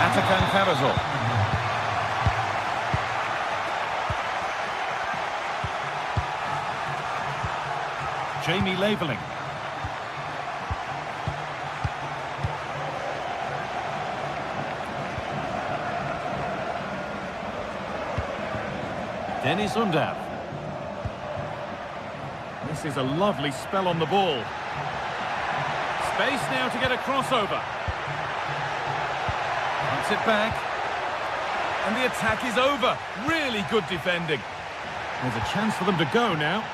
Atakan Karazor. Jamie labelling. Dennis Undav. This is a lovely spell on the ball. Space now to get a crossover. Puts it back. And the attack is over. Really good defending. There's a chance for them to go now.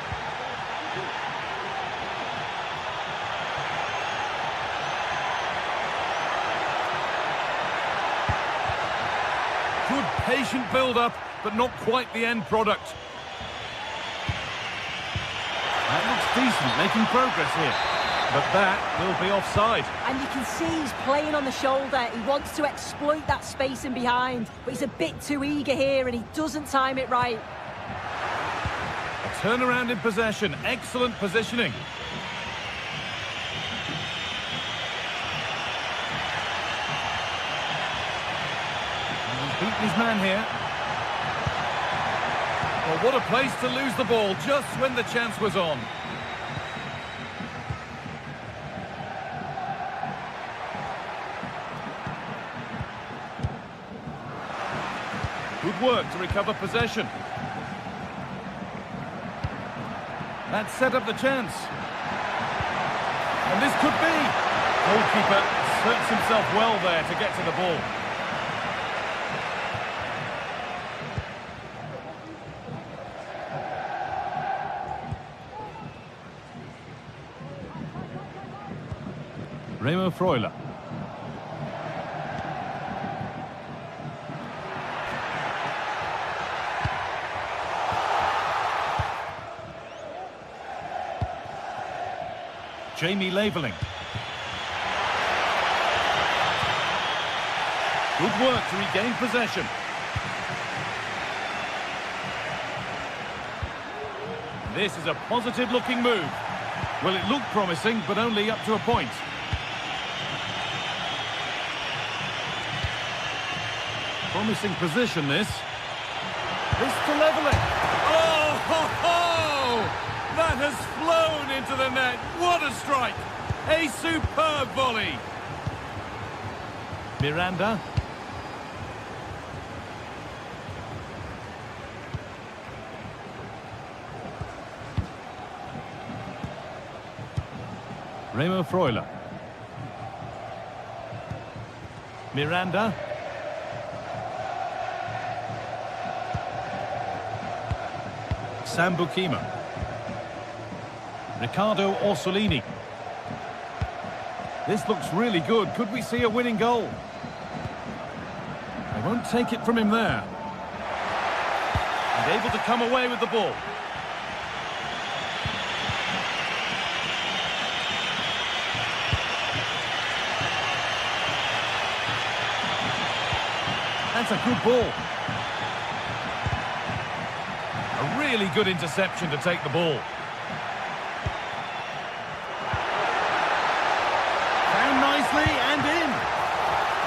Good patient build-up, but not quite the end product. That looks decent, making progress here. But that will be offside. And you can see he's playing on the shoulder. He wants to exploit that space in behind, but he's a bit too eager here and he doesn't time it right. A turnaround in possession, excellent positioning. He's beaten his man here. Well, what a place to lose the ball just when the chance was on. Good work to recover possession. That set up the chance. And this could be. Goalkeeper searched himself well there to get to the ball. Remo Freuler. Jamie Laveling. Good work to regain possession. This is a positive-looking move. Well, it looked promising, but only up to a point. Promising position, this. This to level it. Oh, ho, ho! That has flown into the net. What a strike! A superb volley. Miranda. Remo Freuler. Miranda. Sambukima. Riccardo Orsolini. This looks really good. Could we see a winning goal? They won't take it from him there. And able to come away with the ball. That's a good ball. A really good interception to take the ball. Found nicely and in.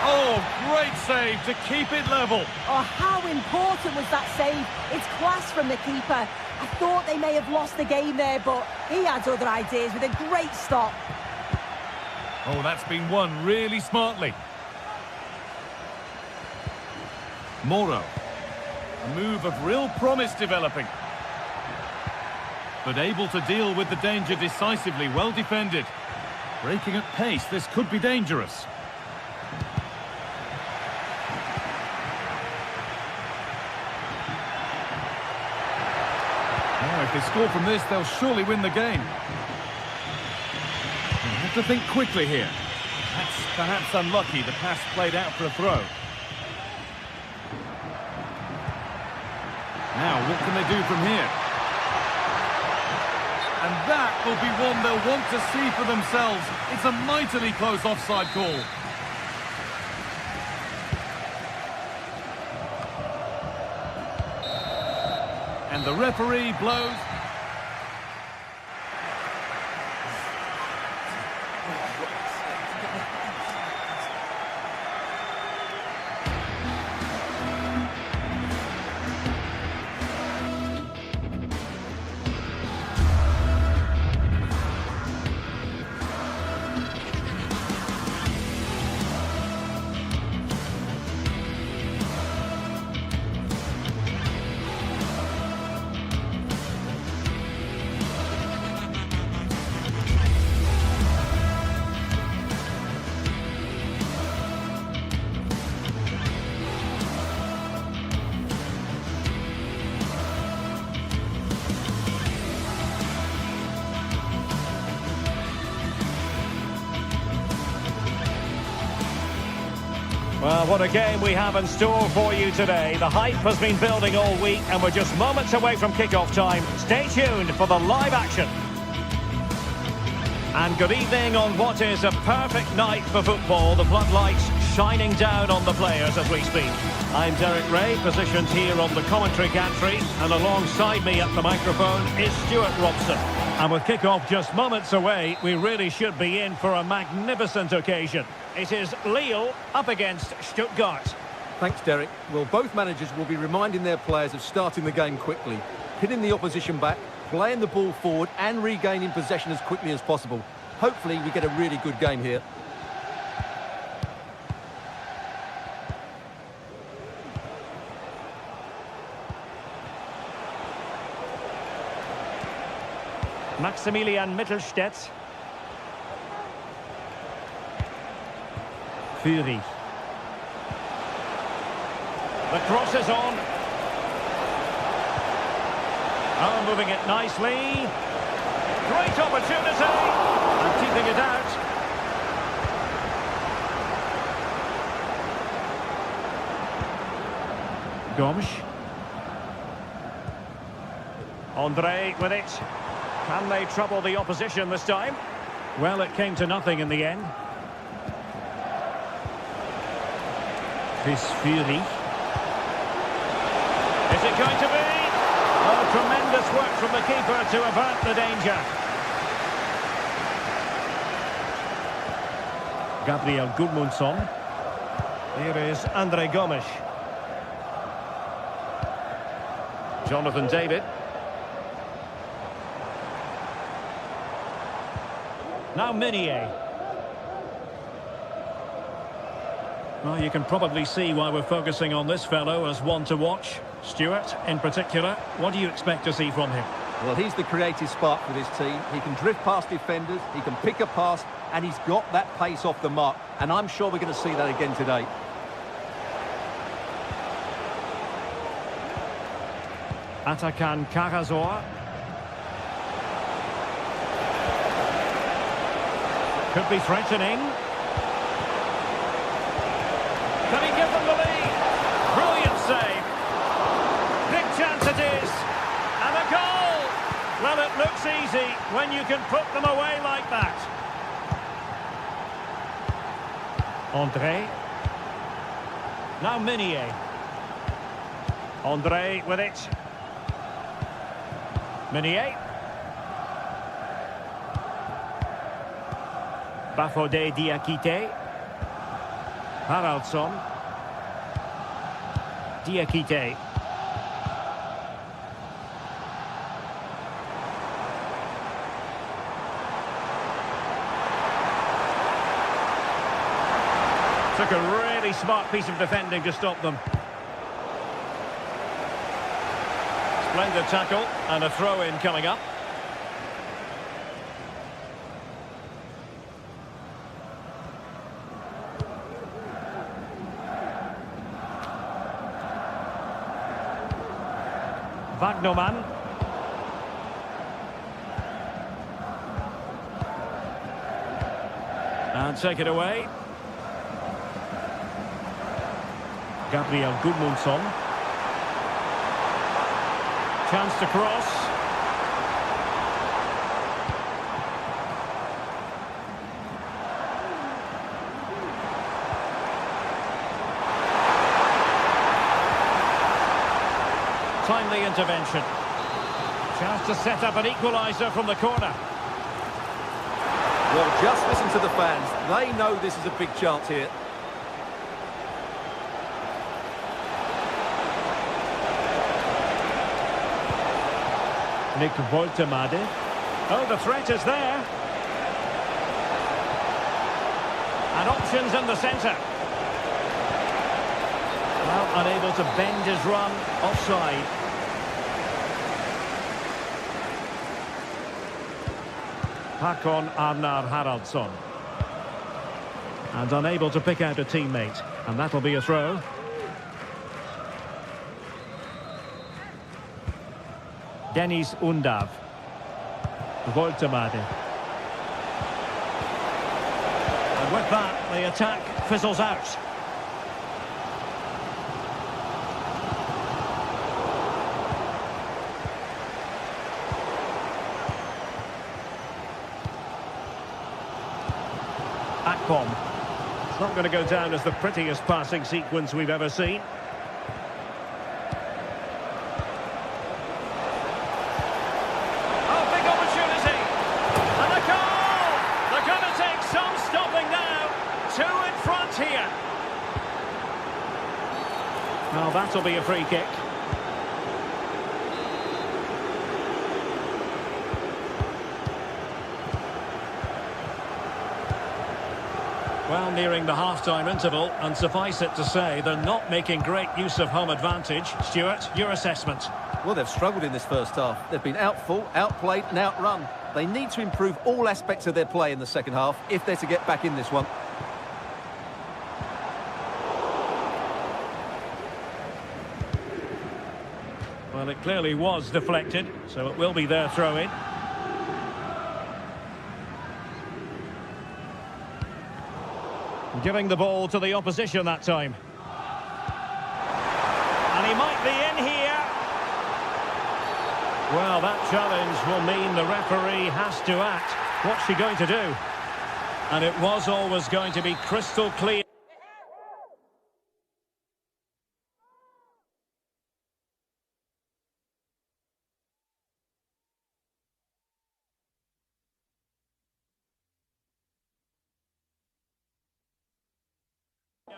Oh, great save to keep it level. Oh, how important was that save? It's class from the keeper. I thought they may have lost the game there, but he had other ideas with a great stop. Oh, that's been won really smartly. Moro. A move of real promise developing. But able to deal with the danger decisively, well defended. Breaking at pace, this could be dangerous. Now, if they score from this, they'll surely win the game. They have to think quickly here. That's perhaps unlucky, the pass played out for a throw. Now, what can they do from here? And that will be one they'll want to see for themselves. It's a mightily close offside call. And the referee blows. Well, what a game we have in store for you today. The hype has been building all week and we're just moments away from kick-off time. Stay tuned for the live action. And good evening on what is a perfect night for football. The floodlights shining down on the players as we speak. I'm Derek Ray, positioned here on the commentary gantry, and alongside me at the microphone is Stuart Robson. And with kick-off just moments away, we really should be in for a magnificent occasion. It is Lille up against Stuttgart. Thanks, Derek. Well, both managers will be reminding their players of starting the game quickly, pinning the opposition back, playing the ball forward and regaining possession as quickly as possible. Hopefully we get a really good game here. Maximilian Mittelstädt. Fury. The cross is on. Oh, moving it nicely. Great opportunity. And keeping it out. Gomes. Andre with it. Can they trouble the opposition this time? Well, it came to nothing in the end. Chris Fury. Is it going to be? Oh, tremendous work from the keeper to avert the danger. Gabriel Gudmundsson. Here is Andre Gomes. Jonathan David. Now Meunier. Well, you can probably see why we're focusing on this fellow as one to watch. Stuart, in particular, what do you expect to see from him? Well, he's the creative spark for this team. He can drift past defenders, he can pick a pass, and he's got that pace off the mark. And I'm sure we're going to see that again today. Atakan Karazor. Could be threatening. Can he give them the lead? Brilliant save. Big chance it is. And a goal! Well, it looks easy when you can put them away like that. Andre. Now Meunier. Andre with it. Meunier. Bafodé Diakité. Haraldsson. Diakité. Took a really smart piece of defending to stop them. Splendid tackle and a throw-in coming up. Wagnerman. And take it away. Gabriel Gudmundsson. Chance to cross. Timely intervention. Chance to set up an equaliser from the corner. Well, just listen to the fans. They know this is a big chance here. Nick Woltemade. Oh, the threat is there. And options in the centre. Well, unable to bend his run. Offside. Håkon Arnar Haraldsson. And unable to pick out a teammate. And that'll be a throw. Dennis Undav. Woltemade. And with that, the attack fizzles out. Akpom. It's not going to go down as the prettiest passing sequence we've ever seen. Well, that'll be a free kick. Well, nearing the half-time interval, and suffice it to say, they're not making great use of home advantage. Stuart, your assessment? Well, they've struggled in this first half. They've been outfought, outplayed and outrun. They need to improve all aspects of their play in the second half if they're to get back in this one. Well, it clearly was deflected, so it will be their throw-in. Giving the ball to the opposition that time. And he might be in here. Well, that challenge will mean the referee has to act. What's she going to do? And it was always going to be crystal clear.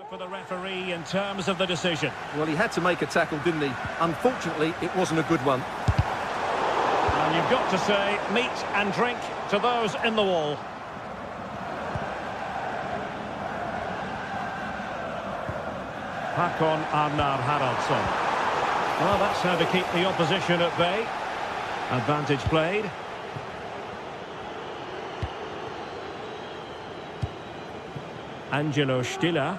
For the referee in terms of the decision. Well, he had to make a tackle, didn't he? Unfortunately, it wasn't a good one. And you've got to say, meat and drink to those in the wall. Håkon Arnar Haraldsson. Well, that's how to keep the opposition at bay. Advantage played. Angelo Stiller.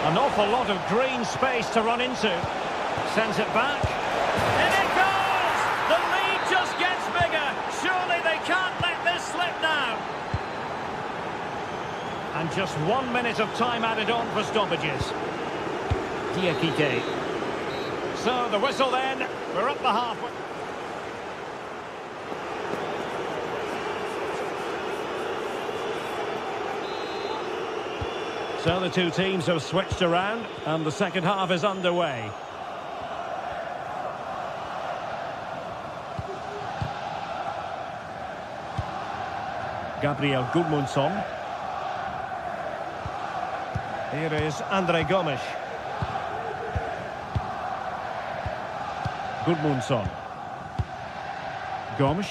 An awful lot of green space to run into. Sends it back. In it goes! The lead just gets bigger. Surely they can't let this slip now. And just 1 minute of time added on for stoppages. Diakite. So the whistle then. We're up the halfway. So the two teams have switched around and the second half is underway. Gabriel Gudmundsson. Here is Andre Gomes. Gudmundsson. Gomes.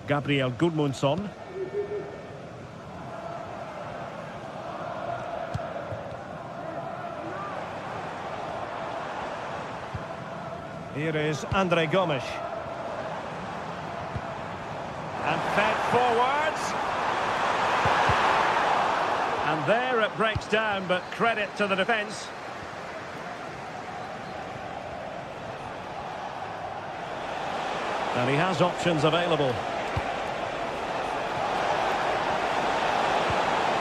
Gabriel Gudmundsson. Here is Andre Gomes. And fed forwards. And there it breaks down, but credit to the defence. And he has options available.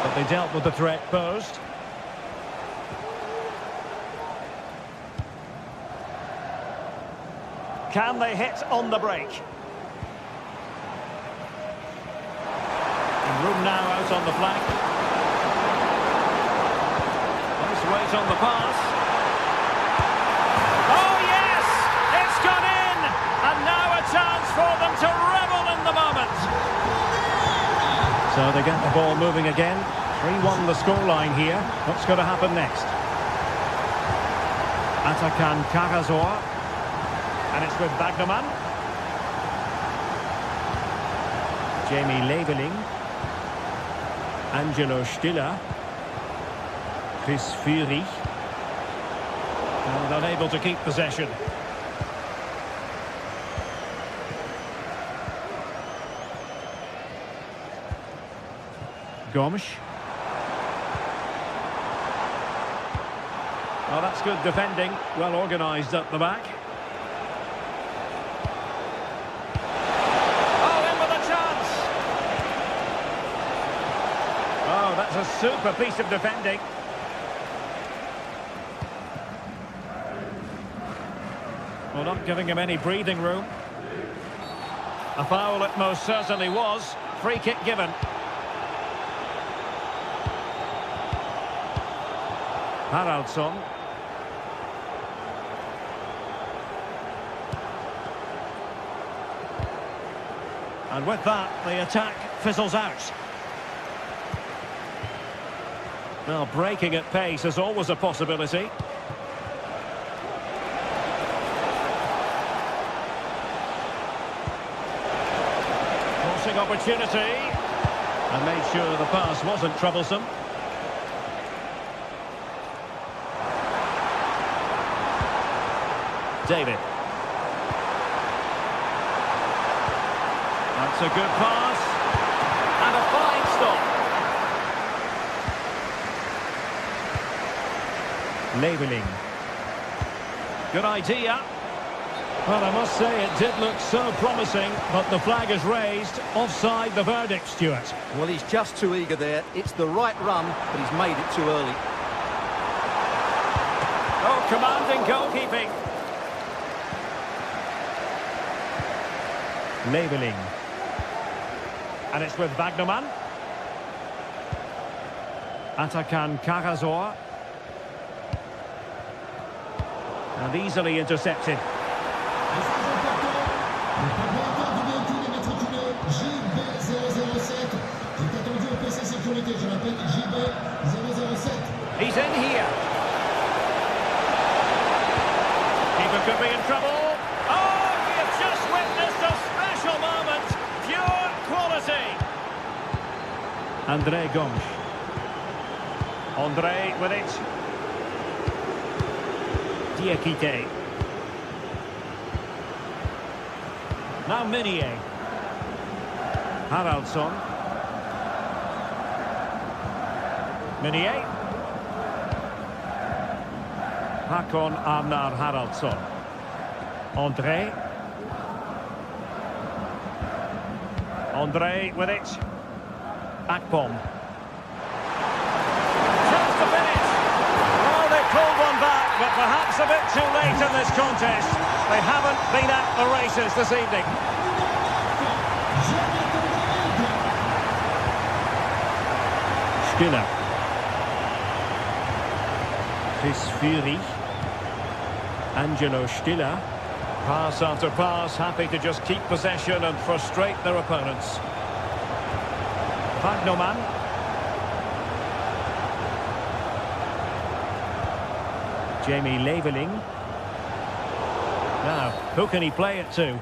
But they dealt with the threat posed. Can they hit on the break? And room now out on the flank. Nice weight on the pass. Oh yes! It's gone in! And now a chance for them to revel in the moment. So they get the ball moving again. 3-1 the scoreline here. What's going to happen next? Atakan Karasor. And it's with Bagnerman. Jamie Leveling. Angelo Stiller. Chris Fury. And unable to keep possession. Gomes. Well, that's good defending. Well organised at the back. That's a super piece of defending. Well, not giving him any breathing room. A foul it most certainly was. Free kick given. Haraldsson. And with that, the attack fizzles out. Well, breaking at pace is always a possibility. Crossing opportunity. And made sure the pass wasn't troublesome. David. That's a good pass. And a fine stop. Leveling. Good idea. Well, I must say it did look so promising, but the flag is raised. Offside the verdict, Stuart. Well, he's just too eager there. It's the right run, but he's made it too early. Oh, commanding goalkeeping. Leveling. And it's with Wagnerman. Atakan Karazor. And easily intercepted. He's in here. Keeper could be in trouble. Oh, we have just witnessed a special moment. Pure quality. André Gomes. André with it. Diakite. Now Minier. Haraldsson. Minier. Hakon Arnar Haraldsson. André. André with it. Akpom. Chance to finish. Oh, they pulled one back, but perhaps a bit too late in this contest. They haven't been at the races this evening. Stiller. Chris Fury. Angelo Stiller. Pass after pass, happy to just keep possession and frustrate their opponents. Wagnerman. Jamie Leveling. Now, who can he play it to?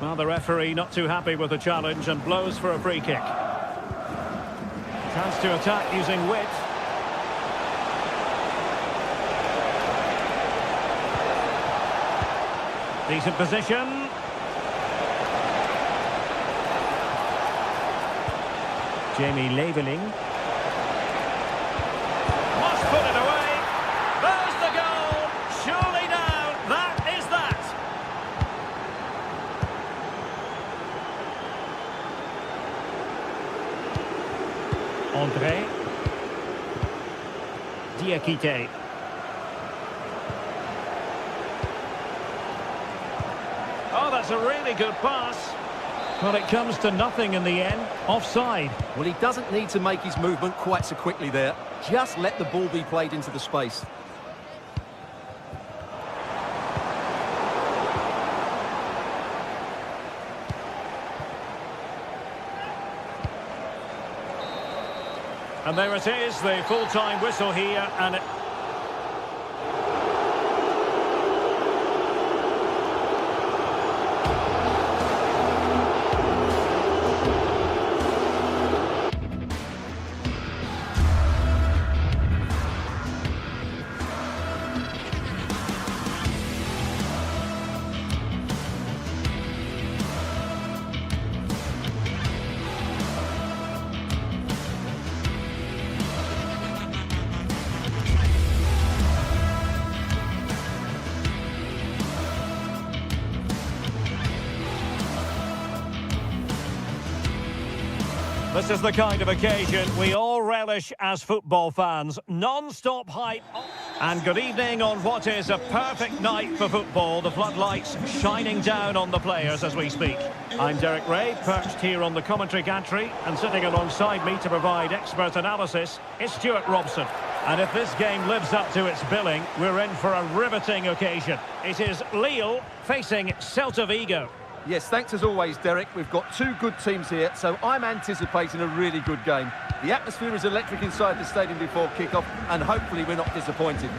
Well, the referee not too happy with the challenge and blows for a free kick. Chance to attack using width. Decent position. Jamie Leveling. Must put it away. There's the goal. Surely now, that is that. André. Diakite. Oh, that's a really good pass. But it comes to nothing in the end. Offside. Well, he doesn't need to make his movement quite so quickly there. Just let the ball be played into the space. And there it is, the full-time whistle here, and it... This is the kind of occasion we all relish as football fans. Non-stop hype. And good evening on what is a perfect night for football. The floodlights shining down on the players as we speak. I'm Derek Ray, perched here on the commentary gantry, and sitting alongside me to provide expert analysis is Stuart Robson. And if this game lives up to its billing, we're in for a riveting occasion. It is Lille facing Celta Vigo. Yes, thanks as always, Derek. We've got two good teams here, so I'm anticipating a really good game. The atmosphere is electric inside the stadium before kick-off, and hopefully we're not disappointed.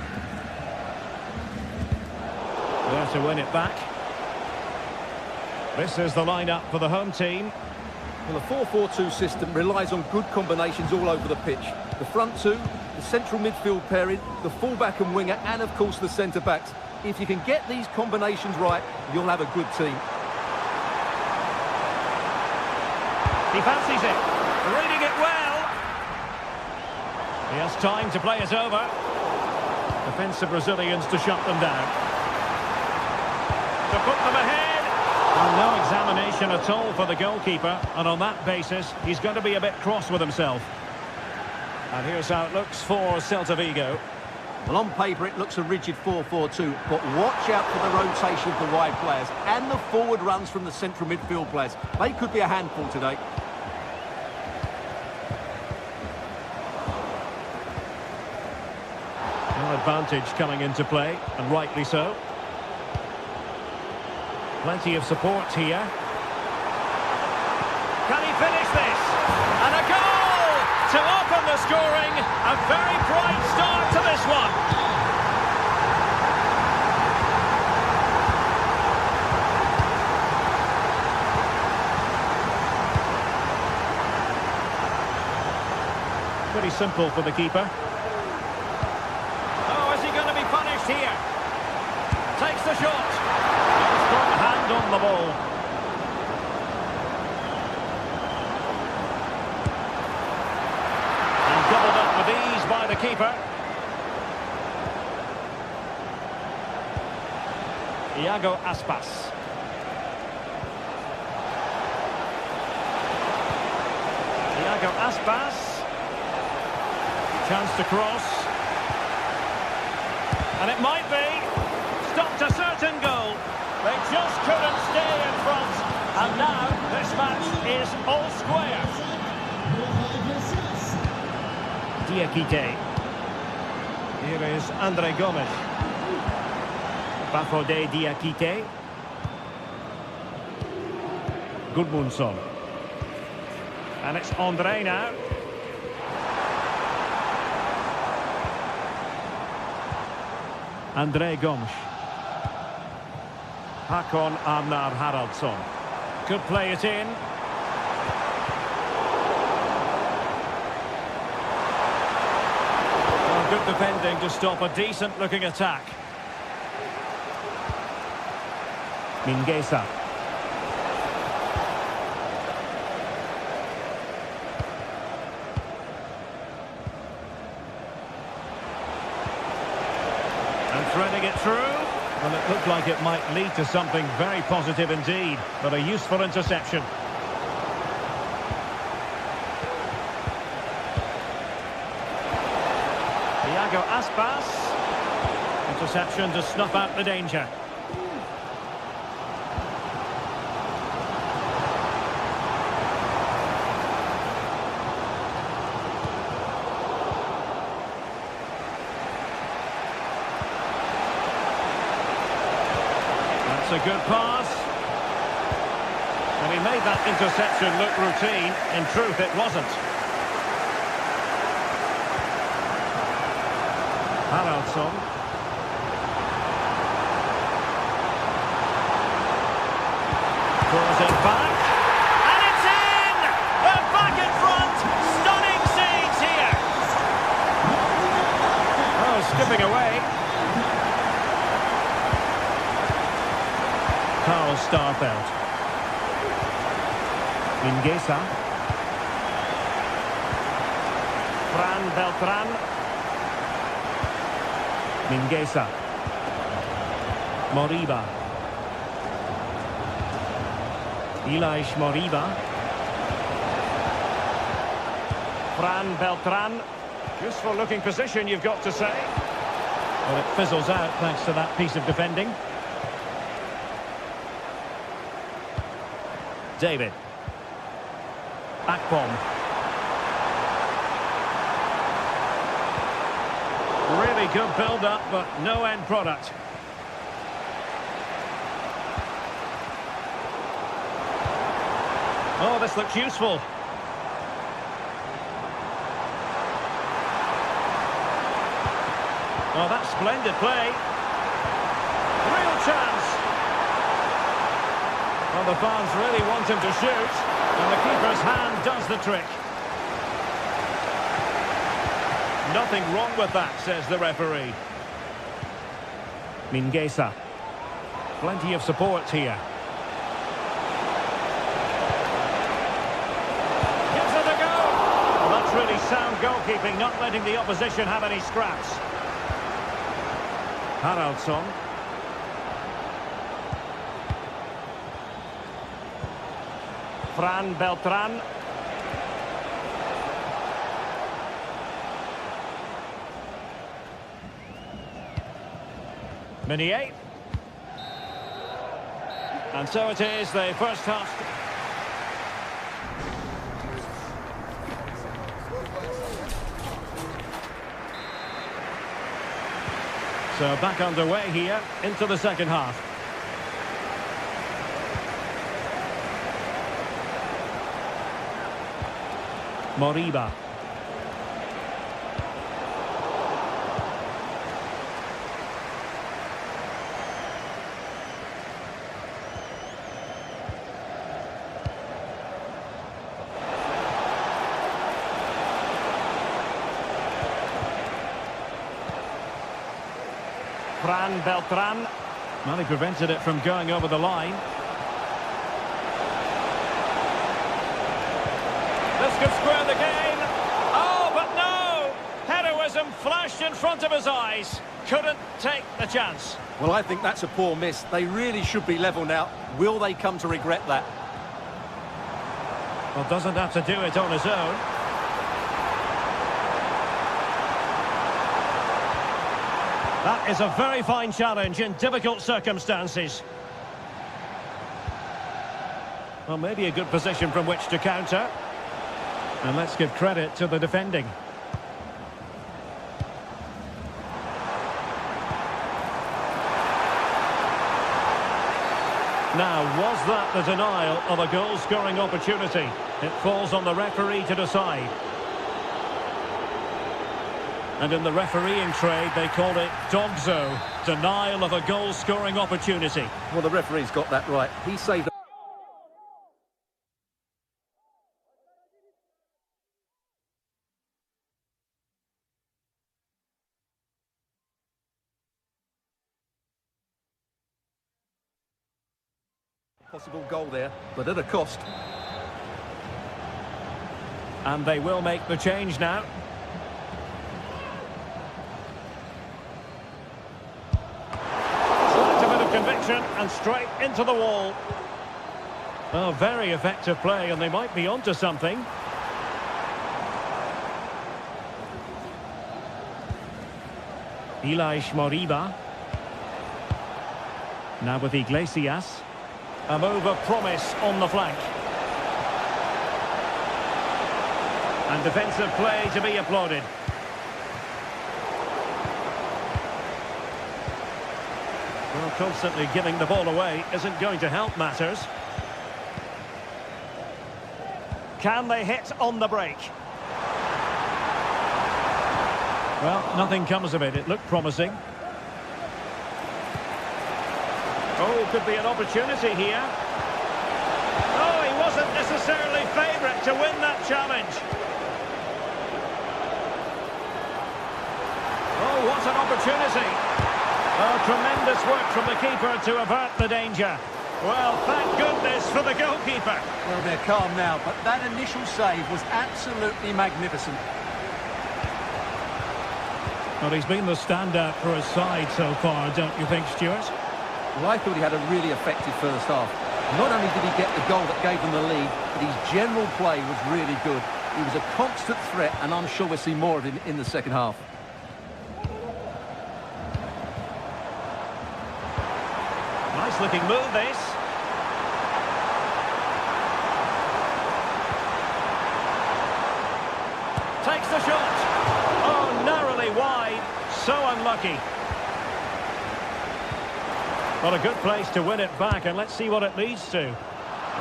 There to win it back. This is the lineup for the home team. Well, the 4-4-2 system relies on good combinations all over the pitch. The front two, the central midfield pairing, the fullback and winger, and of course the centre-backs. If you can get these combinations right, you'll have a good team. He fancies it, reading it well. He has time to play it over. Defensive Brazilians to shut them down. To put them ahead. And no examination at all for the goalkeeper. And on that basis, he's going to be a bit cross with himself. And here's how it looks for Celta Vigo. Well, on paper, it looks a rigid 4-4-2, but watch out for the rotation of the wide players and the forward runs from the central midfield players. They could be a handful today. No advantage coming into play, and rightly so. Plenty of support here. Can he finish this? And a goal to open the scoring. A very bright start to this one. Pretty simple for the keeper. Oh, is he going to be punished here? Takes the shot. Strong hand on the ball. And doubled up with ease by the keeper. Iago Aspas. Iago Aspas. Chance to cross. And it might be. Stopped a certain goal. They just couldn't stay in front. And now this match is all square. Diakite. Here is Andre Gomes. Bafode Diakite. Gudmundsson. And it's Andre now. Andre Gomes. Hakon Arnar Haraldsson. Could play it in. Well, good defending to stop a decent-looking attack. Mingueza. Threading it through. Well, it looked like it might lead to something very positive indeed, but a useful interception. Iago Aspas. Interception to snuff out the danger. That's a good pass. And he made that interception look routine. In truth, it wasn't. Haraldsson. Throws it back. And it's in! They're back in front! Stunning scenes here! Oh, skipping away. Carl Starfelt. Mingueza. Fran Beltran. Mingueza. Moriba. Ilaix Moriba. Fran Beltran. Useful looking position, you've got to say. Well, it fizzles out thanks to that piece of defending. David. Akpom. Really good build-up, but no end product. Oh, this looks useful. Oh, that's splendid play. Real chance. Well, the fans really want him to shoot, and the keeper's hand does the trick. Nothing wrong with that, says the referee. Mingueza. Plenty of support here. Gives it a go. Well, that's really sound goalkeeping, not letting the opposition have any scraps. Haraldsson. Fran Beltran. Meunier. And so it is, the first half. So back underway here into the second half. Moriba. Fran Beltran. Well, he prevented it from going over the line. This could square the game. Oh, but no! Heroism flashed in front of his eyes. Couldn't take the chance. Well, I think that's a poor miss. They really should be level now. Will they come to regret that? Well, doesn't have to do it on his own. That is a very fine challenge in difficult circumstances. Well, maybe a good position from which to counter. And let's give credit to the defending. Now, was that the denial of a goal-scoring opportunity? It falls on the referee to decide. And in the refereeing trade, they call it dogzo, denial of a goal-scoring opportunity. Well, the referee's got that right. He saved... possible goal there, but at a cost. And they will make the change now. Conviction and straight into the wall. Oh, very effective play, and they might be onto something. Ilaix Moriba. Now with Iglesias. A move of promise on the flank. And defensive play to be applauded. Well, constantly giving the ball away isn't going to help matters. Can they hit on the break? Well, nothing comes of it. It looked promising. Oh, could be an opportunity here. Oh, he wasn't necessarily favourite to win that challenge. Oh, what an opportunity. Oh, tremendous work from the keeper to avert the danger. Well, thank goodness for the goalkeeper. Well, they're calm now, but that initial save was absolutely magnificent. Well, he's been the standout for his side so far, don't you think, Stuart? Well, I thought he had a really effective first half. Not only did he get the goal that gave them the lead, but his general play was really good. He was a constant threat, and I'm sure we'll see more of him in the second half. Nice looking move, this. Takes the shot. Oh, narrowly wide. So unlucky. Well, a good place to win it back, and let's see what it leads to.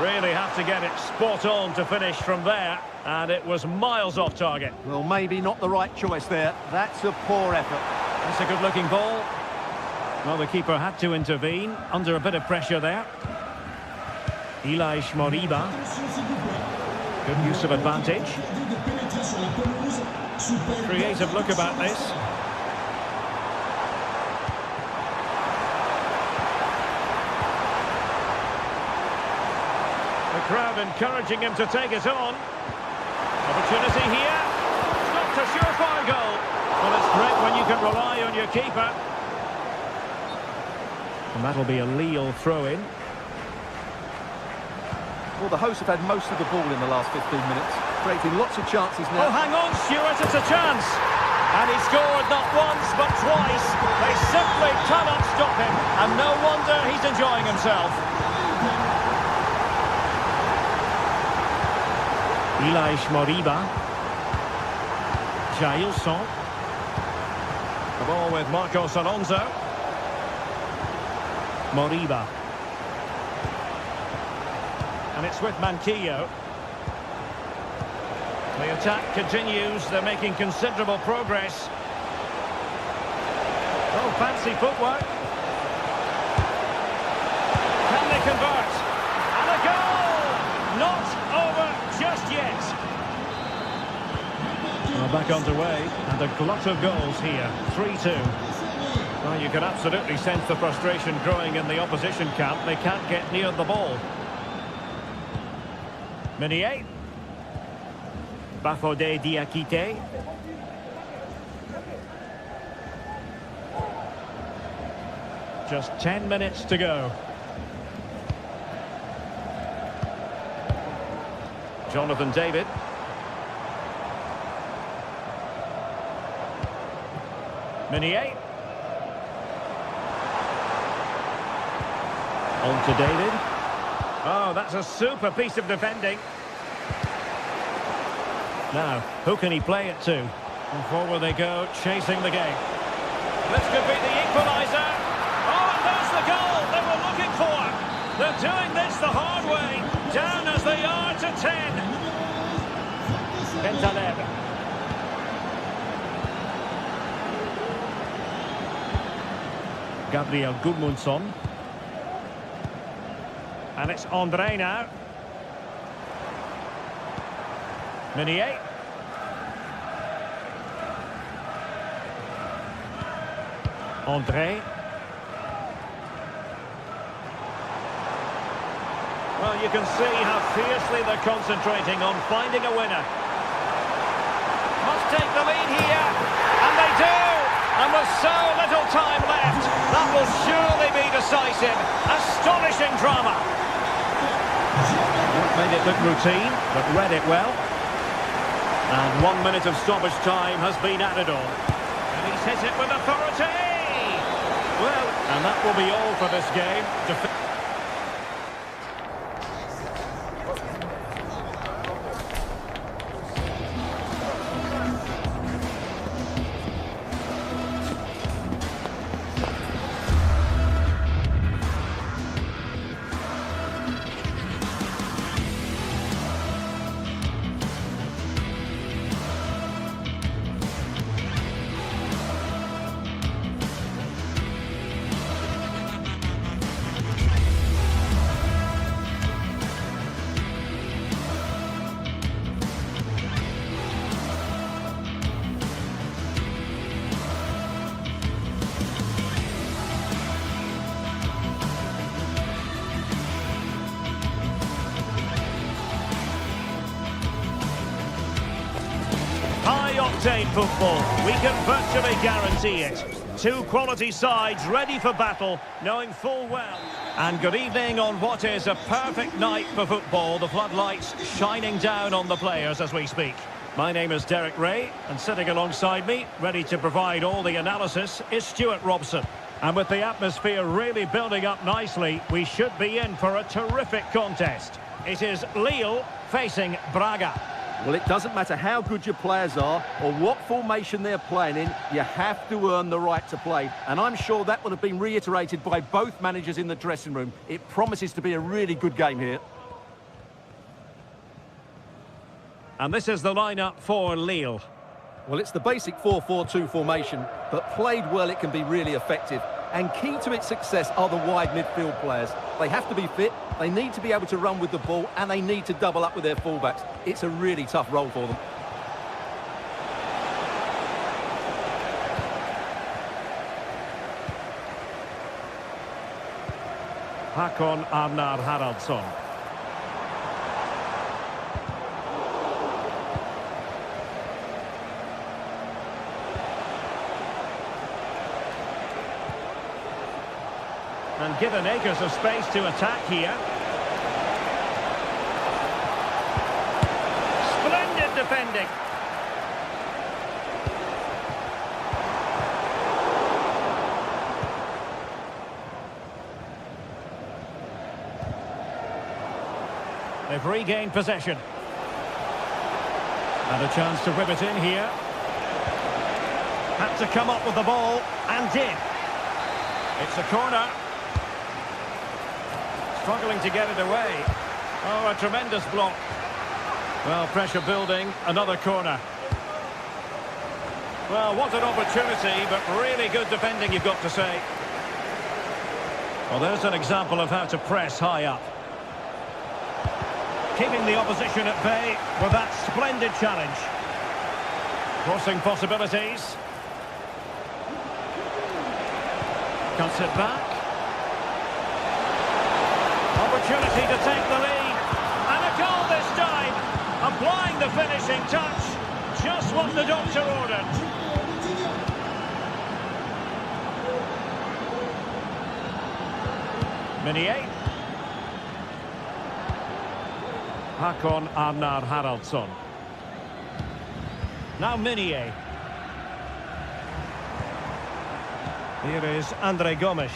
Really have to get it spot on to finish from there, and it was miles off target. Well, maybe not the right choice there. That's a poor effort. That's a good-looking ball. Well, the keeper had to intervene, under a bit of pressure there. Ilaix Moriba. Good use of advantage. Creative look about this. The crowd encouraging him to take it on. Opportunity here. It's not a surefire goal. Well, it's great when you can rely on your keeper. And that'll be a Lille throw-in. Well, the hosts have had most of the ball in the last 15 minutes, creating lots of chances now. Oh, hang on, Stuart, it's a chance. And he scored not once, but twice. They simply cannot stop him. And no wonder he's enjoying himself. Ilaix Moriba. Jailson. The ball with Marcos Alonso. Moriba. And it's with Manquillo. The attack continues. They're making considerable progress. Oh, fancy footwork. Can they convert? And a goal! Not over just yet. Well, back underway, and a glut of goals here. 3-2. Well, you can absolutely sense the frustration growing in the opposition camp. They can't get near the ball. Meunier. Bafodé Diakité. Just 10 minutes to go. Jonathan David. Meunier. On to David. Oh, that's a super piece of defending. Now, who can he play it to? And forward they go, chasing the game. This could be the equaliser. Oh, and there's the goal they were looking for. They're doing this the hard way. Down as they are to 10. Bentaleb. Gabriel Gudmundsson. And it's André now. Meunier. André. Well, you can see how fiercely they're concentrating on finding a winner. Must take the lead here. And they do. And with so little time left, that will surely be decisive. Astonishing drama. Made it look routine, but read it well. And 1 minute of stoppage time has been added on. And he's hit it with authority! Well, and that will be all for this game. High-octane football, we can virtually guarantee it. Two quality sides ready for battle, knowing full well. And good evening on what is a perfect night for football. The floodlights shining down on the players as we speak. My name is Derek Ray, and sitting alongside me, ready to provide all the analysis, is Stuart Robson. And with the atmosphere really building up nicely, we should be in for a terrific contest. It is Lille facing Braga. Well, it doesn't matter how good your players are or what formation they're playing in, you have to earn the right to play. And I'm sure that would have been reiterated by both managers in the dressing room. It promises to be a really good game here. And this is the lineup for Lille. Well, it's the basic 4-4-2 formation, but played well it can be really effective. And key to its success are the wide midfield players. They have to be fit, they need to be able to run with the ball, and they need to double up with their fullbacks. It's a really tough role for them. Håkon Arnar Haraldsson. And given acres of space to attack here. Splendid defending. They've regained possession. And a chance to rip it in here. Had to come up with the ball, and did. It's a corner. Struggling to get it away. Oh, a tremendous block. Well, pressure building, another corner. Well, what an opportunity, but really good defending, you've got to say. Well, there's an example of how to press high up. Keeping the opposition at bay with that splendid challenge. Crossing possibilities. Cuts it back. Opportunity to take the lead. And a goal this time. Applying the finishing touch. Just what the doctor ordered. Meunier. Håkon Arnar Haraldsson. Now Meunier. Here is André Gomes.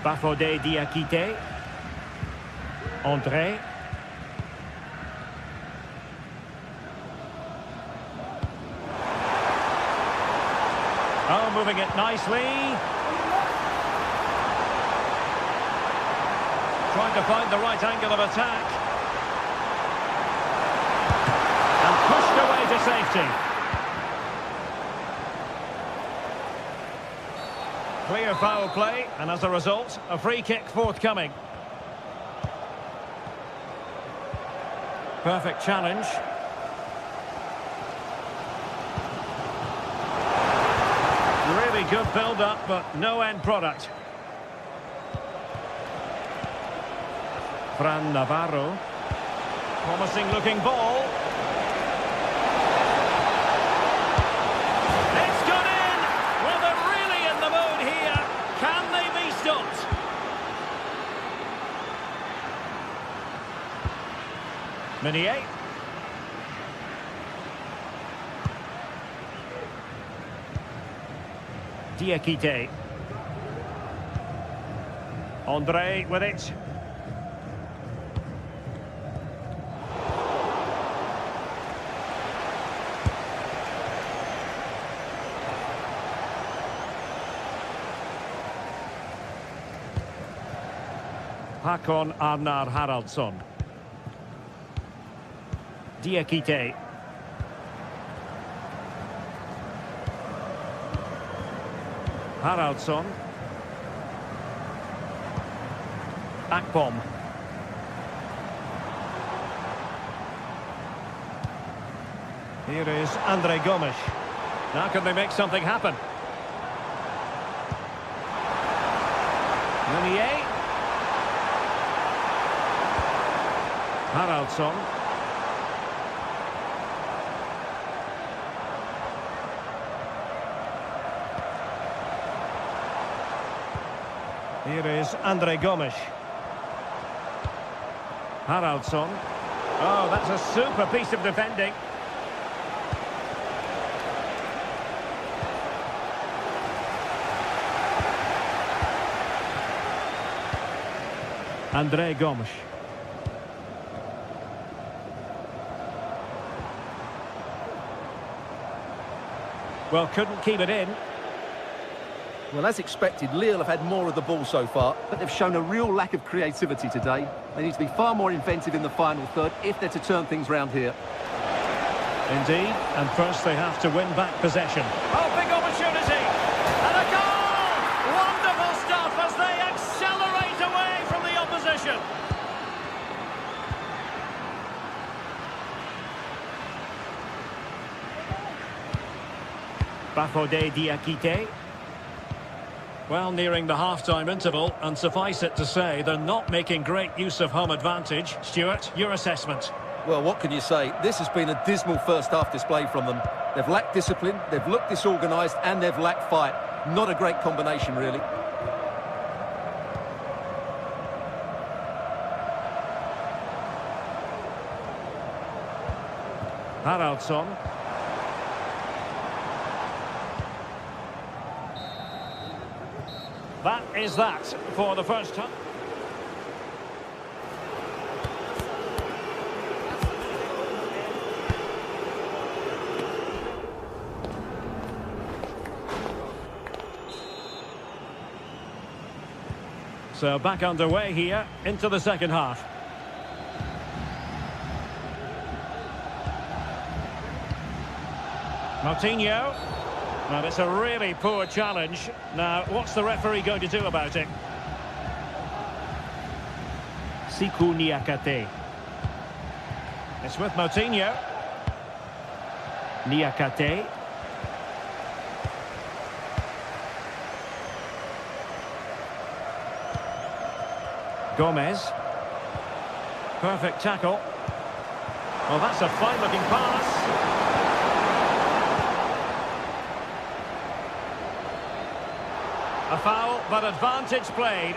Bafodé Diakité. André. Oh, moving it nicely. Trying to find the right angle of attack. And pushed away to safety. Clear foul play, and as a result, a free kick forthcoming. Perfect challenge. Really good build-up, but no end product. Fran Navarro. Promising looking ball. It's gone in! Well, they're really in the mood here. Can they be stopped? Meunier. Diakité. André with it. Håkon Arnar Haraldsson. Diakité. Haraldsson. Akpom. Here is André Gomes. Now can they make something happen? Meunier. Haraldsson. Here is André Gomes. Haraldsson. Oh, that's a super piece of defending. André Gomes. Well, couldn't keep it in. Well, as expected, Lille have had more of the ball so far, but they've shown a real lack of creativity today. They need to be far more inventive in the final third if they're to turn things round here. Indeed, and first they have to win back possession. Oh, big opportunity! And a goal! Wonderful stuff as they accelerate away from the opposition. Bafodé Diakité. Well, nearing the half-time interval, and suffice it to say, they're not making great use of home advantage. Stuart, your assessment? Well, what can you say? This has been a dismal first-half display from them. They've lacked discipline, they've looked disorganised, and they've lacked fight. Not a great combination, really. Haraldsson. That is that for the first time. So back underway here into the second half. Martinho. Well, it's a really poor challenge. Now, what's the referee going to do about it? Siku Niakate. It's with Martinho. Niakate. Gomez. Perfect tackle. Well, that's a fine-looking pass. A foul, but advantage played.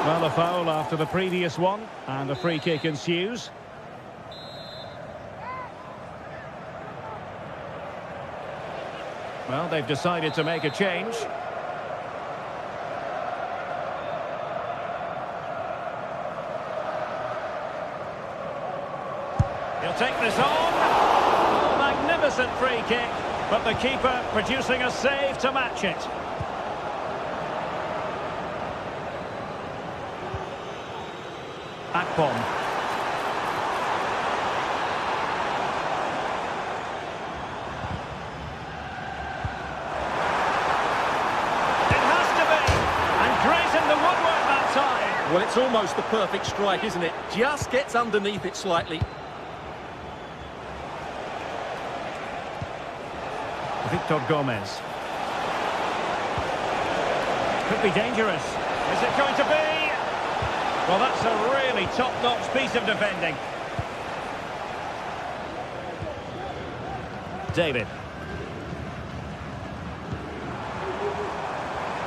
Well, a foul after the previous one, and a free kick ensues. Well, they've decided to make a change. He'll take this on. Oh, magnificent free kick. But the keeper producing a save to match it. Akpom. It has to be. And great in the woodwork that time. Well, it's almost the perfect strike, isn't it? Just gets underneath it slightly. Victor Gomez. Could be dangerous. Is it going to be? Well, that's a really top-notch piece of defending. David.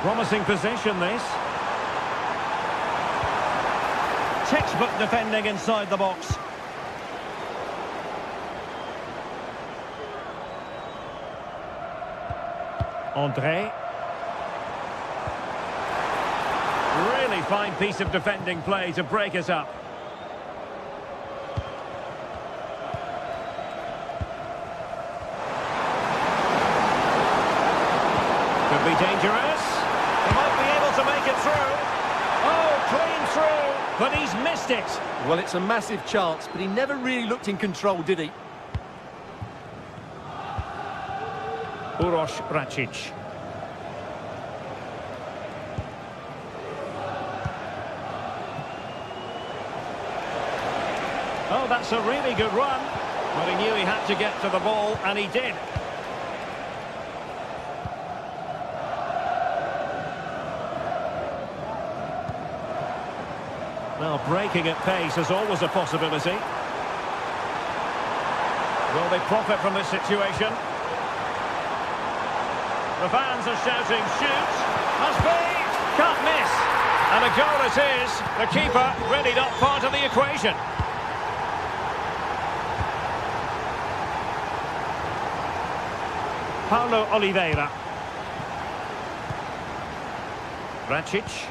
Promising possession, this. Textbook defending inside the box. André. Really fine piece of defending play to break us up. Could be dangerous. He might be able to make it through. Oh, clean through, but he's missed it. Well, it's a massive chance, but he never really looked in control, did he? Uroš Račić. Oh, that's a really good run. But he knew he had to get to the ball, and he did. Well, breaking at pace is always a possibility. Will they profit from this situation? The fans are shouting, shoot, must be, can't miss. And a goal it is. The keeper really not part of the equation. Paulo Oliveira. Račić.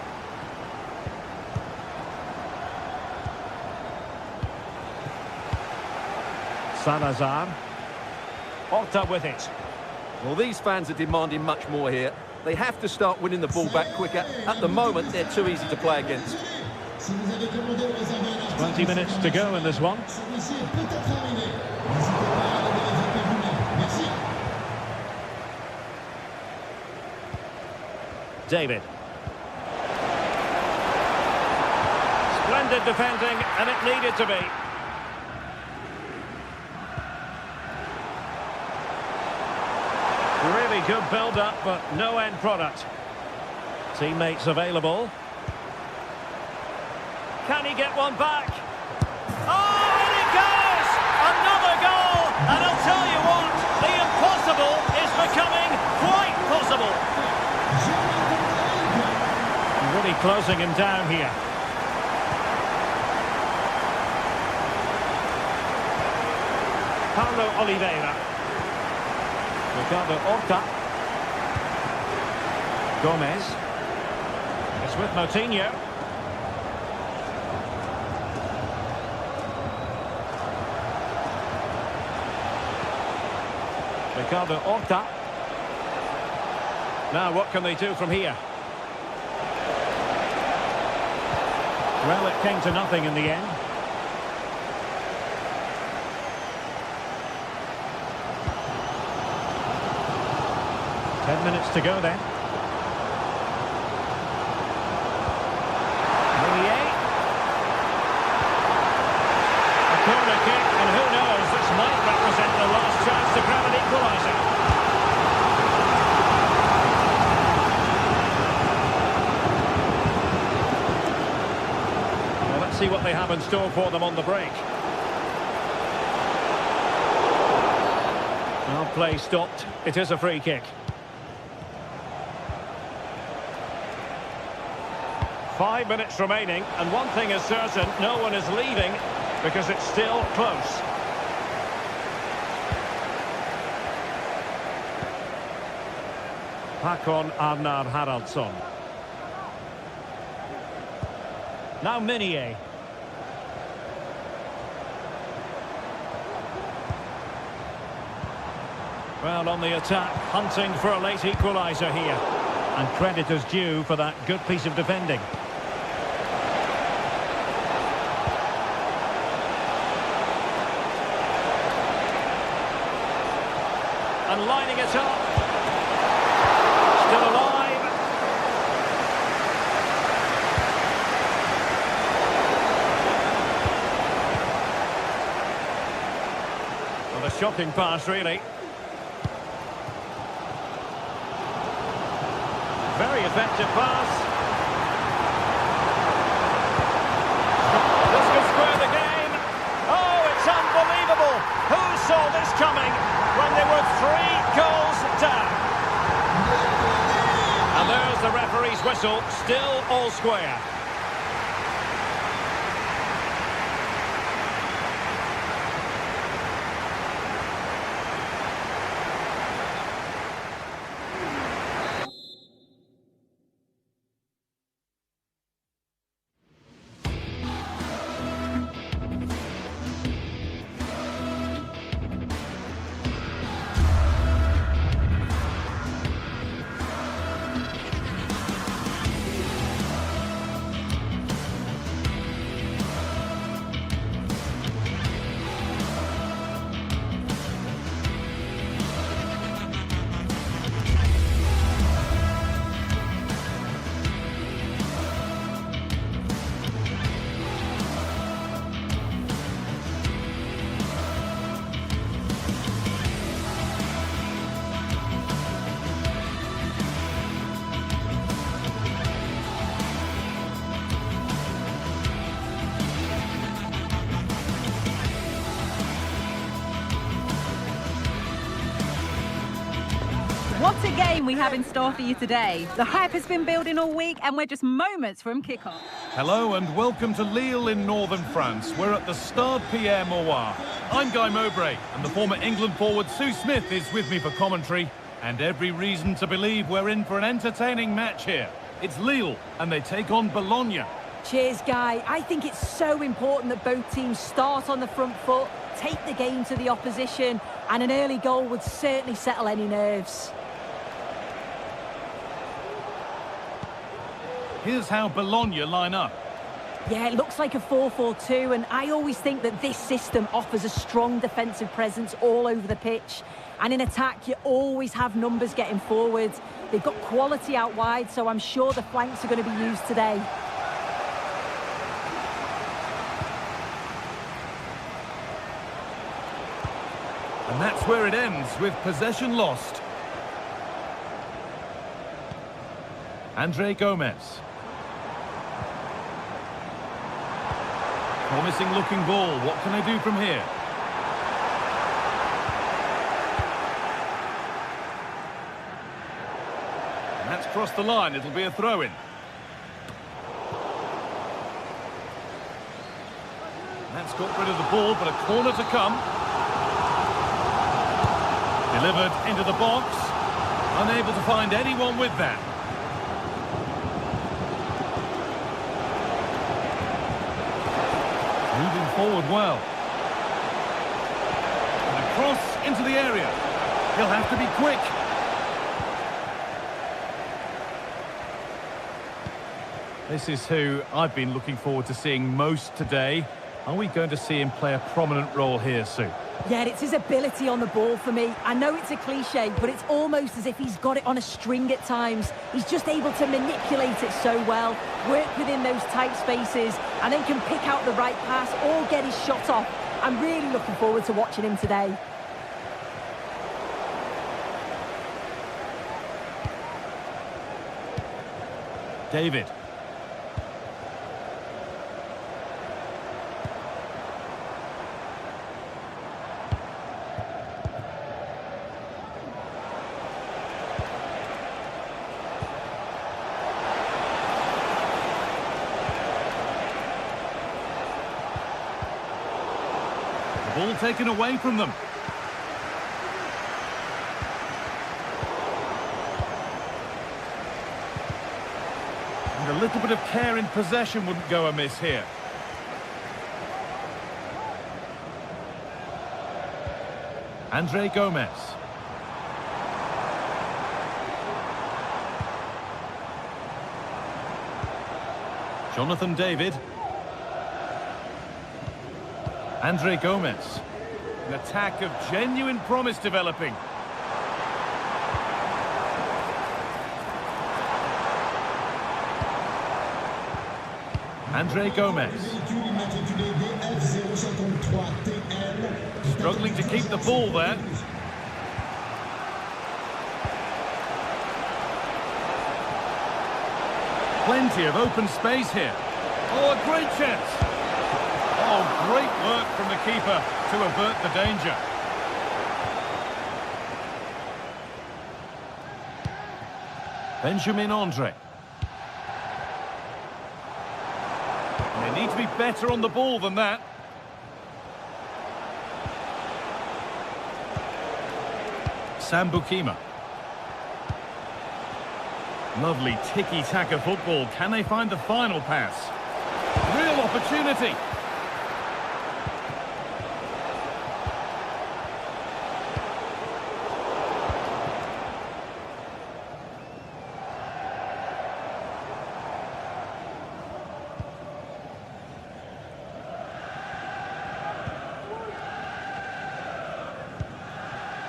Salazar. Horta with it. Well, these fans are demanding much more here. They have to start winning the ball back quicker. At the moment, they're too easy to play against. 20 minutes to go in this one. David. Splendid defending, and it needed to be. Really good build-up, but no end product. Teammates available. Can he get one back? Oh, and it goes! Another goal! And I'll tell you what, the impossible is becoming quite possible. Really closing him down here. Paulo Oliveira. Ricardo Horta. Gomez. It's with Moutinho. Ricardo Horta. Now what can they do from here? Well, it came to nothing in the end. Ten minutes to go then. Meunier. A corner kick, and who knows, this might represent the last chance to grab an equaliser. Well, let's see what they have in store for them on the break. Well, play stopped. It is a free kick. 5 minutes remaining, and one thing is certain, no one is leaving because it's still close. Håkon Arnar Haraldsson. Now Meunier. Well, on the attack, hunting for a late equaliser here. And credit is due for that good piece of defending. And lining it up. Still alive. Well, a shocking pass, really. Very effective pass. This could square the game. Oh, it's unbelievable. Who saw this coming when they were 3 goals down? And there's the referee's whistle, still all square. What a game we have in store for you today. The hype has been building all week and we're just moments from kickoff. Hello and welcome to Lille in northern France. We're at the Stade Pierre Mauroy. I'm Guy Mowbray and the former England forward Sue Smith is with me for commentary. And every reason to believe we're in for an entertaining match here. It's Lille and they take on Bologna. Cheers, Guy. I think it's so important that both teams start on the front foot, take the game to the opposition, and an early goal would certainly settle any nerves. Here's how Bologna line up. Yeah, it looks like a 4-4-2, and I always think that this system offers a strong defensive presence all over the pitch. And in attack, you always have numbers getting forward. They've got quality out wide, so I'm sure the flanks are going to be used today. And that's where it ends, with possession lost. Andre Gomez. Promising looking ball. What can they do from here? And that's crossed the line. It'll be a throw-in. That's got rid of the ball, but a corner to come. Delivered into the box. Unable to find anyone with that. Moving forward well. And a cross into the area. He'll have to be quick. This is who I've been looking forward to seeing most today. Are we going to see him play a prominent role here, Sue? Yeah, it's his ability on the ball for me. I know it's a cliche, but it's almost as if he's got it on a string at times. He's just able to manipulate it so well, work within those tight spaces, and then can pick out the right pass or get his shot off. I'm really looking forward to watching him today. David. Ball taken away from them. And a little bit of care in possession wouldn't go amiss here. Andre Gomez. Jonathan David. Andre Gomez. An attack of genuine promise developing. Andre Gomez. Struggling to keep the ball there. Plenty of open space here. Oh, a great chance. Oh, great work from the keeper to avert the danger. Benjamin Andre. They need to be better on the ball than that. Sam Bukima. Lovely tiki-taka football. Can they find the final pass? Real opportunity.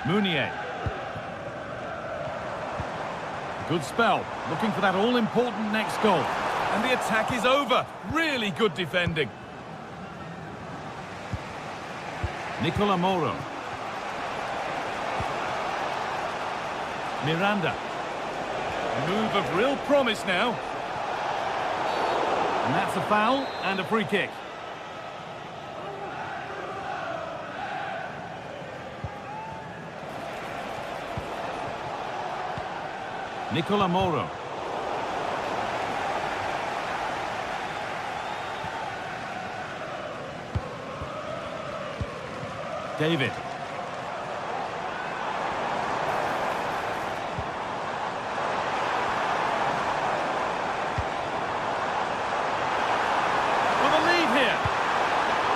Mounier. Good spell, looking for that all-important next goal. And the attack is over. Really good defending. Nicola Moro. Miranda. A move of real promise now. And that's a foul and a free kick. Nicola Moro. David. With a lead here.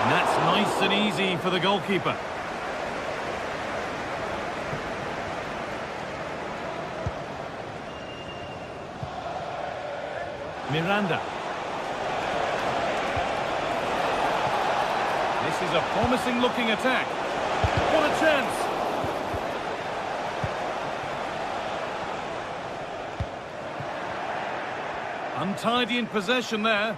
And that's nice and easy for the goalkeeper. Miranda. This is a promising looking attack. What a chance! Untidy in possession there.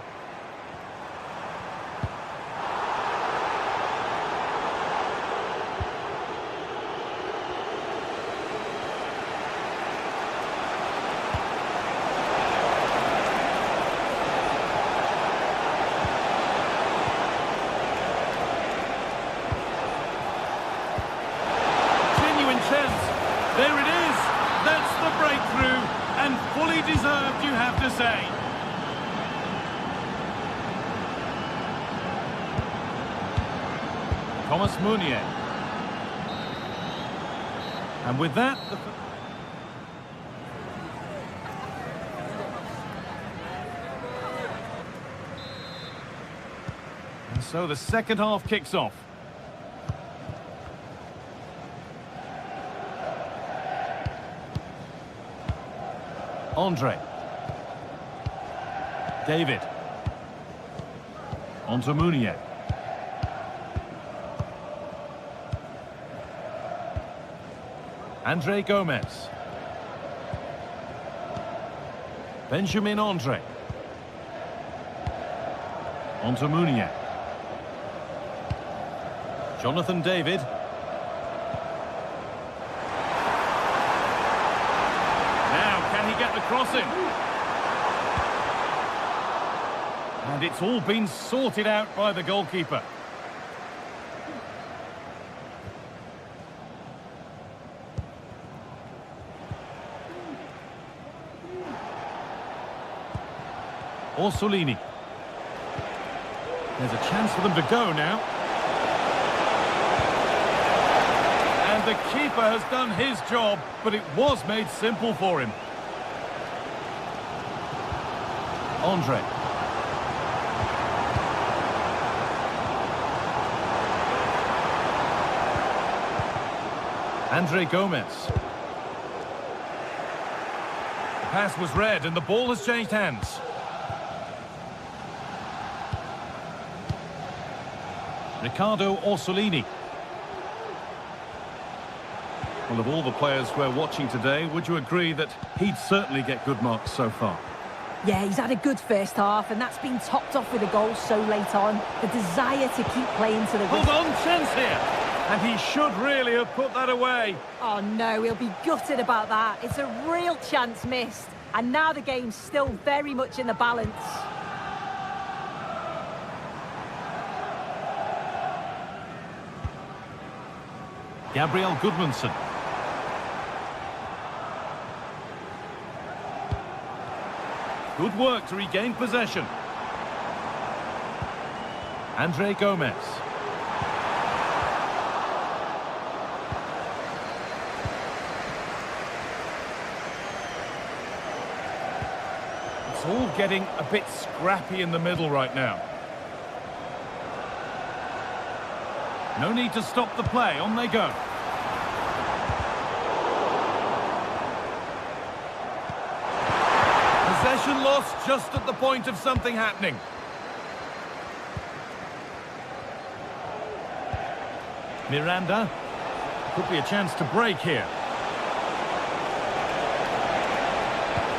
There it is. That's the breakthrough, and fully deserved, you have to say. Thomas Meunier. And with that... And so the second half kicks off. Andre. David. On to Meunier. Andre Gomez. Benjamin Andre. On to Meunier. Jonathan David. Get the crossing. And it's all been sorted out by the goalkeeper. Orsolini. There's a chance for them to go now. And the keeper has done his job, but it was made simple for him. Andre. Andre Gomez. The pass was read and the ball has changed hands. Riccardo Orsolini. Well, of all the players we're watching today, would you agree that he'd certainly get good marks so far? Yeah, he's had a good first half, and that's been topped off with a goal so late on. The desire to keep playing to the... Hold on, chance here! And he should really have put that away. Oh, no, he'll be gutted about that. It's a real chance missed. And now the game's still very much in the balance. Gabriel Goodmanson. Good work to regain possession. Andre Gomez. It's all getting a bit scrappy in the middle right now. No need to stop the play. On they go. Possession lost just at the point of something happening. Miranda. Could be a chance to break here.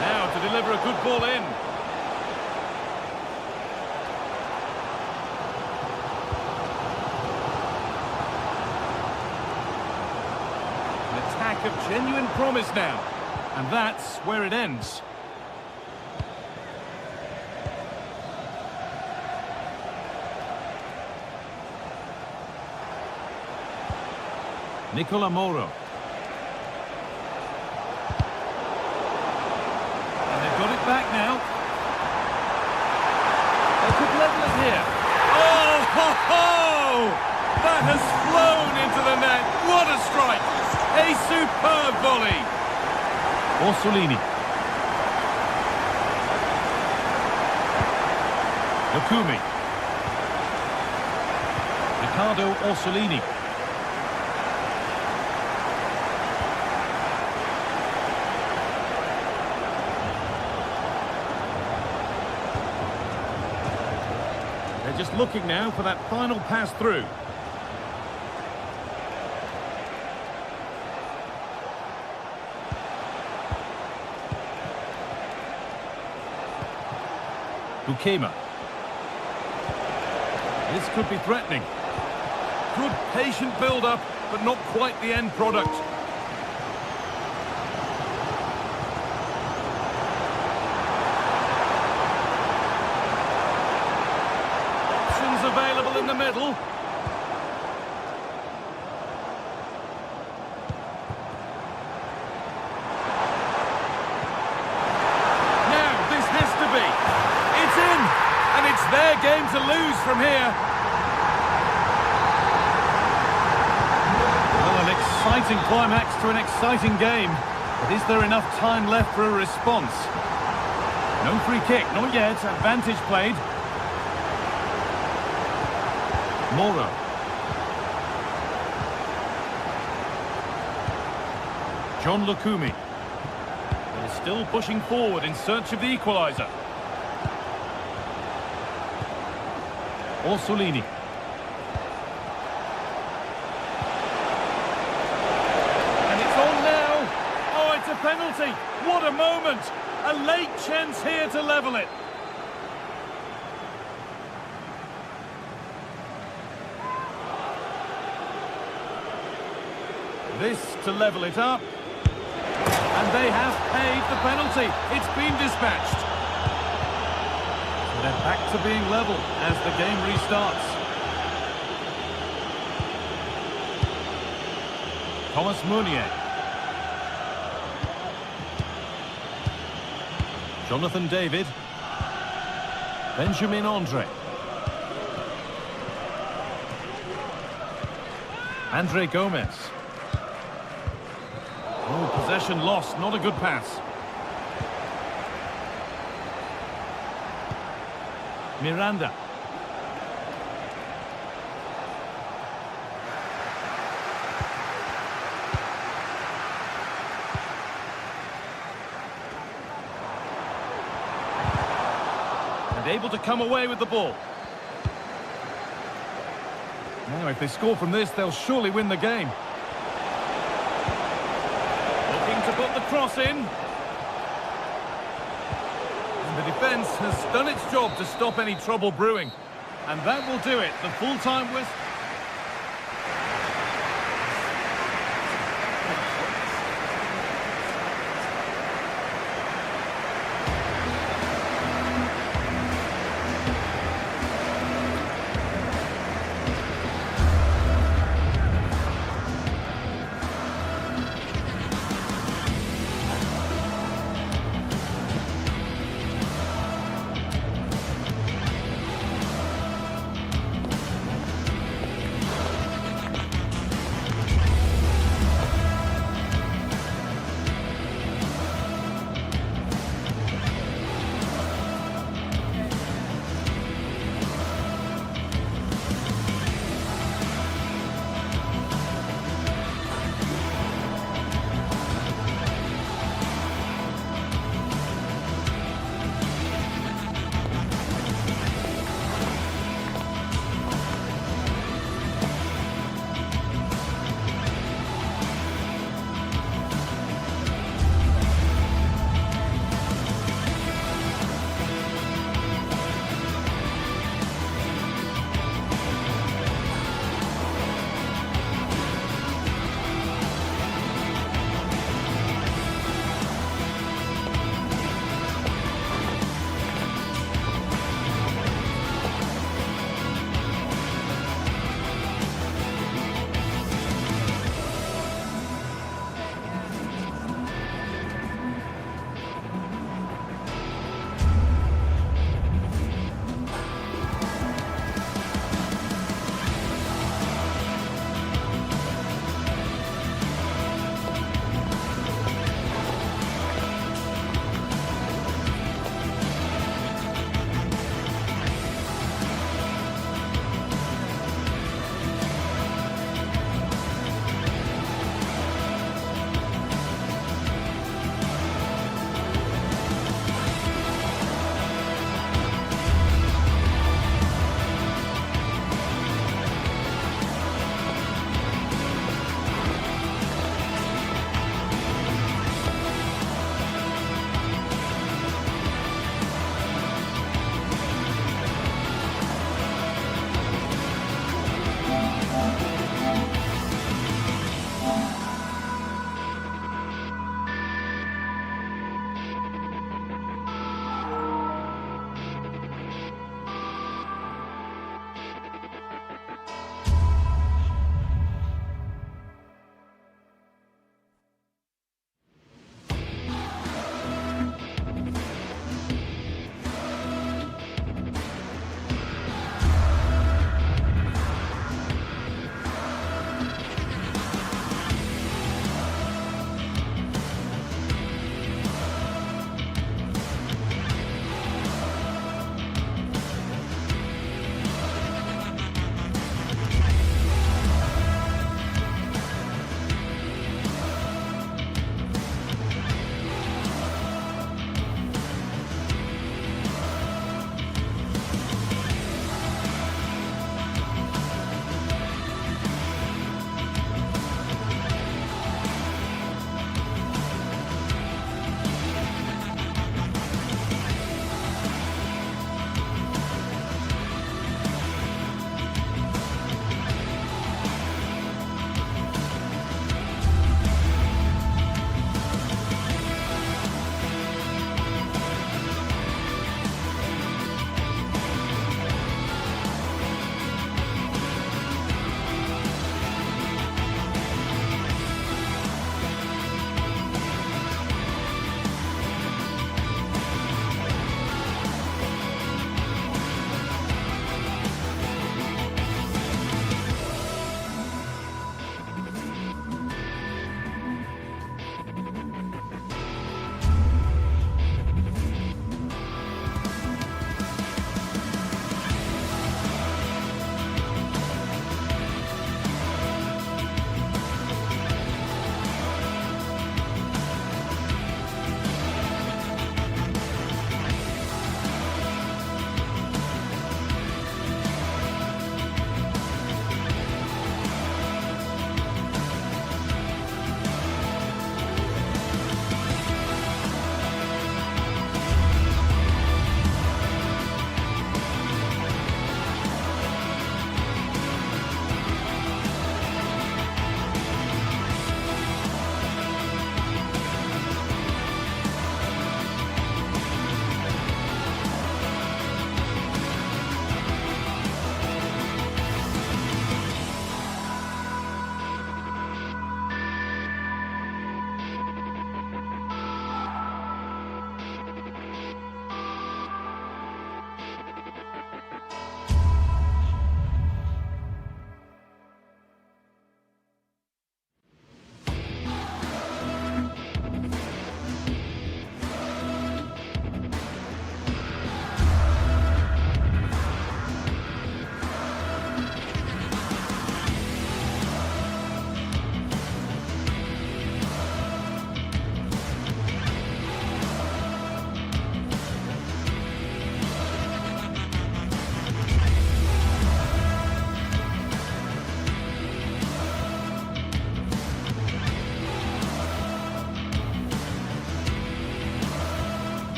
Now to deliver a good ball in. An attack of genuine promise now. And that's where it ends. Nicola Moro. And they've got it back now. They could level it here. Oh, ho, ho! That has flown into the net. What a strike! A superb volley. Orsolini. Lukumi. Orsolini. They're just looking now for that final pass through. Bukema. This could be threatening. Good patient build-up, but not quite the end product. Options available in the middle. Now, this has to be. It's in, and it's their game to lose from here. Exciting climax to an exciting game, but is there enough time left for a response? No free kick, not yet. Advantage played. Moro. John Lukumi. They're still pushing forward in search of the equaliser. Orsolini. Penalty. What a moment. A late chance here to level it. This to level it up. And they have paid the penalty. It's been dispatched. So they're back to being level as the game restarts. Thomas Meunier. Jonathan David. Benjamin Andre. Andre Gomez. Oh, possession lost, not a good pass. Miranda. Able to come away with the ball. Now, if they score from this, they'll surely win the game. Looking to put the cross in. And the defence has done its job to stop any trouble brewing. And that will do it. The full-time whistle.